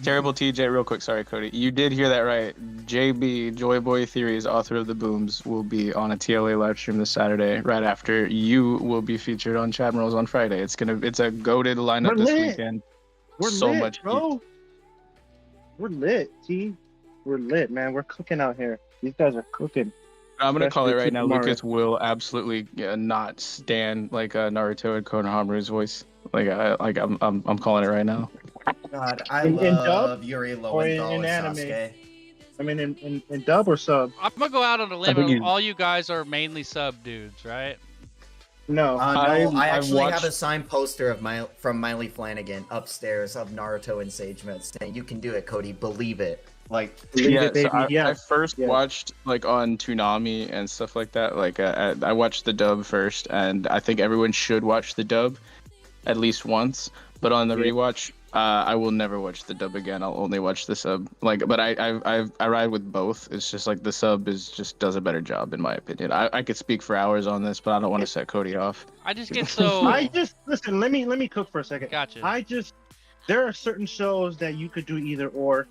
Terrible TJ, real quick. Sorry, Cody. You did hear that right. JB, Joy Boy Theories, author of the Booms, will be on a TLA live stream this Saturday, right after you will be featured on Chat Rolls on Friday. It's a goated lineup this weekend. We're so lit, much bro. heat. We're lit, T. We're lit, man. We're cooking out here. These guys are cooking. I'm gonna call it right now. Super Mario. Lucas will absolutely not stand like Naruto and Konohamaru's voice. I'm calling it right now. God, I In love dub Yuri or Lowenthal in and anime? Sasuke. I mean, in dub or sub? I'm going to go out on a limb. think he's- All you guys are mainly sub dudes, right? No. No, I've I actually watched- have a signed poster of from Miley Flanagan upstairs of Naruto and Sage Mode saying, "You can do it, Cody. Believe it." Like, Yeah, baby. so Yeah. I first Yeah. watched on Toonami and stuff like that. I watched the dub first, and I think everyone should watch the dub at least once. But on the rewatch, I will never watch the dub again. I'll only watch the sub. But I ride with both. It's just the sub does a better job in my opinion. I could speak for hours on this, but I don't want to set Cody off. I just get so... Listen. Let me cook for a second. Gotcha. There are certain shows that you could do either or.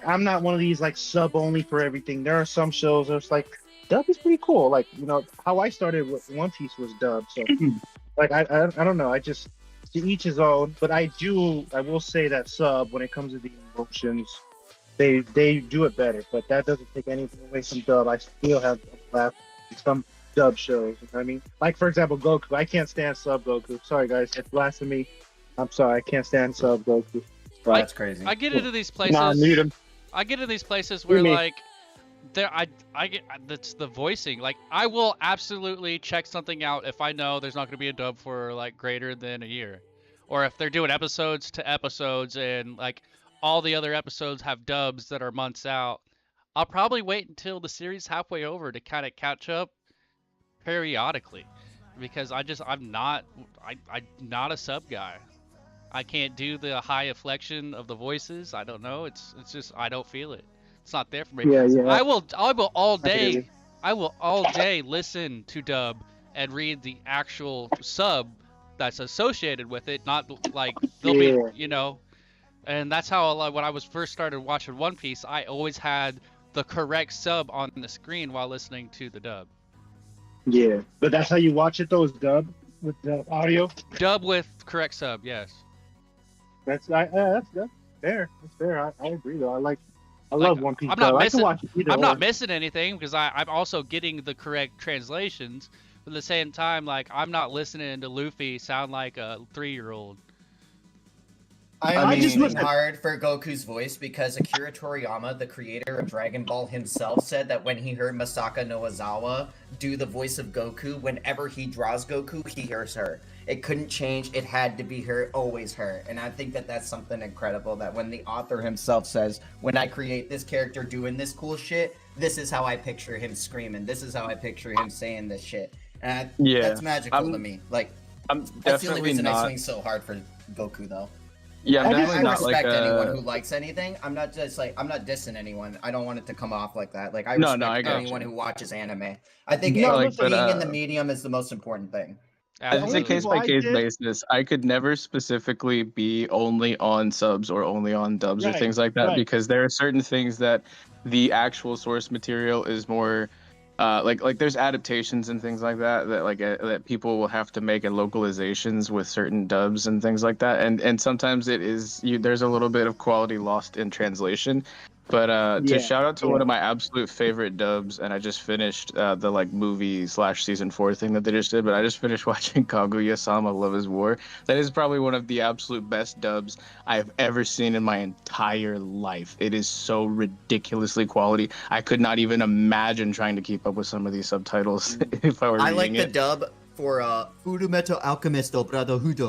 I'm not one of these sub only for everything. There are some shows that's dub is pretty cool. How I started with One Piece was dub. So I don't know. To each his own. But I will say that sub, when it comes to the emotions, they do it better. But that doesn't take anything away from dub. I still have laughed at some dub shows. You know what I mean? For example, Goku. I can't stand sub Goku. Sorry guys, it's blasphemy. I'm sorry, I can't stand sub Goku. that's crazy. I get into these places... Nah, mute him. I get into these places where I get that's the voicing. I will absolutely check something out if I know there's not going to be a dub for greater than a year, or if they're doing episodes to episodes and all the other episodes have dubs that are months out. I'll probably wait until the series halfway over to kind of catch up periodically, because I'm not a sub guy. I can't do the high inflection of the voices. I don't know. It's just I don't feel it. It's not there for me. Yeah. I will all day listen to dub and read the actual sub that's associated with it. Not they'll be and that's how when I was first started watching One Piece, I always had the correct sub on the screen while listening to the dub. Yeah, but that's how you watch it though, is dub with the audio. Dub with correct sub, yes. That's fair. That's fair. I agree though. I love One Piece. I'm not missing. I can watch either I'm not or. missing anything because I'm also getting the correct translations. But at the same time, I'm not listening to Luffy sound like a 3-year-old. I'm just hard for Goku's voice because Akira Toriyama, the creator of Dragon Ball himself, said that when he heard Masaka Nozawa do the voice of Goku, whenever he draws Goku, he hears her. It couldn't change. It had to be her, always her. And I think that that's something incredible, that when the author himself says, when I create this character doing this cool shit, this is how I picture him screaming. This is how I picture him saying this shit. And that's magical to me. Like, that's the only reason I swing so hard for Goku, though. Yeah, I definitely not respect like anyone who likes anything. I'm not dissing anyone. I don't want it to come off like that. Like, I No, respect no, I got anyone you. who watches anime. I think No, like, being but, in the medium is the most important thing. It's a case by case basis. I could never specifically be only on subs or only on dubs or things like that, because there are certain things that the actual source material is more like there's adaptations and things like that that people will have to make, and localizations with certain dubs and things like that, and sometimes there's a little bit of quality lost in translation. But to shout out to one of my absolute favorite dubs, and I just finished the like movie / season 4 thing that they just did, but I just finished watching Kaguya-sama Love is War. That is probably one of the absolute best dubs I've ever seen in my entire life. It is so ridiculously quality. I could not even imagine trying to keep up with some of these subtitles if I were reading it. I like the dub for Fullmetal Alchemist Brotherhood.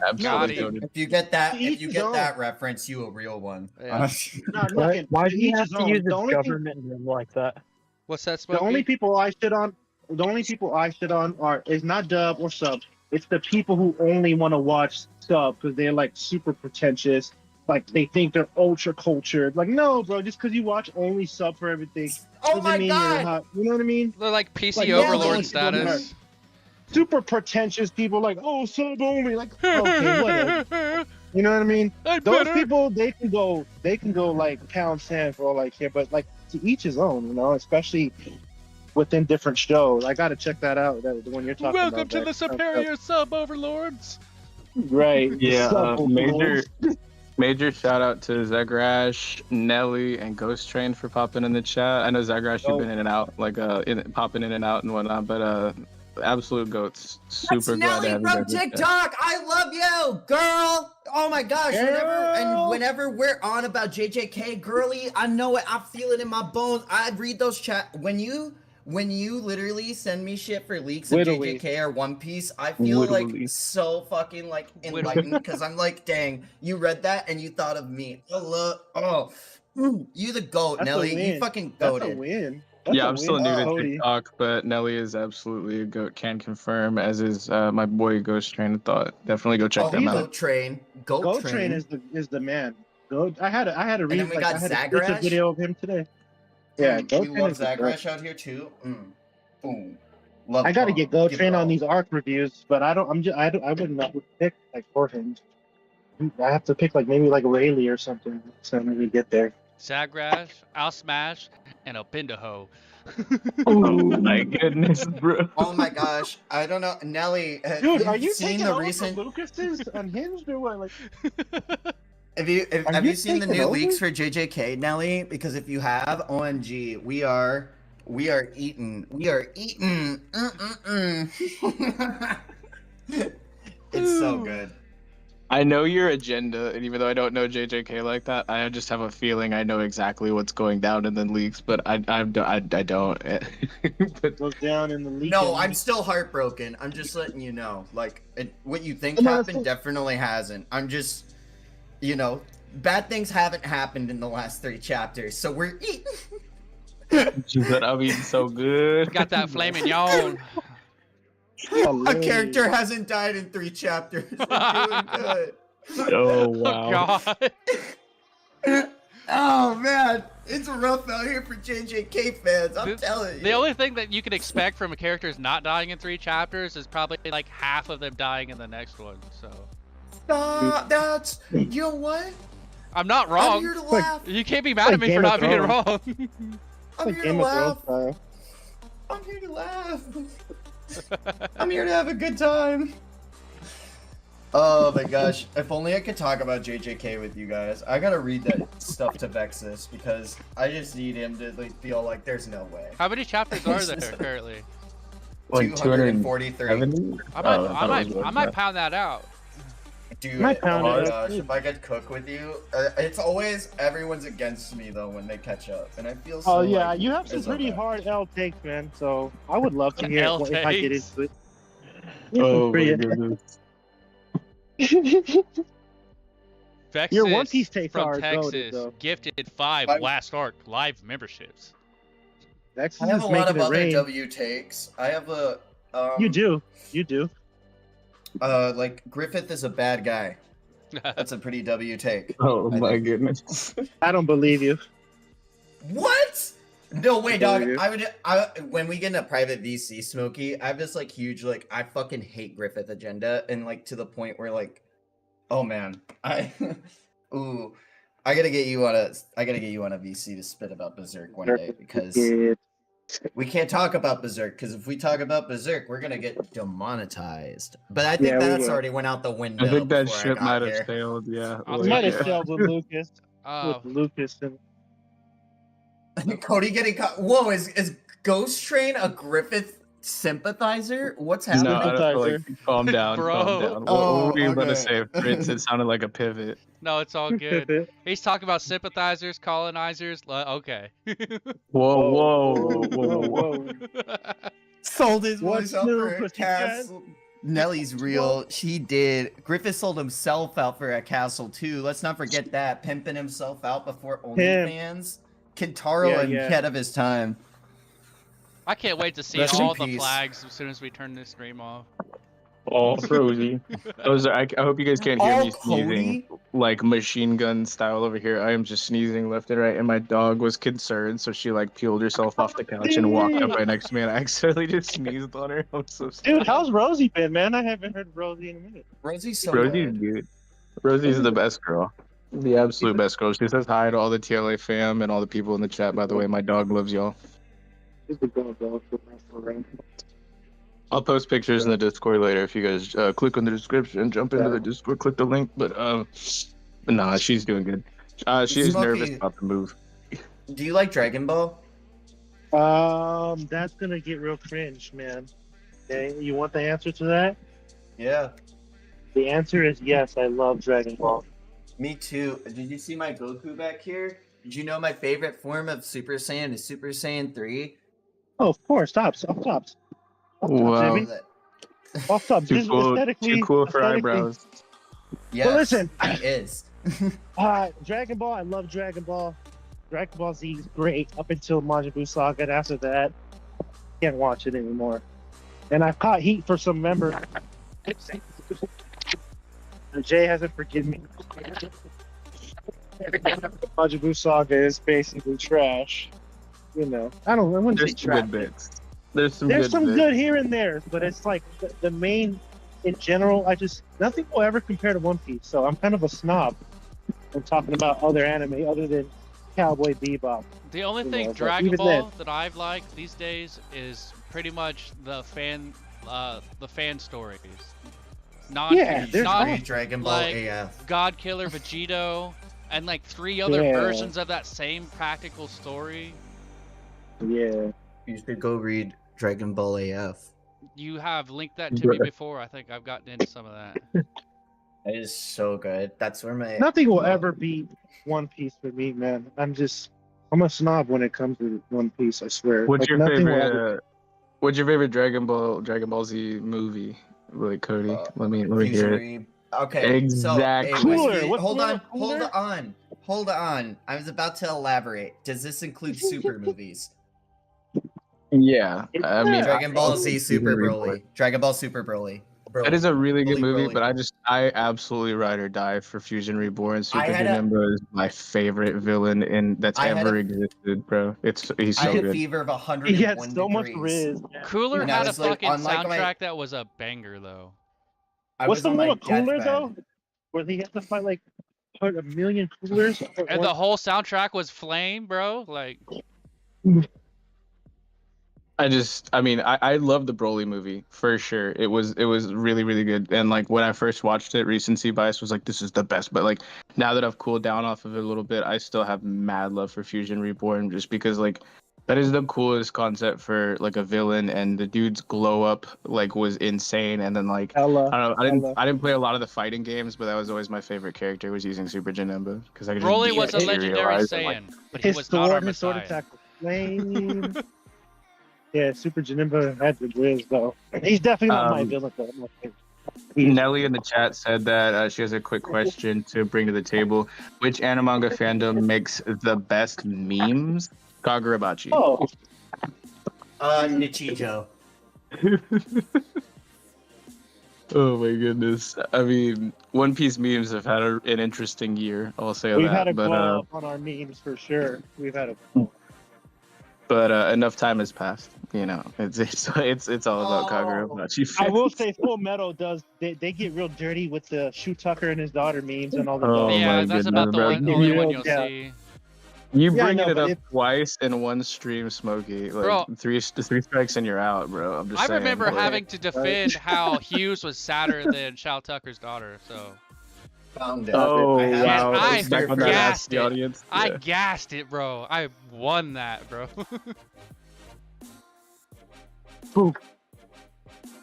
Absolutely. If you get that reference, you a real one. Why do you have to use the government name like that? What's that? Smokey? The only people I shit on is not dub or sub. It's the people who only want to watch sub because they're like super pretentious. Like they think they're ultra cultured. Like, no, bro, just because you watch only sub for everything. Oh my god! You know what I mean? They're like PC overlord status. Super pretentious people, like, oh, sub only, like, okay, whatever. You know what I mean? Those people, they can go like pound sand for all I care, but like to each his own, you know, especially within different shows. I gotta check that out. The one you're talking about. Welcome to the superior sub overlords. Right. Yeah. Major shout out to Zagrash, Nelly, and Ghost Train for popping in the chat. I know Zagrash, you've been in and out, like popping in and out and whatnot, but absolute goats. Super glad to have you from guys in chat. TikTok. I love you, girl. Oh my gosh. Whenever we're on about JJK, girly, I know it. I feel it in my bones. I read those chat when you literally send me shit for leaks of JJK or One Piece. I feel like so fucking like enlightened because I'm like, dang, you read that and you thought of me. You the goat, Nelly. You fucking goated. That's a win. I'm still new to TikTok, but Nelly is absolutely a goat. Can confirm, as is my boy Ghost Train of Thought. Definitely go check them out. Goat Train. Goat Train is the man. I had to read. And then we got Zagrash. A video of him today. Yeah, Goat you Train love is Zagrash out here too. Boom. I gotta get Goat Train on these ARC reviews, but I wouldn't pick like for him. I have to pick like maybe like Rayleigh or something. So when we get there. Zagrash, I'll smash, and I'll Pindaho. Oh my goodness, bro. Oh my gosh. I don't know. Nelly, dude, are you seen the recent Lucas's Unhinged or what? Like Have you seen the new leaks for JJK, Nelly? Because if you have, OMG, we are eating. It's so good. I know your agenda, and even though I don't know JJK like that, I just have a feeling I know exactly what's going down in the leaks, but I don't. But goes down in the leak. No, I'm still heartbroken. I'm just letting you know. Like, what you think happened definitely hasn't. I'm just, bad things haven't happened in the last 3 chapters, so we're eating. She said, I'm eating so good. Got that flaming yawn. A character hasn't died in 3 chapters. We're doing good. Oh, wow. Oh, God. Oh, man. It's rough out here for JJK fans. I'm telling you. The only thing that you can expect from a character is not dying in 3 chapters is probably like half of them dying in the next one. So. That's... You know what? I'm not wrong. I'm here to laugh. You can't be mad at me for not being wrong. I'm here to laugh. I'm here to laugh. I'm here to have a good time. Oh my gosh. If only I could talk about JJK with you guys. I gotta read that stuff to vexyz because I just need him to feel like there's no way. How many chapters are there currently? Like 243. I might pound that out. Dude, My oh pound my it. gosh, if I could cook with you, it's always everyone's against me though when they catch up, and I feel so. Oh yeah, like, you have some it's pretty okay. hard L takes, man. So I would love to hear L if I get takes? into it. You have some Oh my pretty- goodness. Vexyz Your One Piece takes from are Texas goated, though. gifted 5 Five- last arc live memberships. Vexyz I have is a lot making of it other rain. W takes. I have a. You do. You do. Like Griffith is a bad guy. That's a pretty W take. Oh I my think. goodness. I don't believe you. What? No way, dog. Believe you. When we get into private VC, Smokey, I have this like huge like I fucking hate Griffith agenda, and like to the point where like, oh man, ooh, I gotta get you on a VC to spit about Berserk one day because Yeah. we can't talk about Berserk because if we talk about Berserk, we're gonna get demonetized. But I think Yeah, we that's will. already went out the window. I think that before I ship got might have here. sailed. Yeah. I'll We tell might you have what. failed with Lucas. Oh, With Lucas and Cody getting caught. Whoa, is Ghost Train a Griffith sympathizer? What's happening? No, I don't feel like, calm down, Bro. calm down. Oh, What were you about to okay. say, Fritz? It sounded like a pivot. no, it's all good. He's talking about sympathizers, colonizers. Okay. Whoa, whoa, whoa, whoa. Sold his What's voice out new, for a pussycat? castle. Nellie's real. She did. Griffith sold himself out for a castle too. Let's not forget that. Pimping himself out before OnlyFans. Kintaro Yeah, and yeah. ahead of his time. I can't wait to see Rest in all the peace. flags as soon as we turn this stream off. Oh, Rosie. I hope you guys can't hear Oh, me sneezing Cody? like machine gun style over here. I am just sneezing left and right, and my dog was concerned, so she like peeled herself off the couch and walked up right next to me, and I accidentally just sneezed on her. I'm so sorry. Dude, how's Rosie been, man? I haven't heard of Rosie in a minute. Rosie's so Rosie's good. good. Rosie's the best girl. The absolute best girl. She says hi to all the TLA fam and all the people in the chat, by the way. My dog loves y'all. She's a good dog. I'll post pictures in the Discord later if you guys click on the description, jump into the Discord, click the link. But nah, she's doing good. She is Smokey. nervous about the move. Do you like Dragon Ball? That's gonna get real cringe, man. Okay, you want the answer to that? Yeah. The answer is yes. I love Dragon Ball. Me too. Did you see my Goku back here? Did you know my favorite form of Super Saiyan is Super Saiyan 3? Oh, of course. Tops. Wow. Baby. Off top. Too cool, too cool for eyebrows. Yes, But listen. it is. Dragon Ball. I love Dragon Ball. Dragon Ball Z is great up until Majin Buu Saga, and after that, can't watch it anymore. And I've caught heat for some member. Jay hasn't forgiven me. Majin Buu Saga is basically trash. You know, I wouldn't There's say some trash. good bits. There's some There's good some bits. good here and there, but it's like the main, in general, nothing will ever compare to One Piece. So I'm kind of a snob when talking about other anime other than Cowboy Bebop. The only You thing know, but Dragon even Ball then- that I've liked these days is pretty much the fan stories. Not, Yeah, there's not awesome. Dragon Ball like AF. God Killer Vegito and like 3 other Yeah. versions of that same practical story. Yeah. You should go read Dragon Ball AF. You have linked that to me before. I think I've gotten into some of that. It is so good. That's where my Nothing will ever beat One Piece for me, man. I'm a snob when it comes to One Piece, I swear. What's Like, your nothing will favorite? ever- What's your favorite Dragon Ball Z movie? Really, Cody. Let me hear it. Fusionary. Okay, Exactly. So, Cooler. What's hold cooler? on. I was about to elaborate. Does this include super movies? Yeah, I mean, Dragon Ball Z Super Fusionary Broly. Dragon Ball Super Broly. that is a really good Broly, movie, Broly. but I absolutely ride or die for Fusion Reborn. Super I had a- Janemba is my favorite villain that's I had ever a- existed, bro. He's I so had a good. fever of He 101 had so much degrees. riz. man. Cooler And I had a was like, fucking unlike my- soundtrack that was a banger though. I What's was the on one my with Cooler, deathbed. though? Where he had to fight, like, a million Coolers? And the whole soundtrack was flame, bro. Like, I love the Broly movie for sure. It was really, really good. And like when I first watched it, recency bias was like, this is the best. But like now that I've cooled down off of it a little bit, I still have mad love for Fusion Reborn just because like That is the coolest concept for like a villain, and the dude's glow up like was insane. And then like Hella, I don't know, hella. I didn't play a lot of the fighting games, but that was always my favorite character was using Super Janemba because I could Broly just was a legendary dematerialize and, like, Saiyan, but he was not His sword Armasai. attack was flame. Yeah, Super Janemba had the grizz though. He's definitely not my villain though. I'm like, Nelly in the chat said that she has a quick question to bring to the table. Which animanga fandom makes the best memes? Kagurabachi. oh, Nichijou. Oh my goodness. I mean, One Piece memes have had an interesting year. I'll say we've that. had a but glow up on our memes for sure. We've had a. enough time has passed. You know, it's all about Kagurabachi. I will say, Full Metal does. They get real dirty with the Shu Tucker and his daughter memes and all the. Oh Yeah, my that's goodness, about the bro. only one Yeah. you'll see. You Yeah, I bringing know, it but up twice in one stream, Smokey. Like Bro. three strikes and you're out, bro. I'm just I saying. remember like, having to defend how Hughes was sadder than Shao Tucker's daughter. So Found it. Oh I have wow! it. I Back on that gassed ask the it. audience. I Yeah. gassed it, bro. I won that, bro.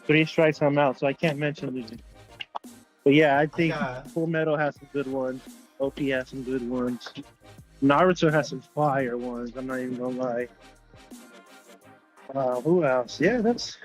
3 strikes, I'm out, so I can't mention losing. But yeah, I think Yeah. Full Metal has some good ones. OP has some good ones. Naruto has some fire ones. I'm not even gonna lie. Who else? Yeah, that's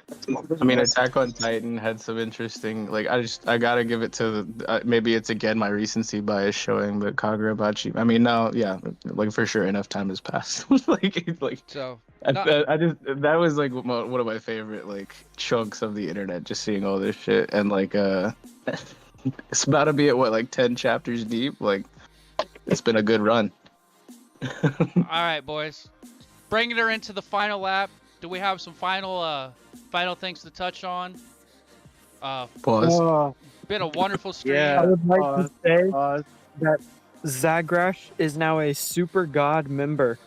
I mean, Attack on Titan had some interesting. Like, I gotta give it to maybe it's again my recency bias showing, but Kagurabachi. I mean, now, yeah, like for sure, enough time has passed. like. So I just that was like one of my favorite like chunks of the internet, just seeing all this shit and like it's about to be at what like 10 chapters deep. Like, it's been a good run. all right, boys, bringing her into the final lap. Do we have some final things to touch on? Pause. Been a wonderful stream. Yeah. I would like to say uh, that Zagrash is now a Super God member.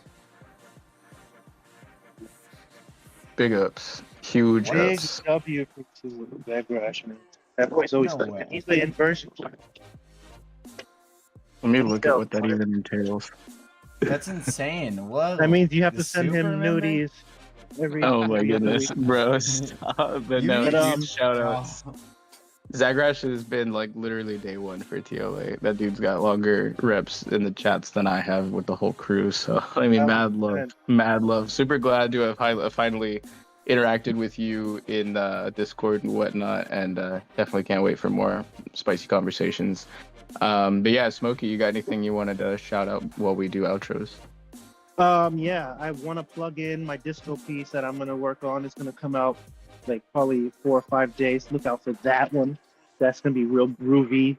Big ups, huge big ups. W for Zagrash, man. That boy's always No like, way. he's the inversion. Let me look at what that even entails. That's insane. What? That means you have The to send him super member? nudies every. Oh my every other goodness, week. bro! Stop. But You no, need to- huge shout outs. Oh. Zagrash has been like literally day one for TLA. That dude's got longer reps in the chats than I have with the whole crew. So I mean, mad love, mad love. Super glad to have finally interacted with you in Discord and whatnot, and definitely can't wait for more spicy conversations. But yeah, Smokey, you got anything you wanted to shout out while we do outros? Yeah, I want to plug in my disco piece that I'm gonna work on. It's gonna come out like probably 4 or 5 days. Look out for that one. That's gonna be real groovy.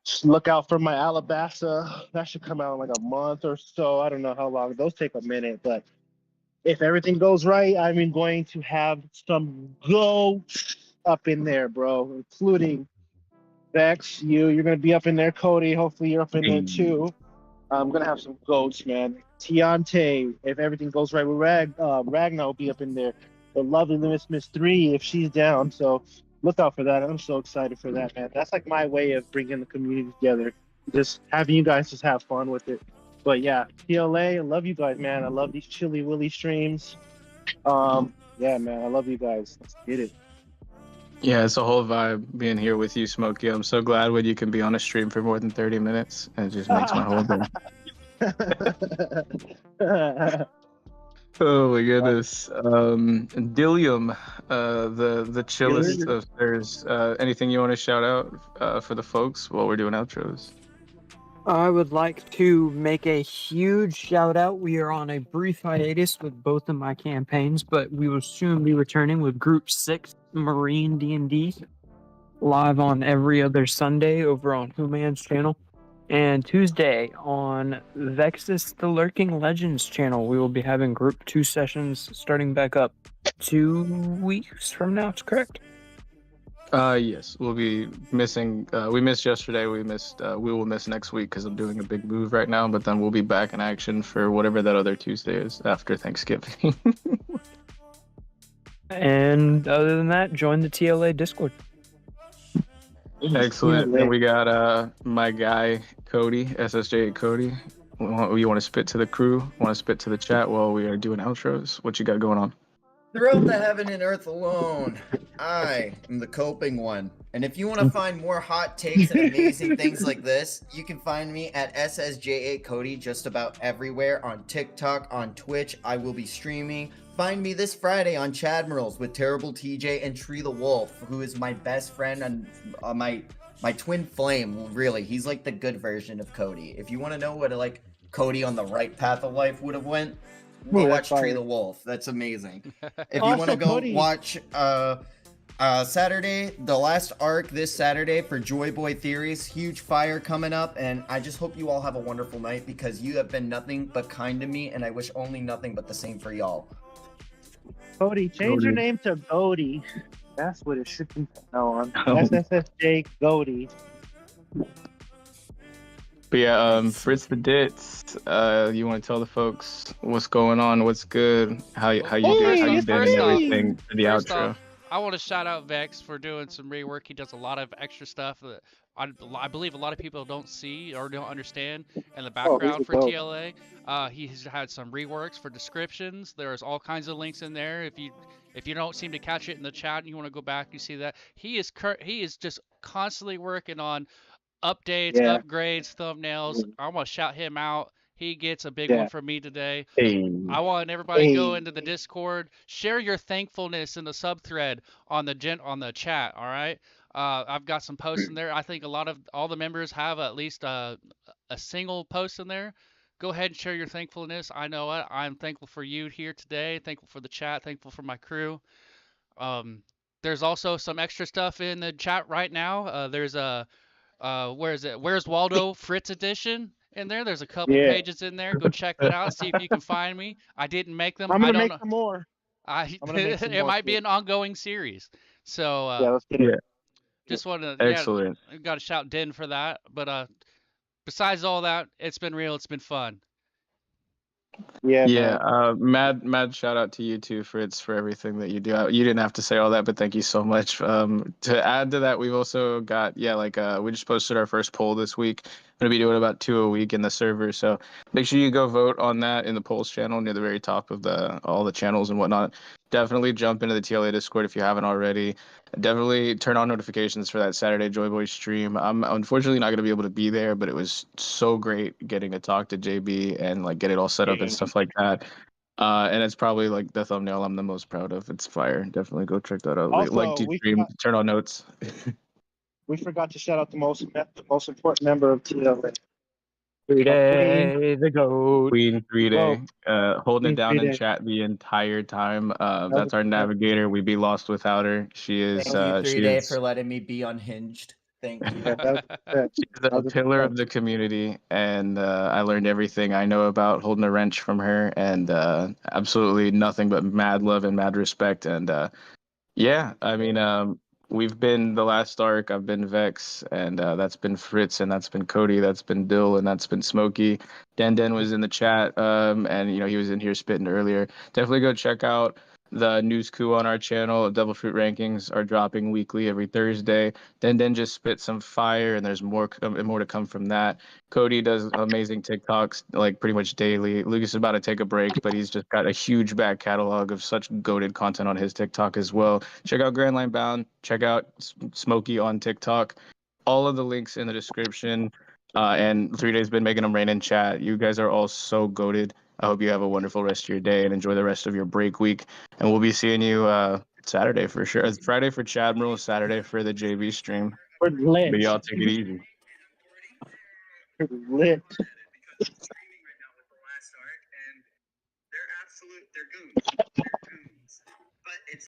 Just look out for my Alabasta. That should come out in like a month or so. I don't know how long. Those take a minute, but if everything goes right, I'm going to have some goats up in there, bro, including Vex. You're gonna be up in there, Cody. Hopefully you're up in there too. I'm gonna have some goats, man. Tiante, if everything goes right with Ragnar will be up in there. The lovely Miss 3 if she's down. So look out for that. I'm so excited for that, man. That's like my way of bringing the community together. Just having you guys just have fun with it. But yeah, TLA, I love you guys, man. I love these Chili Willy streams. Yeah, man, I love you guys. Let's get it. Yeah, it's a whole vibe being here with you, Smokey. I'm so glad when you can be on a stream for more than 30 minutes. It just makes my whole day. Oh my goodness. Dillium, the chillest of there's anything you want to shout out for the folks while we're doing outros? I would like to make a huge shout out. We are on a brief hiatus with both of my campaigns, but we will soon be returning with Group 6 Marine D&D live on every other Sunday over on Human's channel. And Tuesday on vexyz the Lurking Legends channel, we will be having Group 2 sessions starting back up 2 weeks from now, it's correct? Yes, we'll be missing. We missed yesterday. We will miss next week because I'm doing a big move right now. But then we'll be back in action for whatever that other Tuesday is after Thanksgiving. And other than that, join the TLA Discord. Excellent. And we got my guy Cody, SSJ Cody. You want to spit to the crew? Want to spit to the chat while we are doing outros? What you got going on? Throughout the heaven and earth alone, I am the coping one. And if you want to find more hot takes and amazing things like this, you can find me at SSJ8Cody just about everywhere, on TikTok, on Twitch. I will be streaming. Find me this Friday on Chadmirals with Terrible TJ and Tree the Wolf, who is my best friend and my twin flame. Really, he's like the good version of Cody. If you want to know what like Cody on the right path of life would have went, go watch Tree the Wolf. That's amazing. If you want to go watch Saturday, the last arc this Saturday for Joy Boy Theories, huge fire coming up, and I just hope you all have a wonderful night because you have been nothing but kind to me, and I wish only nothing but the same for y'all. Cody, change your name to Goaty. That's what it should be. No, I'm SSJ Goaty. But yeah, Fritz the Dits, you want to tell the folks what's going on, what's good, how you doing, how you been, and everything for the outro. Off, I want to shout out Vex for doing some rework. He does a lot of extra stuff that I believe a lot of people don't see or don't understand in the background for TLA. He's had some reworks for descriptions. There's all kinds of links in there. If you don't seem to catch it in the chat and you want to go back, you see that he is just constantly working on updates, upgrades, thumbnails. I want to shout him out. He gets a big one from me today. Hey. I want everybody to go into the Discord, share your thankfulness in the sub thread on the chat. All right. I've got some posts in there. I think all the members have at least a single post in there. Go ahead and share your thankfulness. I know it. I'm thankful for you here today. Thankful for the chat. Thankful for my crew. There's also some extra stuff in the chat right now. There's a Where's Waldo Fritz edition in there. There's a couple pages in there. Go check that out. See if you can find me. I didn't make them. I'm gonna make some more. It might be an ongoing series. So let's get it. Just want to excellent. Got to shout Den for that. But besides all that, it's been real. It's been fun. Mad shout out to you too, Fritz, for everything that you do. You didn't have to say all that, but thank you so much. To add to that, we've also got we just posted our first poll this week. I'm gonna be doing about 2 a week in the server, so make sure you go vote on that in the polls channel near the very top of all the channels and whatnot. Definitely jump into the TLA Discord if you haven't already. Definitely turn on notifications for that Saturday Joy Boy stream. I'm unfortunately not going to be able to be there, but it was so great getting to talk to JB and like get it all set up and stuff like that. And it's probably like the thumbnail I'm the most proud of. It's fire. Definitely go check that out. Also, turn on notes. We forgot to shout out the most important member of TLA. 3 Day, the GOAT. Queen 3 Day, holding it down in chat the entire time. That's our navigator. We'd be lost without her. She is. Thank you, 3 Day, for letting me be unhinged. Thank you. She's a pillar of the community, and I learned everything I know about holding a wrench from her, and absolutely nothing but mad love and mad respect. And we've been the last arc. I've been Vex, and that's been Fritz, and that's been Cody, that's been Dill, and that's been Smokey. Den was in the chat, and he was in here spitting earlier. Definitely go check out the news coup on our channel. Devil Fruit rankings are dropping weekly every Thursday. Den just spit some fire, and there's more to come from that. Cody does amazing TikToks like pretty much daily. Lucas is about to take a break, but he's just got a huge back catalog of such goated content on his TikTok as well. Check out Grand Line Bound. Check out Smokey on TikTok. All of the links in the description. And 3 Day's been making them rain in chat. You guys are all so goated. I hope you have a wonderful rest of your day and enjoy the rest of your break week. And we'll be seeing you Saturday for sure. It's Friday for Chadmiral, Saturday for the JV stream. We're lit. But y'all take it easy. We're lit. They're goons. But it's